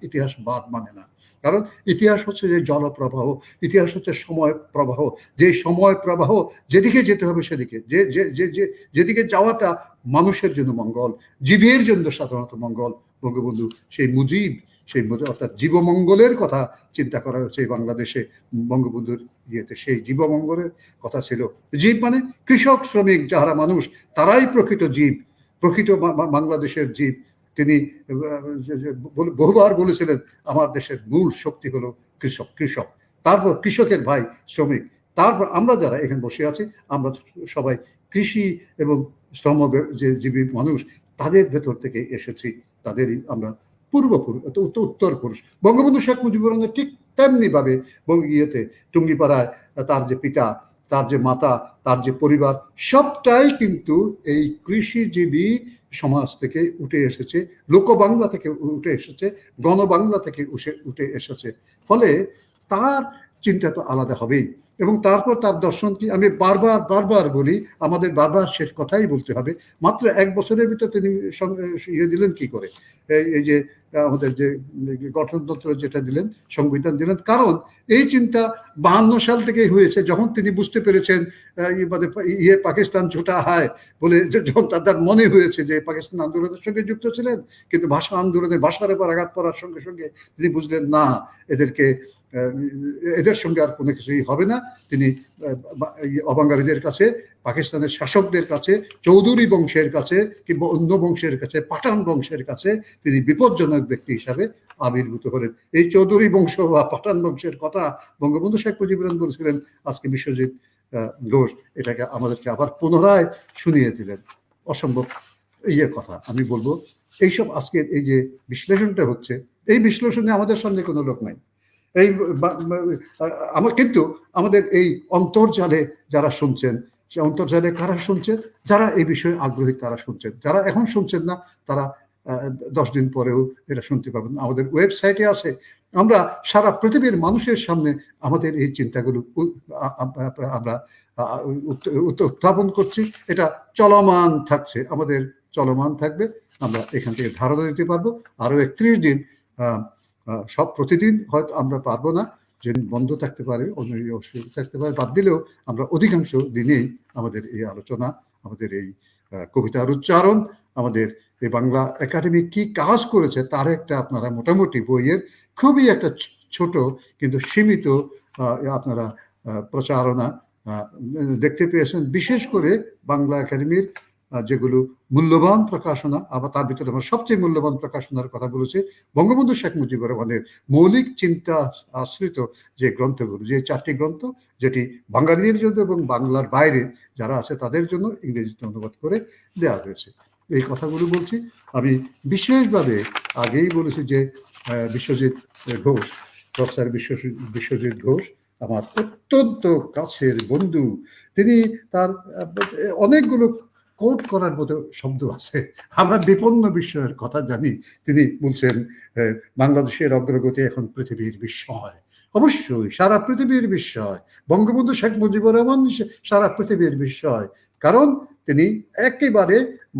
ইতিহাস বাদ মানে না, কারণ ইতিহাস হচ্ছে যে জলপ্রবাহ, ইতিহাস হচ্ছে সময় প্রবাহ। যে সময় প্রবাহ যেদিকে যেতে হবে সেদিকে, যেদিকে যাওয়াটা মানুষের জন্য মঙ্গল, জীবের জন্য সাধারণত মঙ্গল। বঙ্গবন্ধু সেই মুজিব অর্থাৎ জীবমঙ্গলের কথা চিন্তা করা হচ্ছে বাংলাদেশে বঙ্গবন্ধুর ইয়েতে। সেই জীবমঙ্গলের কথা ছিল। জীব মানে কৃষক শ্রমিক যারা মানুষ, তারাই প্রকৃত জীব, প্রকৃত বাংলাদেশের জীব। তিনি বহুবার বলেছিলেন আমার দেশের মূল শক্তি হলো কৃষক, তারপর কৃষকের ভাই শ্রমিক, তারপর আমরা যারা এখানে বসে আছি আমরা সবাই কৃষি এবং শ্রম যে জীবী মানুষ, তাদের ভেতর থেকে এসেছি, তাদেরই আমরা পূর্বপুরুষ, উত্তর পুরুষ। বঙ্গবন্ধু শেখ মুজিবুর রহমান ঠিক তেমনি ভাবে ইয়েতে টুঙ্গিপাড়ায় তার যে পিতা, তার যে মাতা, তার যে পরিবার, সবটাই কিন্তু এই কৃষিজীবী সমাজ থেকে উঠে এসেছে, লোকবাংলা থেকে উঠে এসেছে, গণবাংলা থেকে উঠে এসেছে। ফলে তার চিন্তা তো আলাদা হবেই। এবং তারপর তার দর্শন কি, আমি বারবার বলি, আমাদের বারবার সে কথাই বলতে হবে। মাত্র 1 বছরের ভিতর তিনি ইয়ে দিলেন কি করে, এই যে আমাদের যে গঠনতন্ত্র যেটা দিলেন, সংবিধান দিলেন। কারণ এই চিন্তা 52 সাল থেকেই হয়েছে, যখন তিনি বুঝতে পেরেছেন পাকিস্তান ঝুটা হয় বলে, যখন তার মনে হয়েছে যে পাকিস্তান আন্দোলনের সঙ্গে যুক্ত ছিলেন, কিন্তু ভাষা আন্দোলনের ভাষার উপর আঘাত পড়ার সঙ্গে সঙ্গে তিনি বুঝলেন না, এদের সঙ্গে আর কোনো কিছুই হবে না। তিনি অবাঙ্গারীদের কাছে, পাকিস্তানের শাসকদের কাছে, চৌধুরী বংশের কাছে কিংবা অন্য বংশের কাছে, পাঠান বংশের কাছে তিনি বিপজ্জনক ব্যক্তি হিসাবে আবির্ভূত হলেন। এই চৌধুরী বংশ বা পাঠান বংশের কথা বঙ্গবন্ধু শেখ মুজিবুর রহমান বলেছিলেন, আজকে বিশ্বজিৎ ঘোষ এটাকে আমাদেরকে আবার পুনরায় শুনিয়ে দিলেন। অসম্ভব কথা। আমি বলবো এইসব আজকের এই যে বিশ্লেষণটা হচ্ছে, এই বিশ্লেষণে আমাদের সামনে কোনো লোক নাই। কিন্তু আমাদের এই অন্তর্জালে যারা শুনছেন, সে অন্তর্জালে কারা শুনছেন, যারা এই বিষয়ে আগ্রহী তারা শুনছেন, যারা এখন শুনছেন না তারা 10 দিন পরেও এটা শুনতে পাবেন, আমাদের ওয়েবসাইটে আছে। আমরা সারা পৃথিবীর মানুষের সামনে আমাদের এই চিন্তাগুলো আমরা উত্থাপন করছি। এটা চলমান থাকছে, আমাদের চলমান থাকবে। আমরা এখান থেকে ধারণা দিতে পারবো আরো 31 দিন। সব প্রতিদিন হয়তো আমরা পারবো না, যেদিন বন্ধ থাকতে পারে, অন্য অসুবিধা থাকতে পারে, বাদ দিলেও আমরা অধিকাংশ দিনেই আমাদের এই আলোচনা, আমাদের এই কবিতার উচ্চারণ, আমাদের এই বাংলা একাডেমি কি কাজ করেছে তার একটা আপনারা মোটামুটি বইয়ের খুবই একটা ছোট কিন্তু সীমিত আপনারা প্রচারণা দেখতে পেয়েছেন। বিশেষ করে বাংলা একাডেমির যেগুলো মূল্যবান প্রকাশনা, আবার তার ভিতরে আমরা সবচেয়ে মূল্যবান প্রকাশনার কথা বলেছি বঙ্গবন্ধু শেখ মুজিবুর রহমানের মৌলিক চিন্তা আশ্রিত যে গ্রন্থগুলো, যে 4টি গ্রন্থ, যেটি বাঙালিদের জন্য এবং বাংলার বাইরে যারা আছে তাদের জন্য ইংরেজিতে অনুবাদ করে দেওয়া হয়েছে। এই কথাগুলো বলছি। আমি বিশেষভাবে আগেই বলেছি যে বিশ্বজিৎ ঘোষ, প্রফেসর বিশ্বজিৎ ঘোষ আমার অত্যন্ত কাছের বন্ধু। তিনি তার অনেকগুলো কোট করার মতো শব্দ আছে, আমরা বিপন্ন বিস্ময়ের কথা জানি। তিনি বলছেন বাংলাদেশের অগ্রগতি এখন পৃথিবীর বিস্ময়। অবশ্যই সারা পৃথিবীর বিস্ময়, বঙ্গবন্ধু শেখ মুজিবুর রহমান সারা পৃথিবীর বিস্ময়। কারণ তিনি একেবারে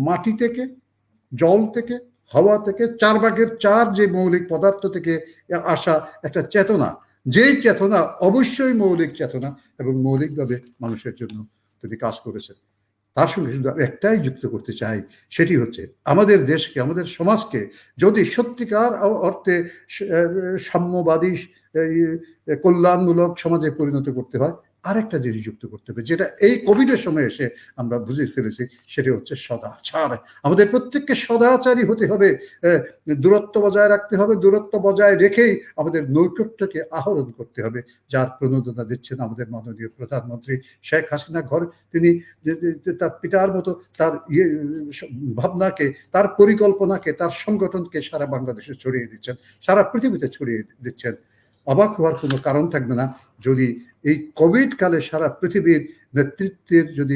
মাটি থেকে, জল থেকে, হাওয়া থেকে, 4/4 যে মৌলিক পদার্থ থেকে আসা একটা চেতনা, যেই চেতনা অবশ্যই মৌলিক চেতনা এবং মৌলিকভাবে মানুষের জন্য তিনি কাজ করেছেন। তার সঙ্গে শুধু একটাই যুক্ত করতে চাই, সেটি হচ্ছে আমাদের দেশকে, আমাদের সমাজকে যদি সত্যিকার অর্থে সাম্যবাদী কল্যাণমূলক সমাজে পরিণত করতে হয়, আরেকটা জিনিস যুক্ত করতে হবে, যেটা এই কোভিডের সময় এসে আমরা বুঝে ফেলেছি, সেটা হচ্ছে সদাচার। আমাদের প্রত্যেককে সদাচারী হতে হবে, দূরত্ব বজায় রাখতে হবে, দূরত্ব বজায় রেখেই আমাদের নৈকট্যকে আহরণ করতে হবে, যার প্রণোদনা দিচ্ছেন আমাদের মাননীয় প্রধানমন্ত্রী শেখ হাসিনা। তিনি তার পিতার মতো তার ভাবনাকে, তার পরিকল্পনাকে, তার সংগঠনকে সারা বাংলাদেশে ছড়িয়ে দিচ্ছেন, সারা পৃথিবীতে ছড়িয়ে দিচ্ছেন। অবাক হওয়ার কোনো কারণ থাকবে না যদি এই কোভিড কালে সারা পৃথিবীর নেতৃত্বের যদি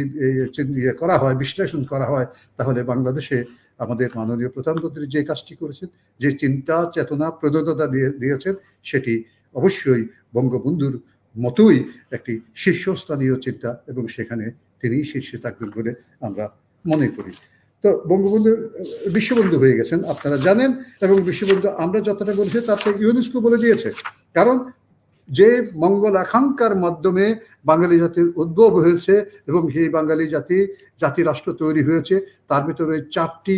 করা হয়, বিশ্লেষণ করা হয়, তাহলে বাংলাদেশে আমাদের মাননীয় প্রধানমন্ত্রী যে কাজটি করেছেন, যে চিন্তা চেতনা প্রণোদনা দিয়েছেন, সেটি অবশ্যই বঙ্গবন্ধুর মতোই একটি শীর্ষস্থানীয় চিন্তা, এবং সেখানে তিনি শীর্ষে থাকবেন বলে আমরা মনে করি। তো বঙ্গবন্ধু বিশ্ববন্ধু হয়ে গেছেন আপনারা জানেন, এবং বিশ্ববন্ধু আমরা যতটা বলছি তার থেকে ইউনেস্কো বলে দিয়েছে। কারণ যে মঙ্গল আকাঙ্ক্ষার মাধ্যমে বাঙালি জাতির উদ্ভব হয়েছে এবং সেই বাঙালি জাতি রাষ্ট্র তৈরি হয়েছে, তার ভিতরে 4টি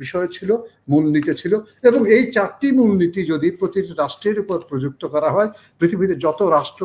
বিষয় ছিল, মূলনীতি ছিল, এবং এই 4টি মূলনীতি যদি প্রতিটি রাষ্ট্রের উপর প্রযুক্ত করা হয়, পৃথিবীতে যত রাষ্ট্র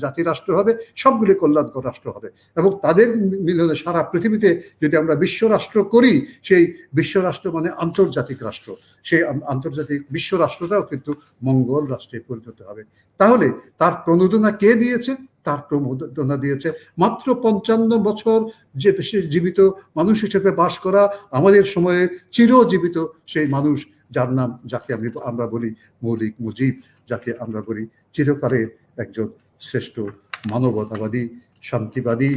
জাতি রাষ্ট্র হবে সবগুলি কল্যাণকর রাষ্ট্র হবে, এবং তাদের মিলনে সারা পৃথিবীতে যদি আমরা বিশ্ব রাষ্ট্র করি, সেই বিশ্ব রাষ্ট্র মানে আন্তর্জাতিক রাষ্ট্র, সেই আন্তর্জাতিক বিশ্ব রাষ্ট্রটাও কিন্তু মঙ্গল রাষ্ট্রে পরিণত হবে। তাহলে তার প্রণোদনা কে দিয়েছে? তার প্রণোদনা দিয়েছে মাত্র 55 বছর যে জীবিত মানুষ হিসেবে বাস করা আমাদের সময়ে চিরজীবিত সেই মানুষ, যার নাম, যাকে আমরা বলি মৌলিক মুজিব, যাকে আমরা বলি চিরকালের একজন শ্রেষ্ঠ মানবতাবাদী, শান্তিবাদী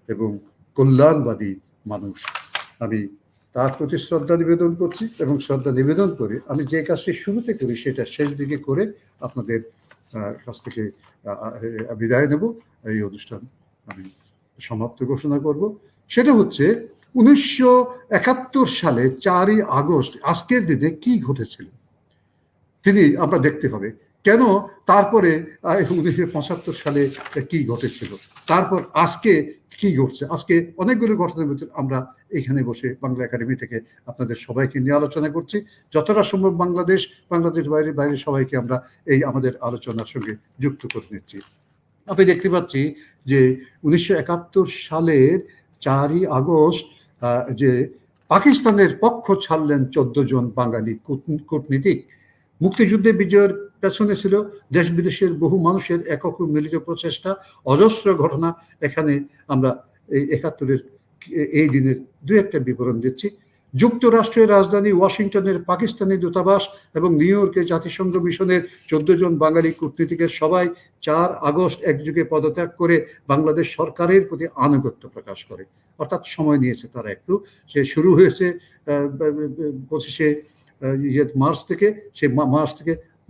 এবং কল্যাণবাদী মানুষ। আমি তার প্রতি শ্রদ্ধা নিবেদন করছি, এবং শ্রদ্ধা নিবেদন করে আমি যে কাজটি শুরুতে করি সেটা শেষ দিকে করে আপনাদের কাছ থেকে বিদায় নেব। এই অনুষ্ঠান আমি সমাপ্ত ঘোষণা করব। সেটা হচ্ছে 1971 সালে 4ই আগস্ট আজকের দিনে কি ঘটেছিল আমরা দেখতে হবে। কেন তারপরে 1975 সালে কি ঘটেছিল, তারপর আজকে কি ঘটছে। আজকে অনেকগুলো ঘটনার ভিতরে আমরা এখানে বসে বাংলা একাডেমি থেকে আপনাদের সবাইকে নিয়ে আলোচনা করছি। যতটা সম্ভব বাংলাদেশ বাইরে সবাইকে আমরা এই আমাদের আলোচনার সঙ্গে যুক্ত করে নিচ্ছি। আমি দেখতে পাচ্ছি যে 1971 সালের 4ই আগস্ট যে পাকিস্তানের পক্ষ ছাড়লেন 14 জন বাঙালি কূটনীতিক। মুক্তিযুদ্ধে বিজয়ের পেছনে ছিল দেশ বিদেশের বহু মানুষের একক মিলিত প্রচেষ্টা, অজস্র ঘটনা। এখানে আমরা এই 71-এর এই দিনের 2-1টা বিবরণ দিচ্ছি। যুক্তরাষ্ট্রের রাজধানী ওয়াশিংটনের পাকিস্তানি দূতাবাস এবং নিউ ইয়র্কে জাতিসংঘ মিশনের 14 জন বাঙালি কূটনীতিকের সবাই 4 আগস্ট একযোগে পদত্যাগ করে বাংলাদেশ সরকারের প্রতি আনুগত্য প্রকাশ করে। অর্থাৎ সময় নিয়েছে তারা একটু, সে শুরু হয়েছে 25শে মার্চ থেকে,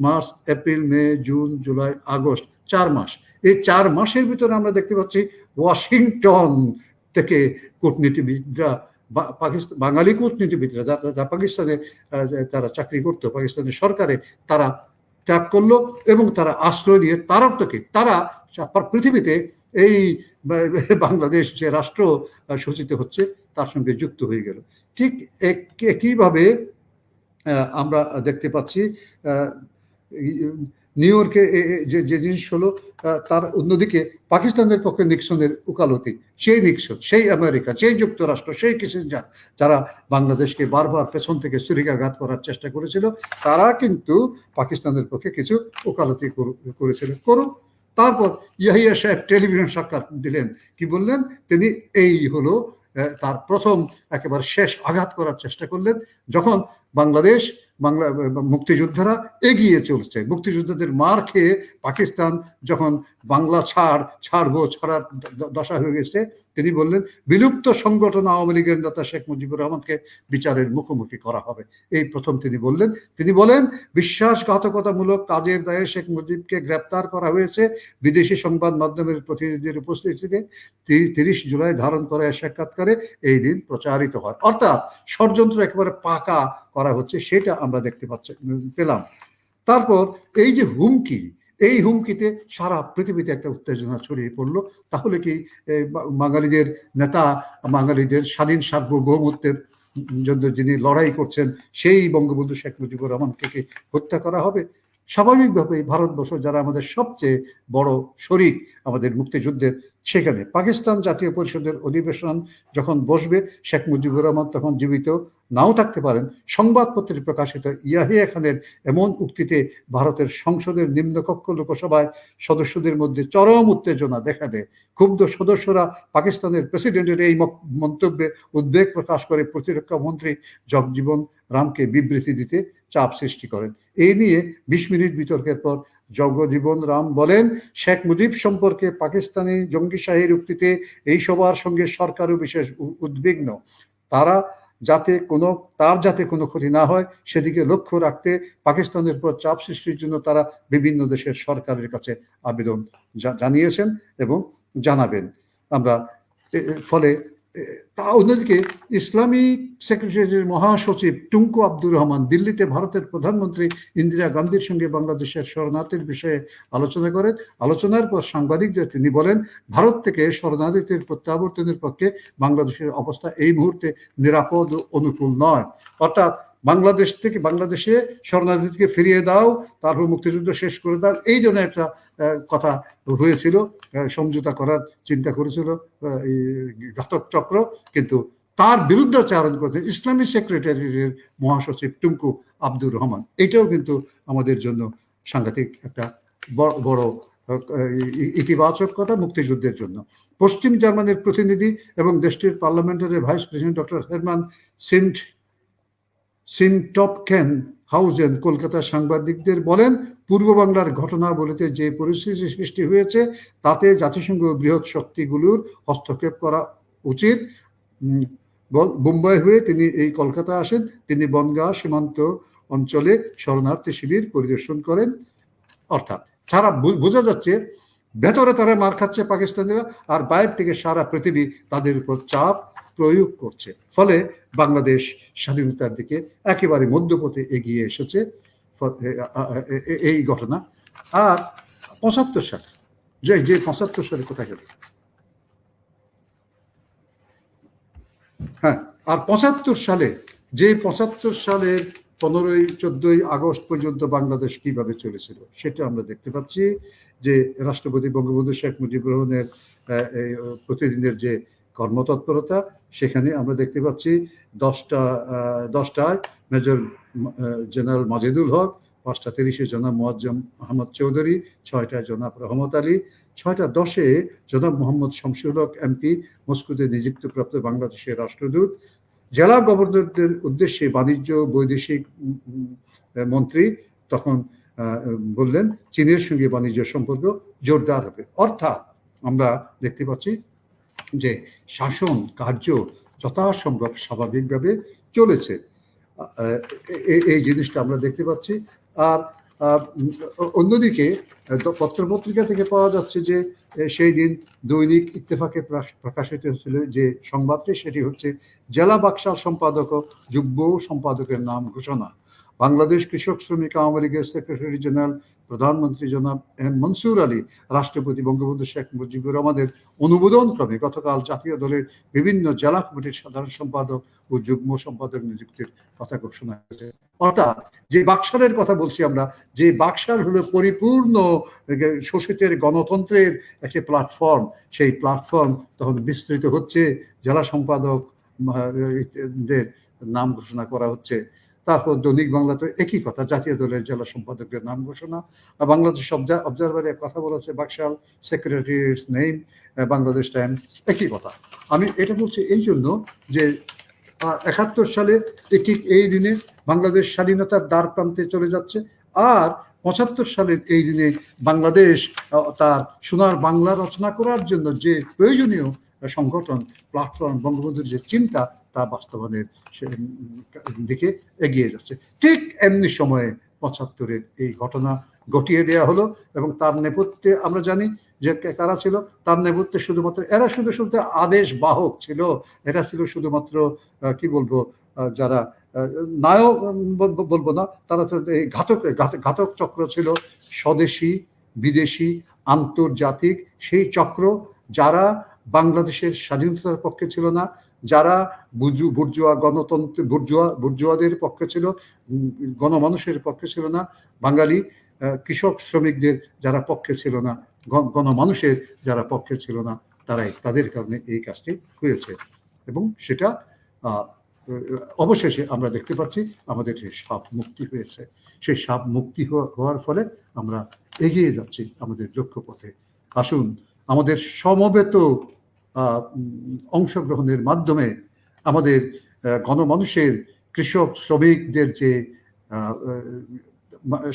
মার্চ, এপ্রিল, মে, জুন, জুলাই, আগস্ট, 4 মাস। এই 4 মাসের ভিতরে আমরা দেখতে পাচ্ছি ওয়াশিংটন থেকে কূটনীতিবিদরা, বাঙালি কূটনীতিবিদরা যারা পাকিস্তানে তারা চাকরি করতো, পাকিস্তানের সরকারে তারা ত্যাগ করলো এবং তারা আশ্রয় দিয়ে তারা পৃথিবীতে এই বাংলাদেশ যে রাষ্ট্র সূচিত হচ্ছে তার সঙ্গে যুক্ত হয়ে গেল। ঠিক একইভাবে আমরা দেখতে পাচ্ছি নিউ ইয়র্কে যে জিনিস হলো, তার অন্যদিকে পাকিস্তানের পক্ষে নিক্সনের উকালতি, সেই নিক্সন, সেই আমেরিকা, সেই যুক্তরাষ্ট্র, সেই কিসিঞ্জার যারা বাংলাদেশকে বারবার পেছন থেকে ছুরিকাঘাত করার চেষ্টা করেছিল, তারা কিন্তু পাকিস্তানের পক্ষে কিছু উকালতি করেছিল, করুন। তারপর ইয়াহিয়া সাহেব টেলিভিশন সাক্ষাৎ দিলেন, কি বললেন তিনি? এই হলো তার প্রথম একেবারে শেষ আঘাত করার চেষ্টা করলেন, যখন মুক্তিযোদ্ধারা এগিয়ে চলছে, মুক্তিযোদ্ধাদের মার খেয়ে পাকিস্তান যখন বাংলা ছাড়ার দশা হয়ে গেছে, তিনি বললেন বিলুপ্ত সংগঠন আওয়ামী লীগের নেতা শেখ মুজিবুর রহমানকে বিচারের মুখোমুখি করা হবে। এই প্রথম তিনি বলেন বিশ্বাসঘাতকতামূলক কাজের দায়ে শেখ মুজিবকে গ্রেপ্তার করা হয়েছে বিদেশি সংবাদ মাধ্যমের প্রতিনিধিদের উপস্থিতিতে। 30 জুলাই ধারণ করা সাক্ষাৎকারে এই দিন প্রচারিত হয়। অর্থাৎ ষড়যন্ত্র একেবারে পাকা করা হচ্ছে, সেটা আমরা দেখতে পেলাম। তারপর এই যে হুমকি, এই হুমকিতে সারা পৃথিবীতে একটা উত্তেজনা ছড়িয়ে পড়লো। তাহলে কি বাঙালিদের নেতা, বাঙালিদের স্বাধীন সার্বভৌমত্বের জন্য যিনি লড়াই করছেন সেই বঙ্গবন্ধু শেখ মুজিবুর রহমানকে হত্যা করা হবে? স্বাভাবিকভাবেই ভারতবর্ষ, যারা আমাদের সবচেয়ে বড় শরিক আমাদের মুক্তিযুদ্ধের, সেখানে পাকিস্তান জাতীয় পরিষদের অধিবেশন যখন বসবে, শেখ মুজিবুর রহমান তখন জীবিত নাও থাকতে পারেন। সংবাদপত্রে প্রকাশিত ইয়াহিয়া খানের এমন উক্তিতে ভারতের সংসদের নিম্নকক্ষ লোকসভায় সদস্যদের মধ্যে চরম উত্তেজনা দেখা দেয়। ক্ষুব্ধ সদস্যরা পাকিস্তানের প্রেসিডেন্টের এই মন্তব্যে উদ্বেগ প্রকাশ করে প্রতিরক্ষা মন্ত্রী জগজীবন রামকে বিবৃতি দিতে চাপ সৃষ্টি করেন। এই নিয়ে 20 মিনিট বিতর্কের পর জগজীবন রাম বলেন, শেখ মুজিব সম্পর্কে পাকিস্তানি জঙ্গি শাহীর উক্তিতে এই সবার সঙ্গে সরকারও বিশেষ উদ্বিগ্ন। তার যাতে কোনো ক্ষতি না হয় সেদিকে লক্ষ্য রাখতে পাকিস্তানের উপর চাপ সৃষ্টির জন্য তারা বিভিন্ন দেশের সরকারের কাছে আবেদন জানিয়েছেন এবং জানাবেন। আমরা ফলে অন্যদিকে ইসলামিক সেক্রেটারির মহাসচিব টুঙ্কু আব্দুর রহমান দিল্লিতে ভারতের প্রধানমন্ত্রী ইন্দিরা গান্ধীর সঙ্গে বাংলাদেশের শরণার্থীর বিষয়ে আলোচনা করেন। আলোচনার পর সাংবাদিকদের তিনি বলেন, ভারত থেকে শরণার্থীদের প্রত্যাবর্তনের পক্ষে বাংলাদেশের অবস্থা এই মুহূর্তে নিরাপদ ও অনুকূল নয়। অর্থাৎ বাংলাদেশে শরণার্থীকে ফিরিয়ে দাও, তারপর মুক্তিযুদ্ধ শেষ করে দাও, এই জন্য একটা কথা হয়েছিল, সমঝোতা করার চিন্তা করেছিল ঘাতক চক্র, কিন্তু তার বিরুদ্ধাচারণ করতে ইসলামী সেক্রেটারির মহাসচিব টুঙ্কু আব্দুর রহমান। এটাও কিন্তু আমাদের জন্য সাংঘাতিক একটা বড় ইতিবাচক কথা মুক্তিযুদ্ধের জন্য। পশ্চিম জার্মানির প্রতিনিধি এবং দেশটির parliamentary vice president doctor Hermann সিনটপকেন হাউজেন কলকাতার সাংবাদিকদের বলেন, পূর্ব বাংলার ঘটনাবলিতে যে পরিস্থিতি সৃষ্টি হয়েছে তাতে জাতিসংঘ বৃহৎ শক্তিগুলোর হস্তক্ষেপ করা উচিত। বোম্বাই হয়ে তিনি এই কলকাতা আসেন। তিনি বনগাঁ সীমান্ত অঞ্চলে শরণার্থী শিবির পরিদর্শন করেন। অর্থাৎ সারা বোঝা যাচ্ছে ভেতরে তারা মার খাচ্ছে পাকিস্তানিরা, আর বাইরে থেকে সারা পৃথিবী তাদের উপর চাপ প্রয়োগ করছে। ফলে বাংলাদেশ স্বাধীনতার দিকে একেবারে মধ্যপথে এগিয়ে এসেছে এই ঘটনা। আর 75 সালে যে 75 সালে কোথায় গেল? হ্যাঁ, আর 75 সালের 15-14 আগস্ট পর্যন্ত বাংলাদেশ কিভাবে চলেছিল সেটা আমরা দেখতে পাচ্ছি। যে রাষ্ট্রপতি বঙ্গবন্ধু শেখ মুজিবুর রহমানের প্রতিদিনের যে কর্মতৎপরতা, সেখানে আমরা দেখতে পাচ্ছি 10টায় মেজর জেনারেল মাজেদুল হক, 5:30 জনাব মোয়াজ্জেম আহমদ চৌধুরী, 6টায় জনাব রহমত আলী, 6:10 জনাব মোহাম্মদ শামসুল হক এমপি মস্কোতে নিযুক্তপ্রাপ্ত বাংলাদেশের রাষ্ট্রদূত, জেলা গভর্নরদের উদ্দেশ্যে বাণিজ্য বৈদেশিক মন্ত্রী তখন বললেন চীনের সঙ্গে বাণিজ্য সম্পর্ক জোরদার হবে। অর্থাৎ আমরা দেখতে পাচ্ছি যে শাসন কার্য যথাসম্ভব স্বাভাবিকভাবে চলেছে, এই জিনিসটা আমরা দেখতে পাচ্ছি। আর অন্যদিকে পত্রপত্রিকা থেকে পাওয়া যাচ্ছে যে সেই দিন দৈনিক ইত্তেফাকে প্রকাশিত হয়েছিল যে সংবাদটি, সেটি হচ্ছে জেলা বাকশাল সম্পাদক ও যুগ্ম সম্পাদকের নাম ঘোষণা। বাংলাদেশ কৃষক শ্রমিক আওয়ামী লীগের সেক্রেটারি জেনারেল প্রধানমন্ত্রী জনাব এম মনসুর আলী, রাষ্ট্রপতি বঙ্গবন্ধু শেখ মুজিবুর রহমানের অনুমোদন ক্রমে গতকাল জাতীয় দলের বিভিন্ন জেলা কমিটির সাধারণ সম্পাদক ও যুগ্ম সম্পাদক নিযুক্তির কথা ঘোষণা হয়েছে। অর্থাৎ যে বাকশালের কথা বলছি আমরা, যে বাকশাল হলো পরিপূর্ণ শোষিতের গণতন্ত্রের একটি প্ল্যাটফর্ম, সেই প্ল্যাটফর্ম তখন বিস্তৃত হচ্ছে, জেলা সম্পাদক দের নাম ঘোষণা করা হচ্ছে। তারপর দৈনিক বাংলাতে একই কথা, জাতীয় দলের জেলা সম্পাদকের নাম ঘোষণা। বাংলাদেশ অবজারভারে কথা বলা হচ্ছে বাকশাল সেক্রেটারির নেম, বাংলাদেশ টাইমস একই কথা। আমি এটা বলছি এই জন্য যে ৭১ সালে ঠিক এই দিনে বাংলাদেশ স্বাধীনতার দ্বার প্রান্তে চলে যাচ্ছে, আর ৭৫ সালের এই দিনে বাংলাদেশ তার সোনার বাংলা রচনা করার জন্য যে প্রয়োজনীয় সংগঠন প্ল্যাটফর্ম বঙ্গবন্ধুর যে চিন্তা তা বাস্তবায়নের দিকে এগিয়ে যাচ্ছে। ঠিক এমনি সময়ে ৭৫-এর এই ঘটনা ঘটিয়ে দেওয়া হলো, এবং তার নেপথ্যে আমরা জানি যে কারা ছিল। তার নেপথ্যে শুধুমাত্র এরা শুধু আদেশ বাহক ছিল, এরা ছিল শুধুমাত্র কি বলবো, যারা নায়ক বলবো না, তারা এই ঘাতক চক্র ছিল, স্বদেশী বিদেশি আন্তর্জাতিক সেই চক্র, যারা বাংলাদেশের স্বাধীনতার পক্ষে ছিল না, যারা বুর্জুয়া গণতন্ত্র বুর্জুয়াদের পক্ষে ছিল, গণমানুষের পক্ষে ছিল না, বাঙালি কৃষক শ্রমিকদের যারা পক্ষে ছিল না, গণমানুষের যারা পক্ষে ছিল না, তারাই, তাদের কারণে এই কাজটি হয়েছে। এবং সেটা অবশেষে আমরা দেখতে পাচ্ছি আমাদের সাপ মুক্তি হয়েছে। সেই সাপ মুক্তি হওয়ার ফলে আমরা এগিয়ে যাচ্ছি আমাদের লক্ষ্যপথে। আসুন আমাদের সমবেত অংশগ্রহণের মাধ্যমে আমাদের গণমানুষের, কৃষক শ্রমিকদের, যে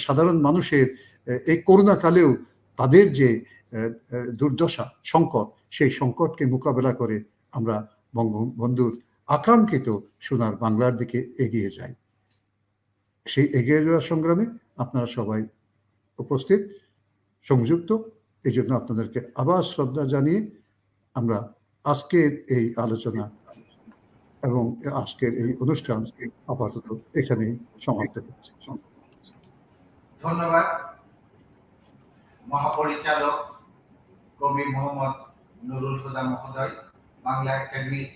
সাধারণ মানুষের এই করোনা কালেও তাদের যে দুর্দশা সংকট, সেই সংকটকে মোকাবেলা করে আমরা বঙ্গবন্ধুর আকাঙ্ক্ষিত সোনার বাংলার দিকে এগিয়ে যাই। সেই এগিয়ে যাওয়ার সংগ্রামে আপনারা সবাই উপস্থিত, সংযুক্ত। এই জন্য আপনাদেরকে আবার শ্রদ্ধা জানিয়ে আমরা আজকের এই আলোচনা এবং আজকের এই অনুষ্ঠান আপাতত এখানেই সমাপ্ত করছি। ধন্যবাদ মহাপরিচালক কবি মোহাম্মদ নুরুল হুদা মহোদয়। বাংলা একাডেমির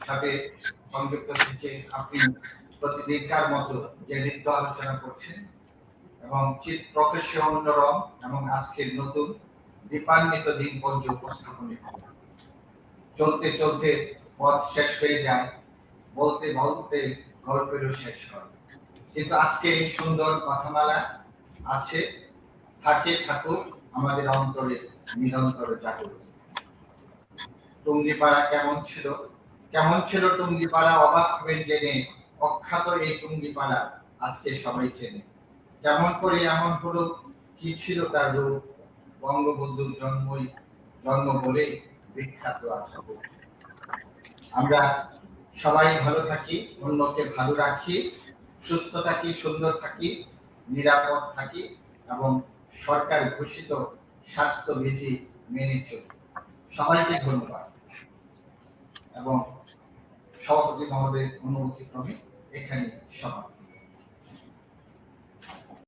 সাথে সংযুক্ত থেকে আপনি প্রতিদিনকার মতো যে নৃত্য আলোচনা করছেন এবং চিত প্রকাশ্যে অন্যরম এবং আজকের নতুন দীপান্বিত দিনপঞ্জ উপস্থাপনে চলতে চলতে পথ শেষ হয়ে যায়, বলতে বলতে গল্পেরও শেষ হয়। কিন্তু আজকে এই সুন্দর কথামালা আছে, থাকে থাকুক আমাদের অন্তরে নিরন্তর জাগরণ। টুঙ্গিপাড়া কেমন ছিল, কেমন ছিল টুঙ্গিপাড়া, অবাক হবেন জেনে। অখ্যাত এই টুঙ্গিপাড়া আজকে সবাই চেনে। কেমন করে এমন হলো, কি ছিল তার রূপ, বঙ্গবন্ধুর জন্ম বলে বিখ্যাত আছে। আমরা সবাই ভালো থাকি, অন্যকে ভালো রাখি, সুস্থ থাকি, সুন্দর থাকি, নিরাপদ থাকি এবং সরকার ঘোষিত স্বাস্থ্যবিধি মেনে চলি। সবাইকে ধন্যবাদ এবং সভাপতি মহোদয়ের অনুমতি ক্রমে এখানে সমাপ্ত।